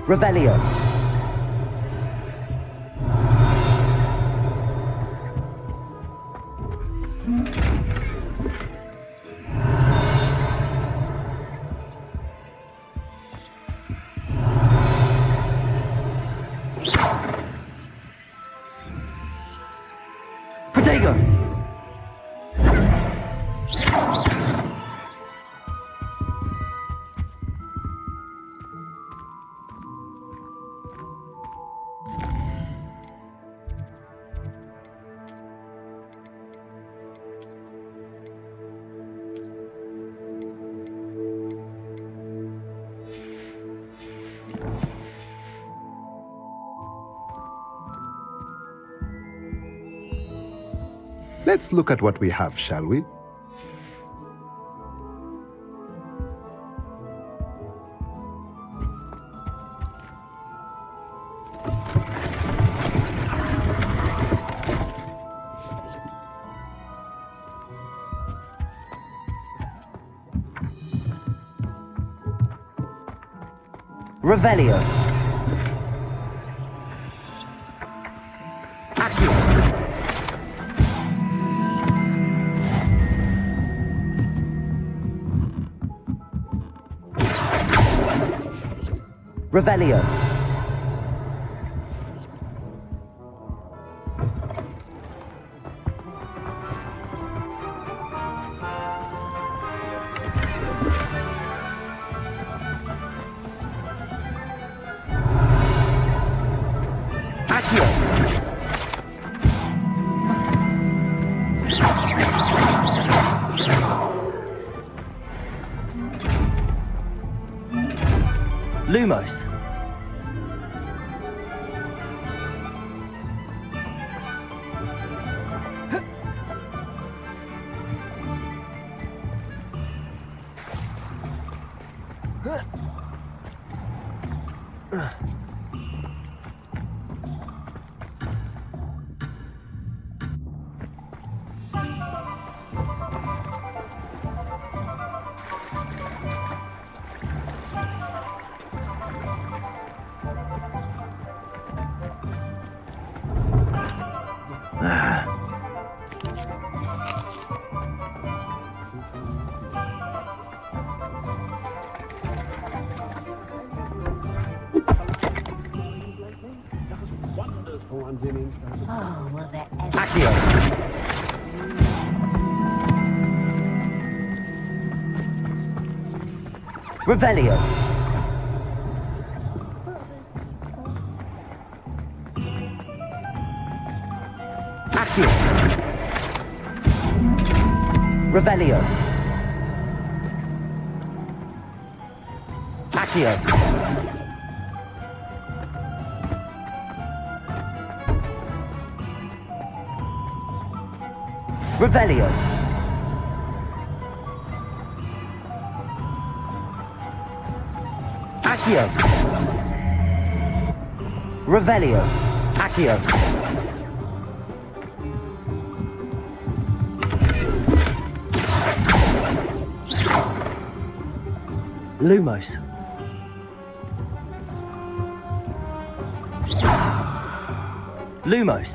Revelio. Protego. Let's look at what we have, shall we? Revelio. Accio. Revelio. Accio. Lumos. Oh, will there ever... Accio. Revelio. Accio. Revelio. Accio. Revelio. Accio. Revelio. Accio. Lumos. Lumos.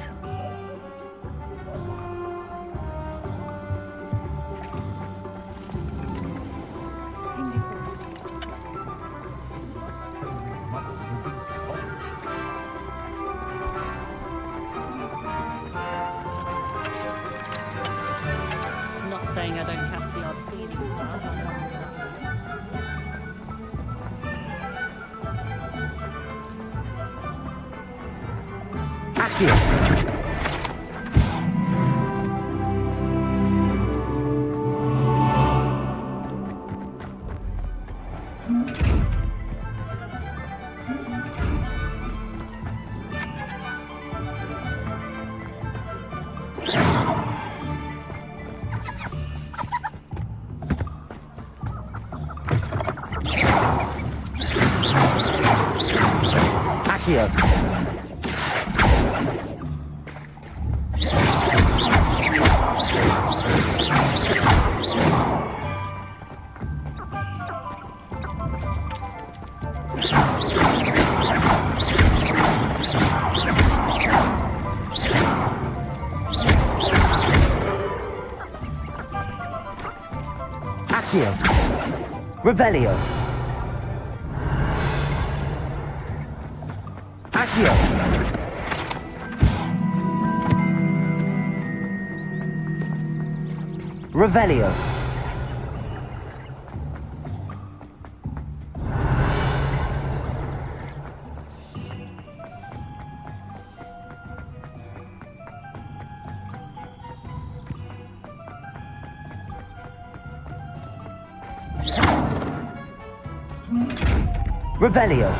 Not saying I don't cast the odd cleaning spell. Accio. Accio. Accio. Revelio. Accio. Revelio. Revelio.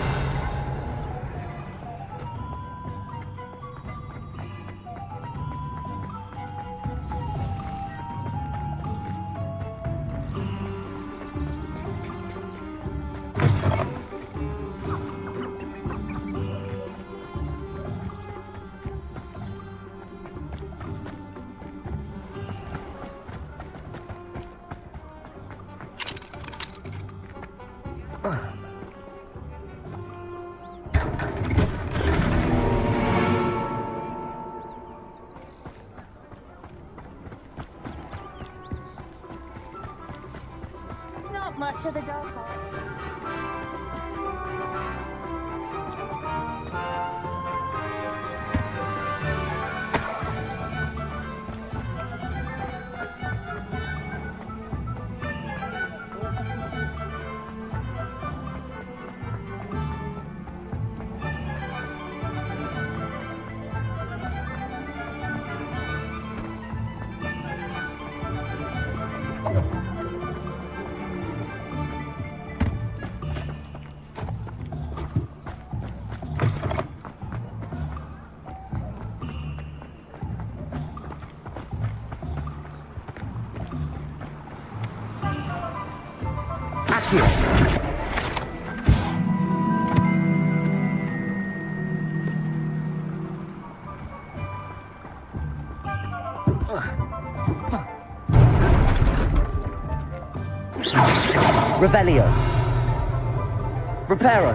Not much of the dark hall. Revelio. Reparo.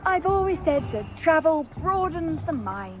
I've always said that travel broadens the mind.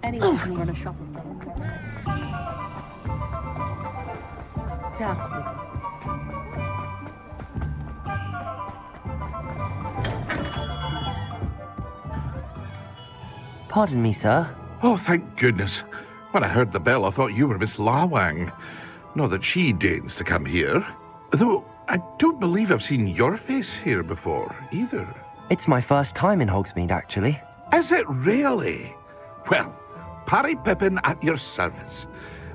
Anyone can run a shop with them. Dark. Pardon me, sir. Oh, thank goodness. When I heard the bell, I thought you were Miss Lawang. Not that she deigns to come here. Though, I don't believe I've seen your face here before, either. It's my first time in Hogsmeade, actually. Is it really? Well, Parry Pippin at your service.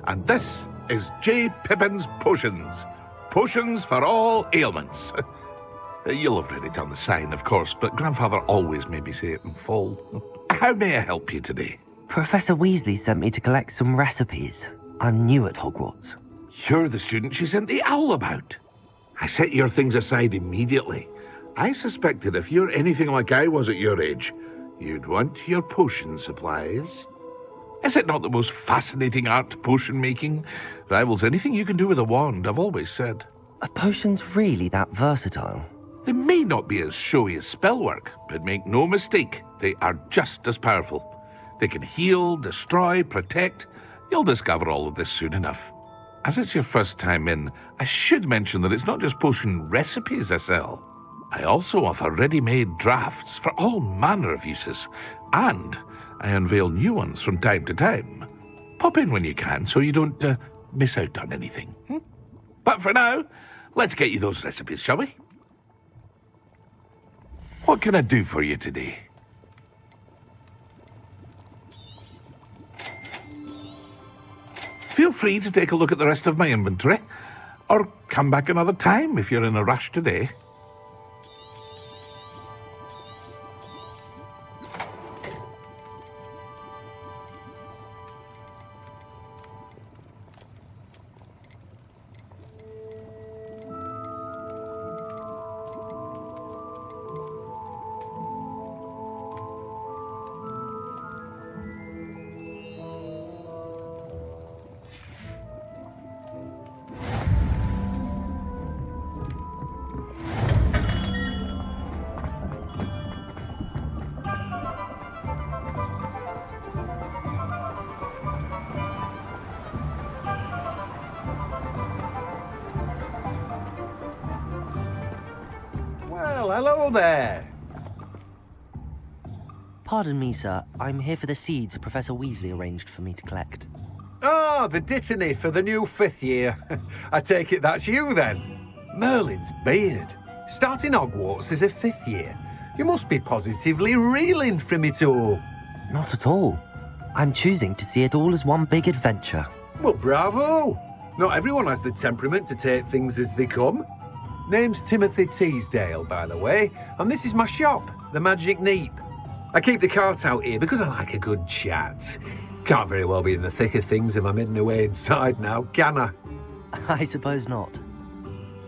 And this is J. Pippin's Potions. Potions for all ailments. You'll have read it on the sign, of course, but Grandfather always made me say it in full. How may I help you today? Professor Weasley sent me to collect some recipes. I'm new at Hogwarts. You're the student she sent the owl about. I set your things aside immediately. I suspected if you're anything like I was at your age, you'd want your potion supplies. Is it not the most fascinating art, potion making? Rivals anything you can do with a wand, I've always said. Are potions really that versatile? They may not be as showy as spellwork, but make no mistake, they are just as powerful. They can heal, destroy, protect. You'll discover all of this soon enough. As it's your first time in, I should mention that it's not just potion recipes I sell. I also offer ready-made drafts for all manner of uses, and I unveil new ones from time to time. Pop in when you can so you don't miss out on anything. But for now, let's get you those recipes, shall we? What can I do for you today? Feel free to take a look at the rest of my inventory, or come back another time if you're in a rush today. Well, hello there. Pardon me, sir. I'm here for the seeds Professor Weasley arranged for me to collect. Ah, the dittany for the new 5th year. I take it that's you then. Merlin's beard. Starting Hogwarts as a 5th year. You must be positively reeling from it all. Not at all. I'm choosing to see it all as one big adventure. Well, bravo. Not everyone has the temperament to take things as they come. Name's Timothy Teasdale, by the way, and this is my shop, the Magic Neep. I keep the cart out here because I like a good chat. Can't very well be in the thick of things if I'm hidden away inside now, can I? I suppose not.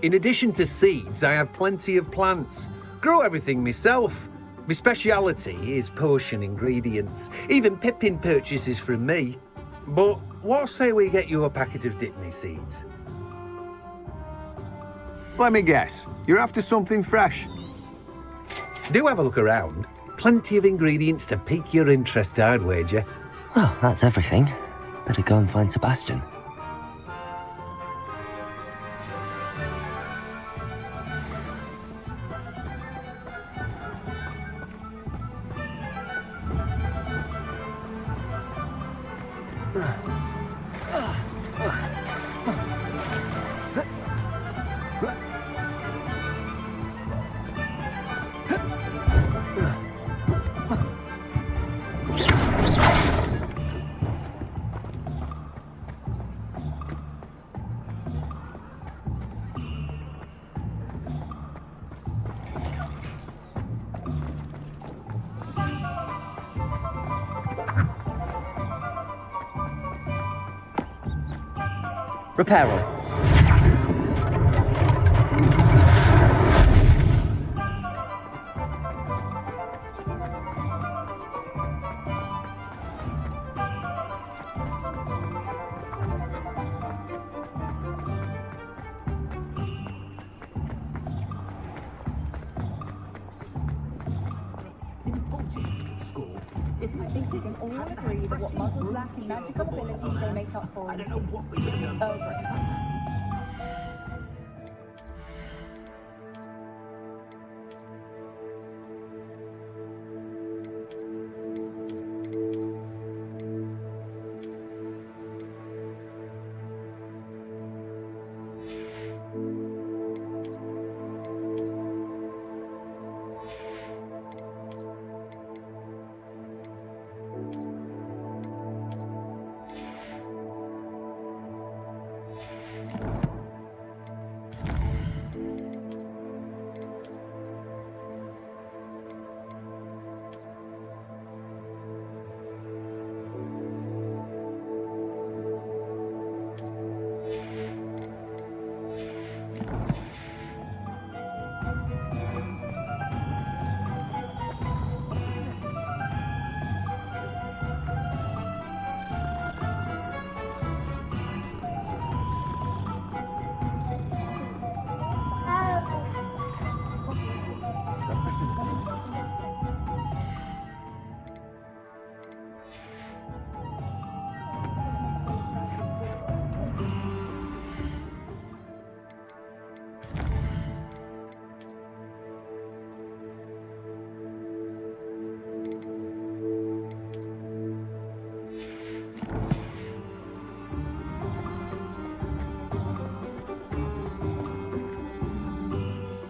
In addition to seeds, I have plenty of plants. Grow everything myself. My speciality is potion ingredients. Even Pippin purchases from me. But what say we get you a packet of Dittany seeds? Let me guess, you're after something fresh. Do have a look around. Plenty of ingredients to pique your interest, I'd wager. Well, that's everything. Better go and find Sebastian. Reparo. I think we can all agree that what muggles lack in magical abilities they make up for in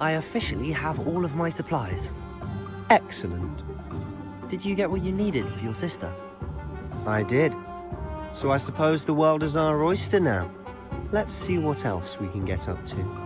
I officially have all of my supplies. Excellent. Did you get what you needed for your sister? I did. So I suppose the world is our oyster now. Let's see what else we can get up to.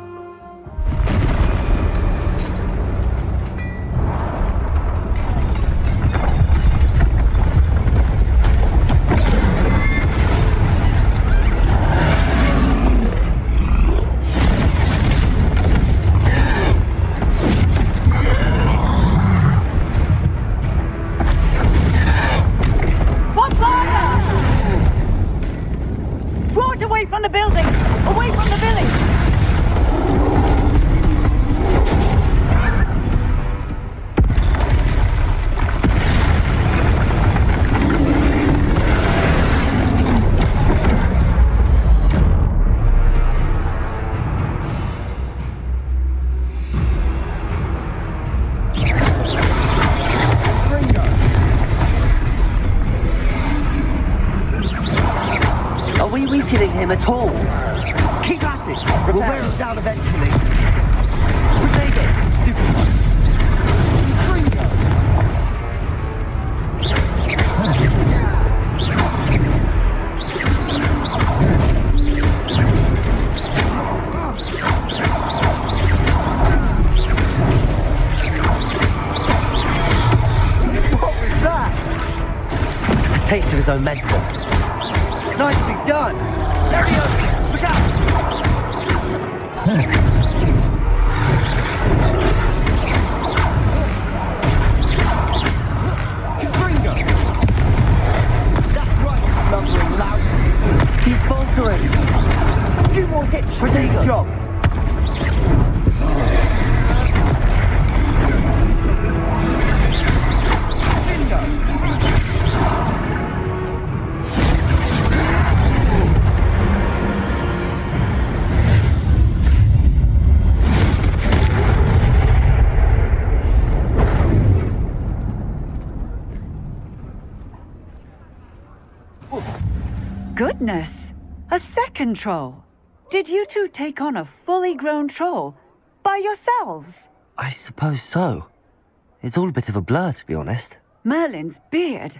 Away from the building! Away from the village! Are we weakening him at all? Keep at it! We'll wear him down eventually. Stupid one. What was that? A taste of his own medicine. Nicely done! Hurry up! Look out! Fringo! That's right, lumbering louts! He's faltering! A few more hits for the job! Goodness! A second troll! Did you two take on a fully grown troll by yourselves? I suppose so. It's all a bit of a blur, to be honest. Merlin's beard.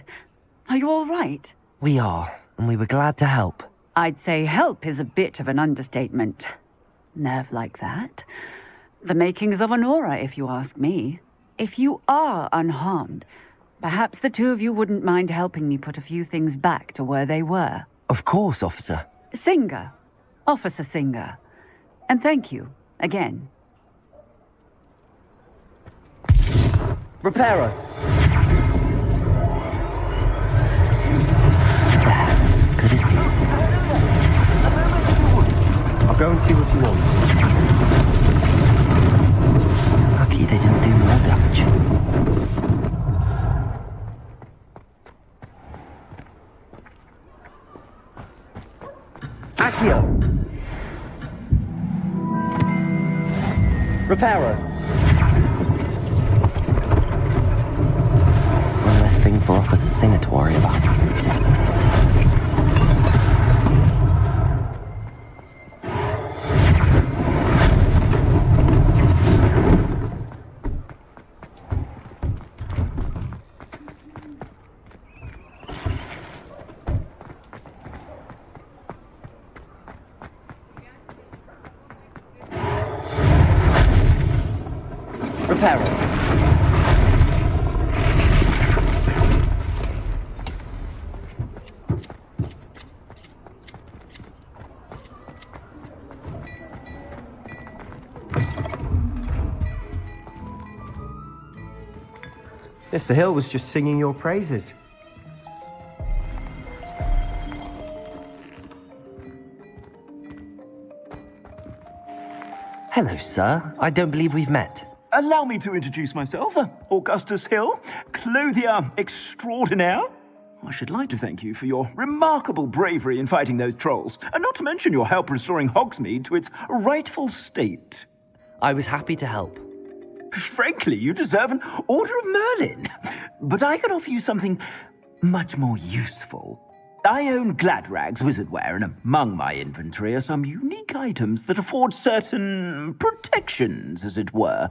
Are you all right? We are, and we were glad to help. I'd say help is a bit of an understatement. Nerve like that. The makings of an aura, if you ask me. If you are unharmed, perhaps the two of you wouldn't mind helping me put a few things back to where they were. Of course, officer. Singer. Officer Singer. And thank you, again. Reparo. Good as new. I'll go and see what he wants. Lucky they didn't do more damage. Accio! Reparo! One less thing for Officer Singer to worry about. Mr. Hill was just singing your praises. Hello, sir. I don't believe we've met. Allow me to introduce myself, Augustus Hill, clothier extraordinaire. I should like to thank you for your remarkable bravery in fighting those trolls, and not to mention your help restoring Hogsmeade to its rightful state. I was happy to help. Frankly, you deserve an Order of Merlin, but I can offer you something much more useful. I own Gladrag's wizardware, and among my inventory are some unique items that afford certain protections, as it were.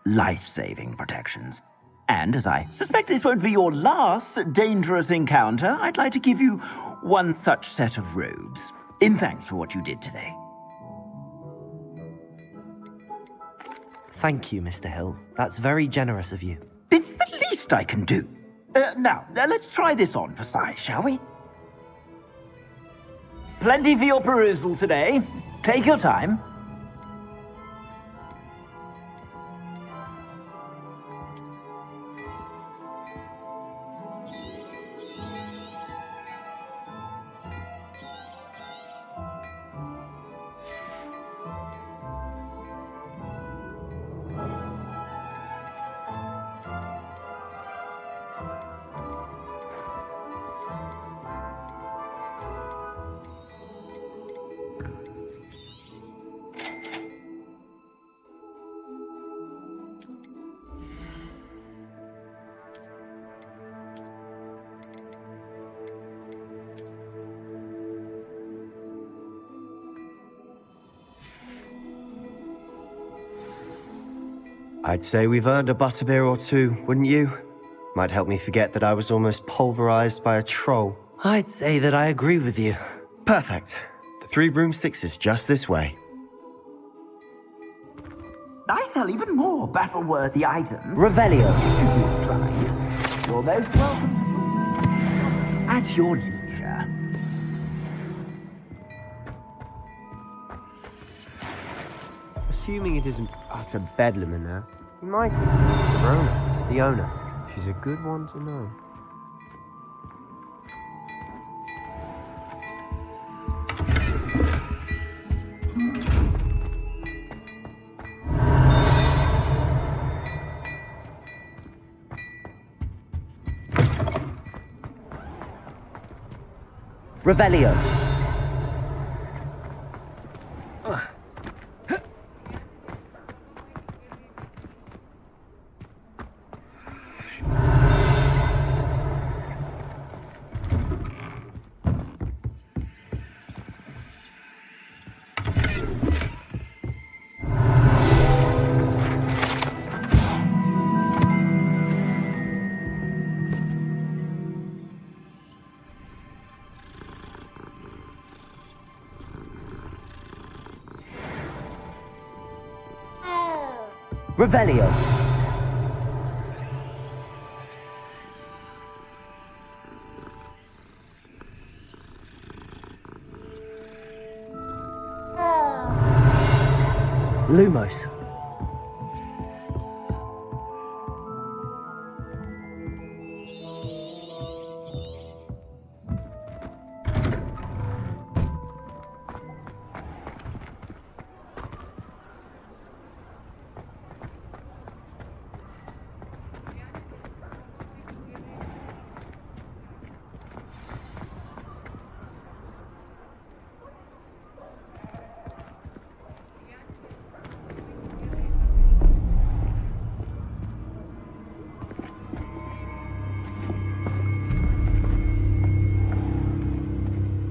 Life-saving protections. And as I suspect this won't be your last dangerous encounter, I'd like to give you one such set of robes, in thanks for what you did today. Thank you, Mr. Hill. That's very generous of you. It's the least I can do. Now, let's try this on for size, shall we? Plenty for your perusal today. Take your time. I'd say we've earned a butterbeer or two, wouldn't you? Might help me forget that I was almost pulverized by a troll. I'd say that I agree with you. Perfect. The 3 broomsticks is just this way. I sell even more battle-worthy items. Revelio. Should you inclined, you're most welcome. At your leisure. Assuming it isn't utter bedlam in there, you might even meet Serona, the owner. She's a good one to know. Revelio. Revelio. Lumos.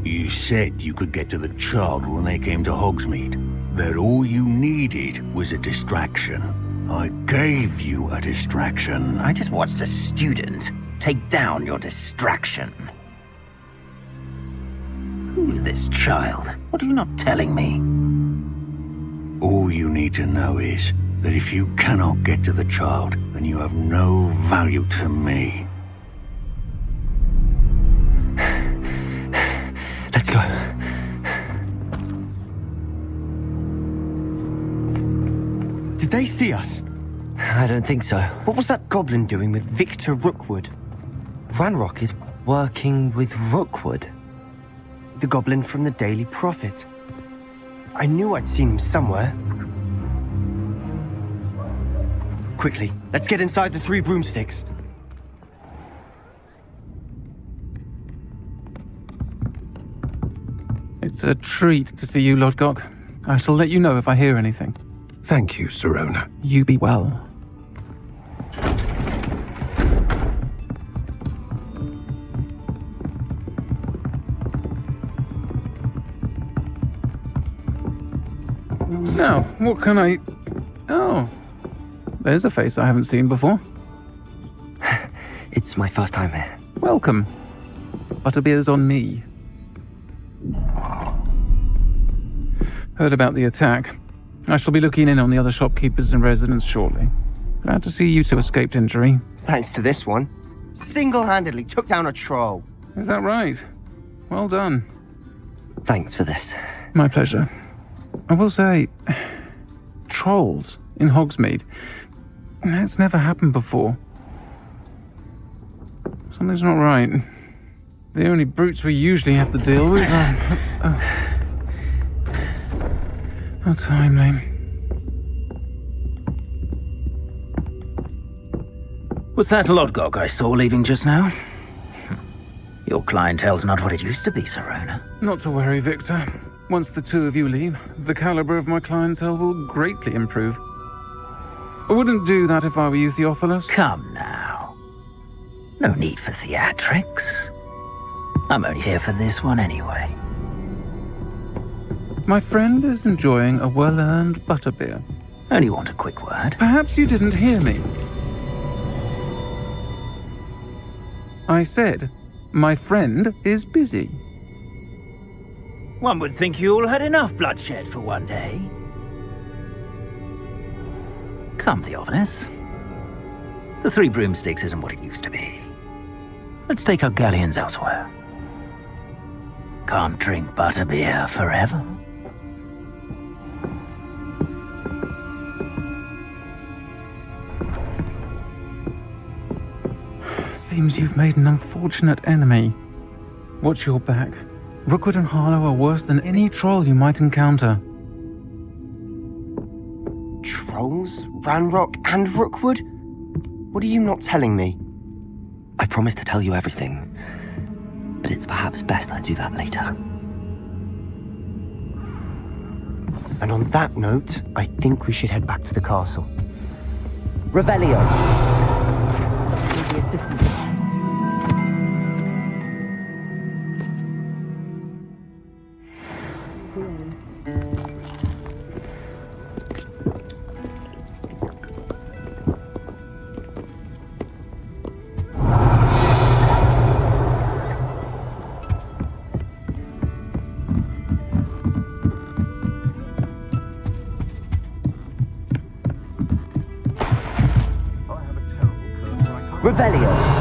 You said you could get to the child when they came to Hogsmeade. That all you needed was a distraction. I gave you a distraction. I just watched a student take down your distraction. Who's this child? What are you not telling me? All you need to know is that if you cannot get to the child, then you have no value to me. Let's go. Did they see us? I don't think so. What was that goblin doing with Victor Rookwood? Ranrock is working with Rookwood. The goblin from the Daily Prophet. I knew I'd seen him somewhere. Quickly, let's get inside the 3 broomsticks. It's a treat to see you, Lodgok. I shall let you know if I hear anything. Thank you, Serona. You be well. Now, what can I... Oh, there's a face I haven't seen before. It's my first time here. Welcome. Butterbeer's on me. Heard about the attack. I shall be looking in on the other shopkeepers and residents shortly. Glad to see you two escaped injury. Thanks to this one. Single-handedly took down a troll. Is that right? Well done. Thanks for this. My pleasure. I will say, trolls in Hogsmeade. That's never happened before. Something's not right. The only brutes we usually have to deal with are... How timely. Was that Lodgok I saw leaving just now? Your clientele's not what it used to be, Serona. Not to worry, Victor. Once the two of you leave, the caliber of my clientele will greatly improve. I wouldn't do that if I were you, Theophilus. Come now. No need for theatrics. I'm only here for this one anyway. My friend is enjoying a well-earned butterbeer. Only want a quick word. Perhaps you didn't hear me. I said, my friend is busy. One would think you all had enough bloodshed for one day. Come, Theophilus. The Three Broomsticks isn't what it used to be. Let's take our galleons elsewhere. Can't drink butterbeer forever. Seems you've made an unfortunate enemy. Watch your back. Rookwood and Harlow are worse than any troll you might encounter. Trolls? Ranrock and Rookwood? What are you not telling me? I promised to tell you everything, but it's perhaps best I do that later. And on that note, I think we should head back to the castle. Revelio! Revelio!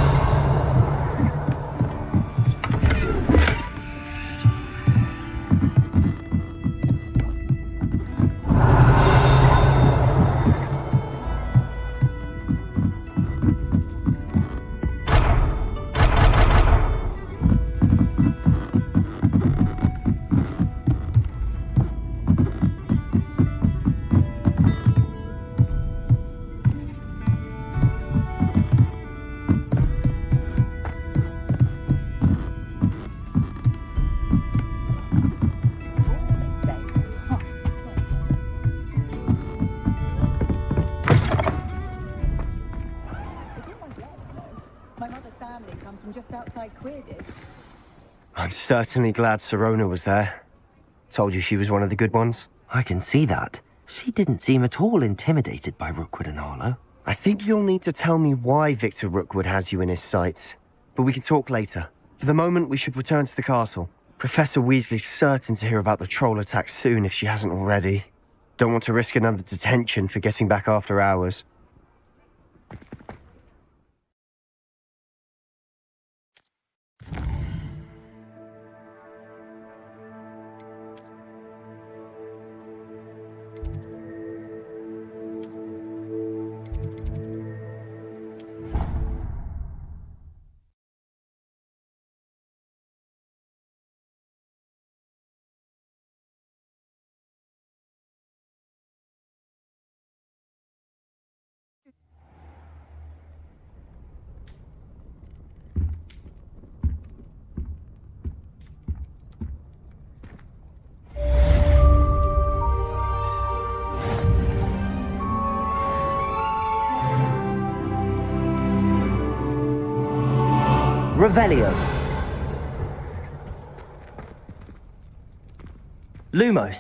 I'm certainly glad Serona was there. Told you she was one of the good ones. I can see that. She didn't seem at all intimidated by Rookwood and Harlow. I think you'll need to tell me why Victor Rookwood has you in his sights. But we can talk later. For the moment, we should return to the castle. Professor Weasley's certain to hear about the troll attack soon if she hasn't already. Don't want to risk another detention for getting back after hours. Revelio. Lumos.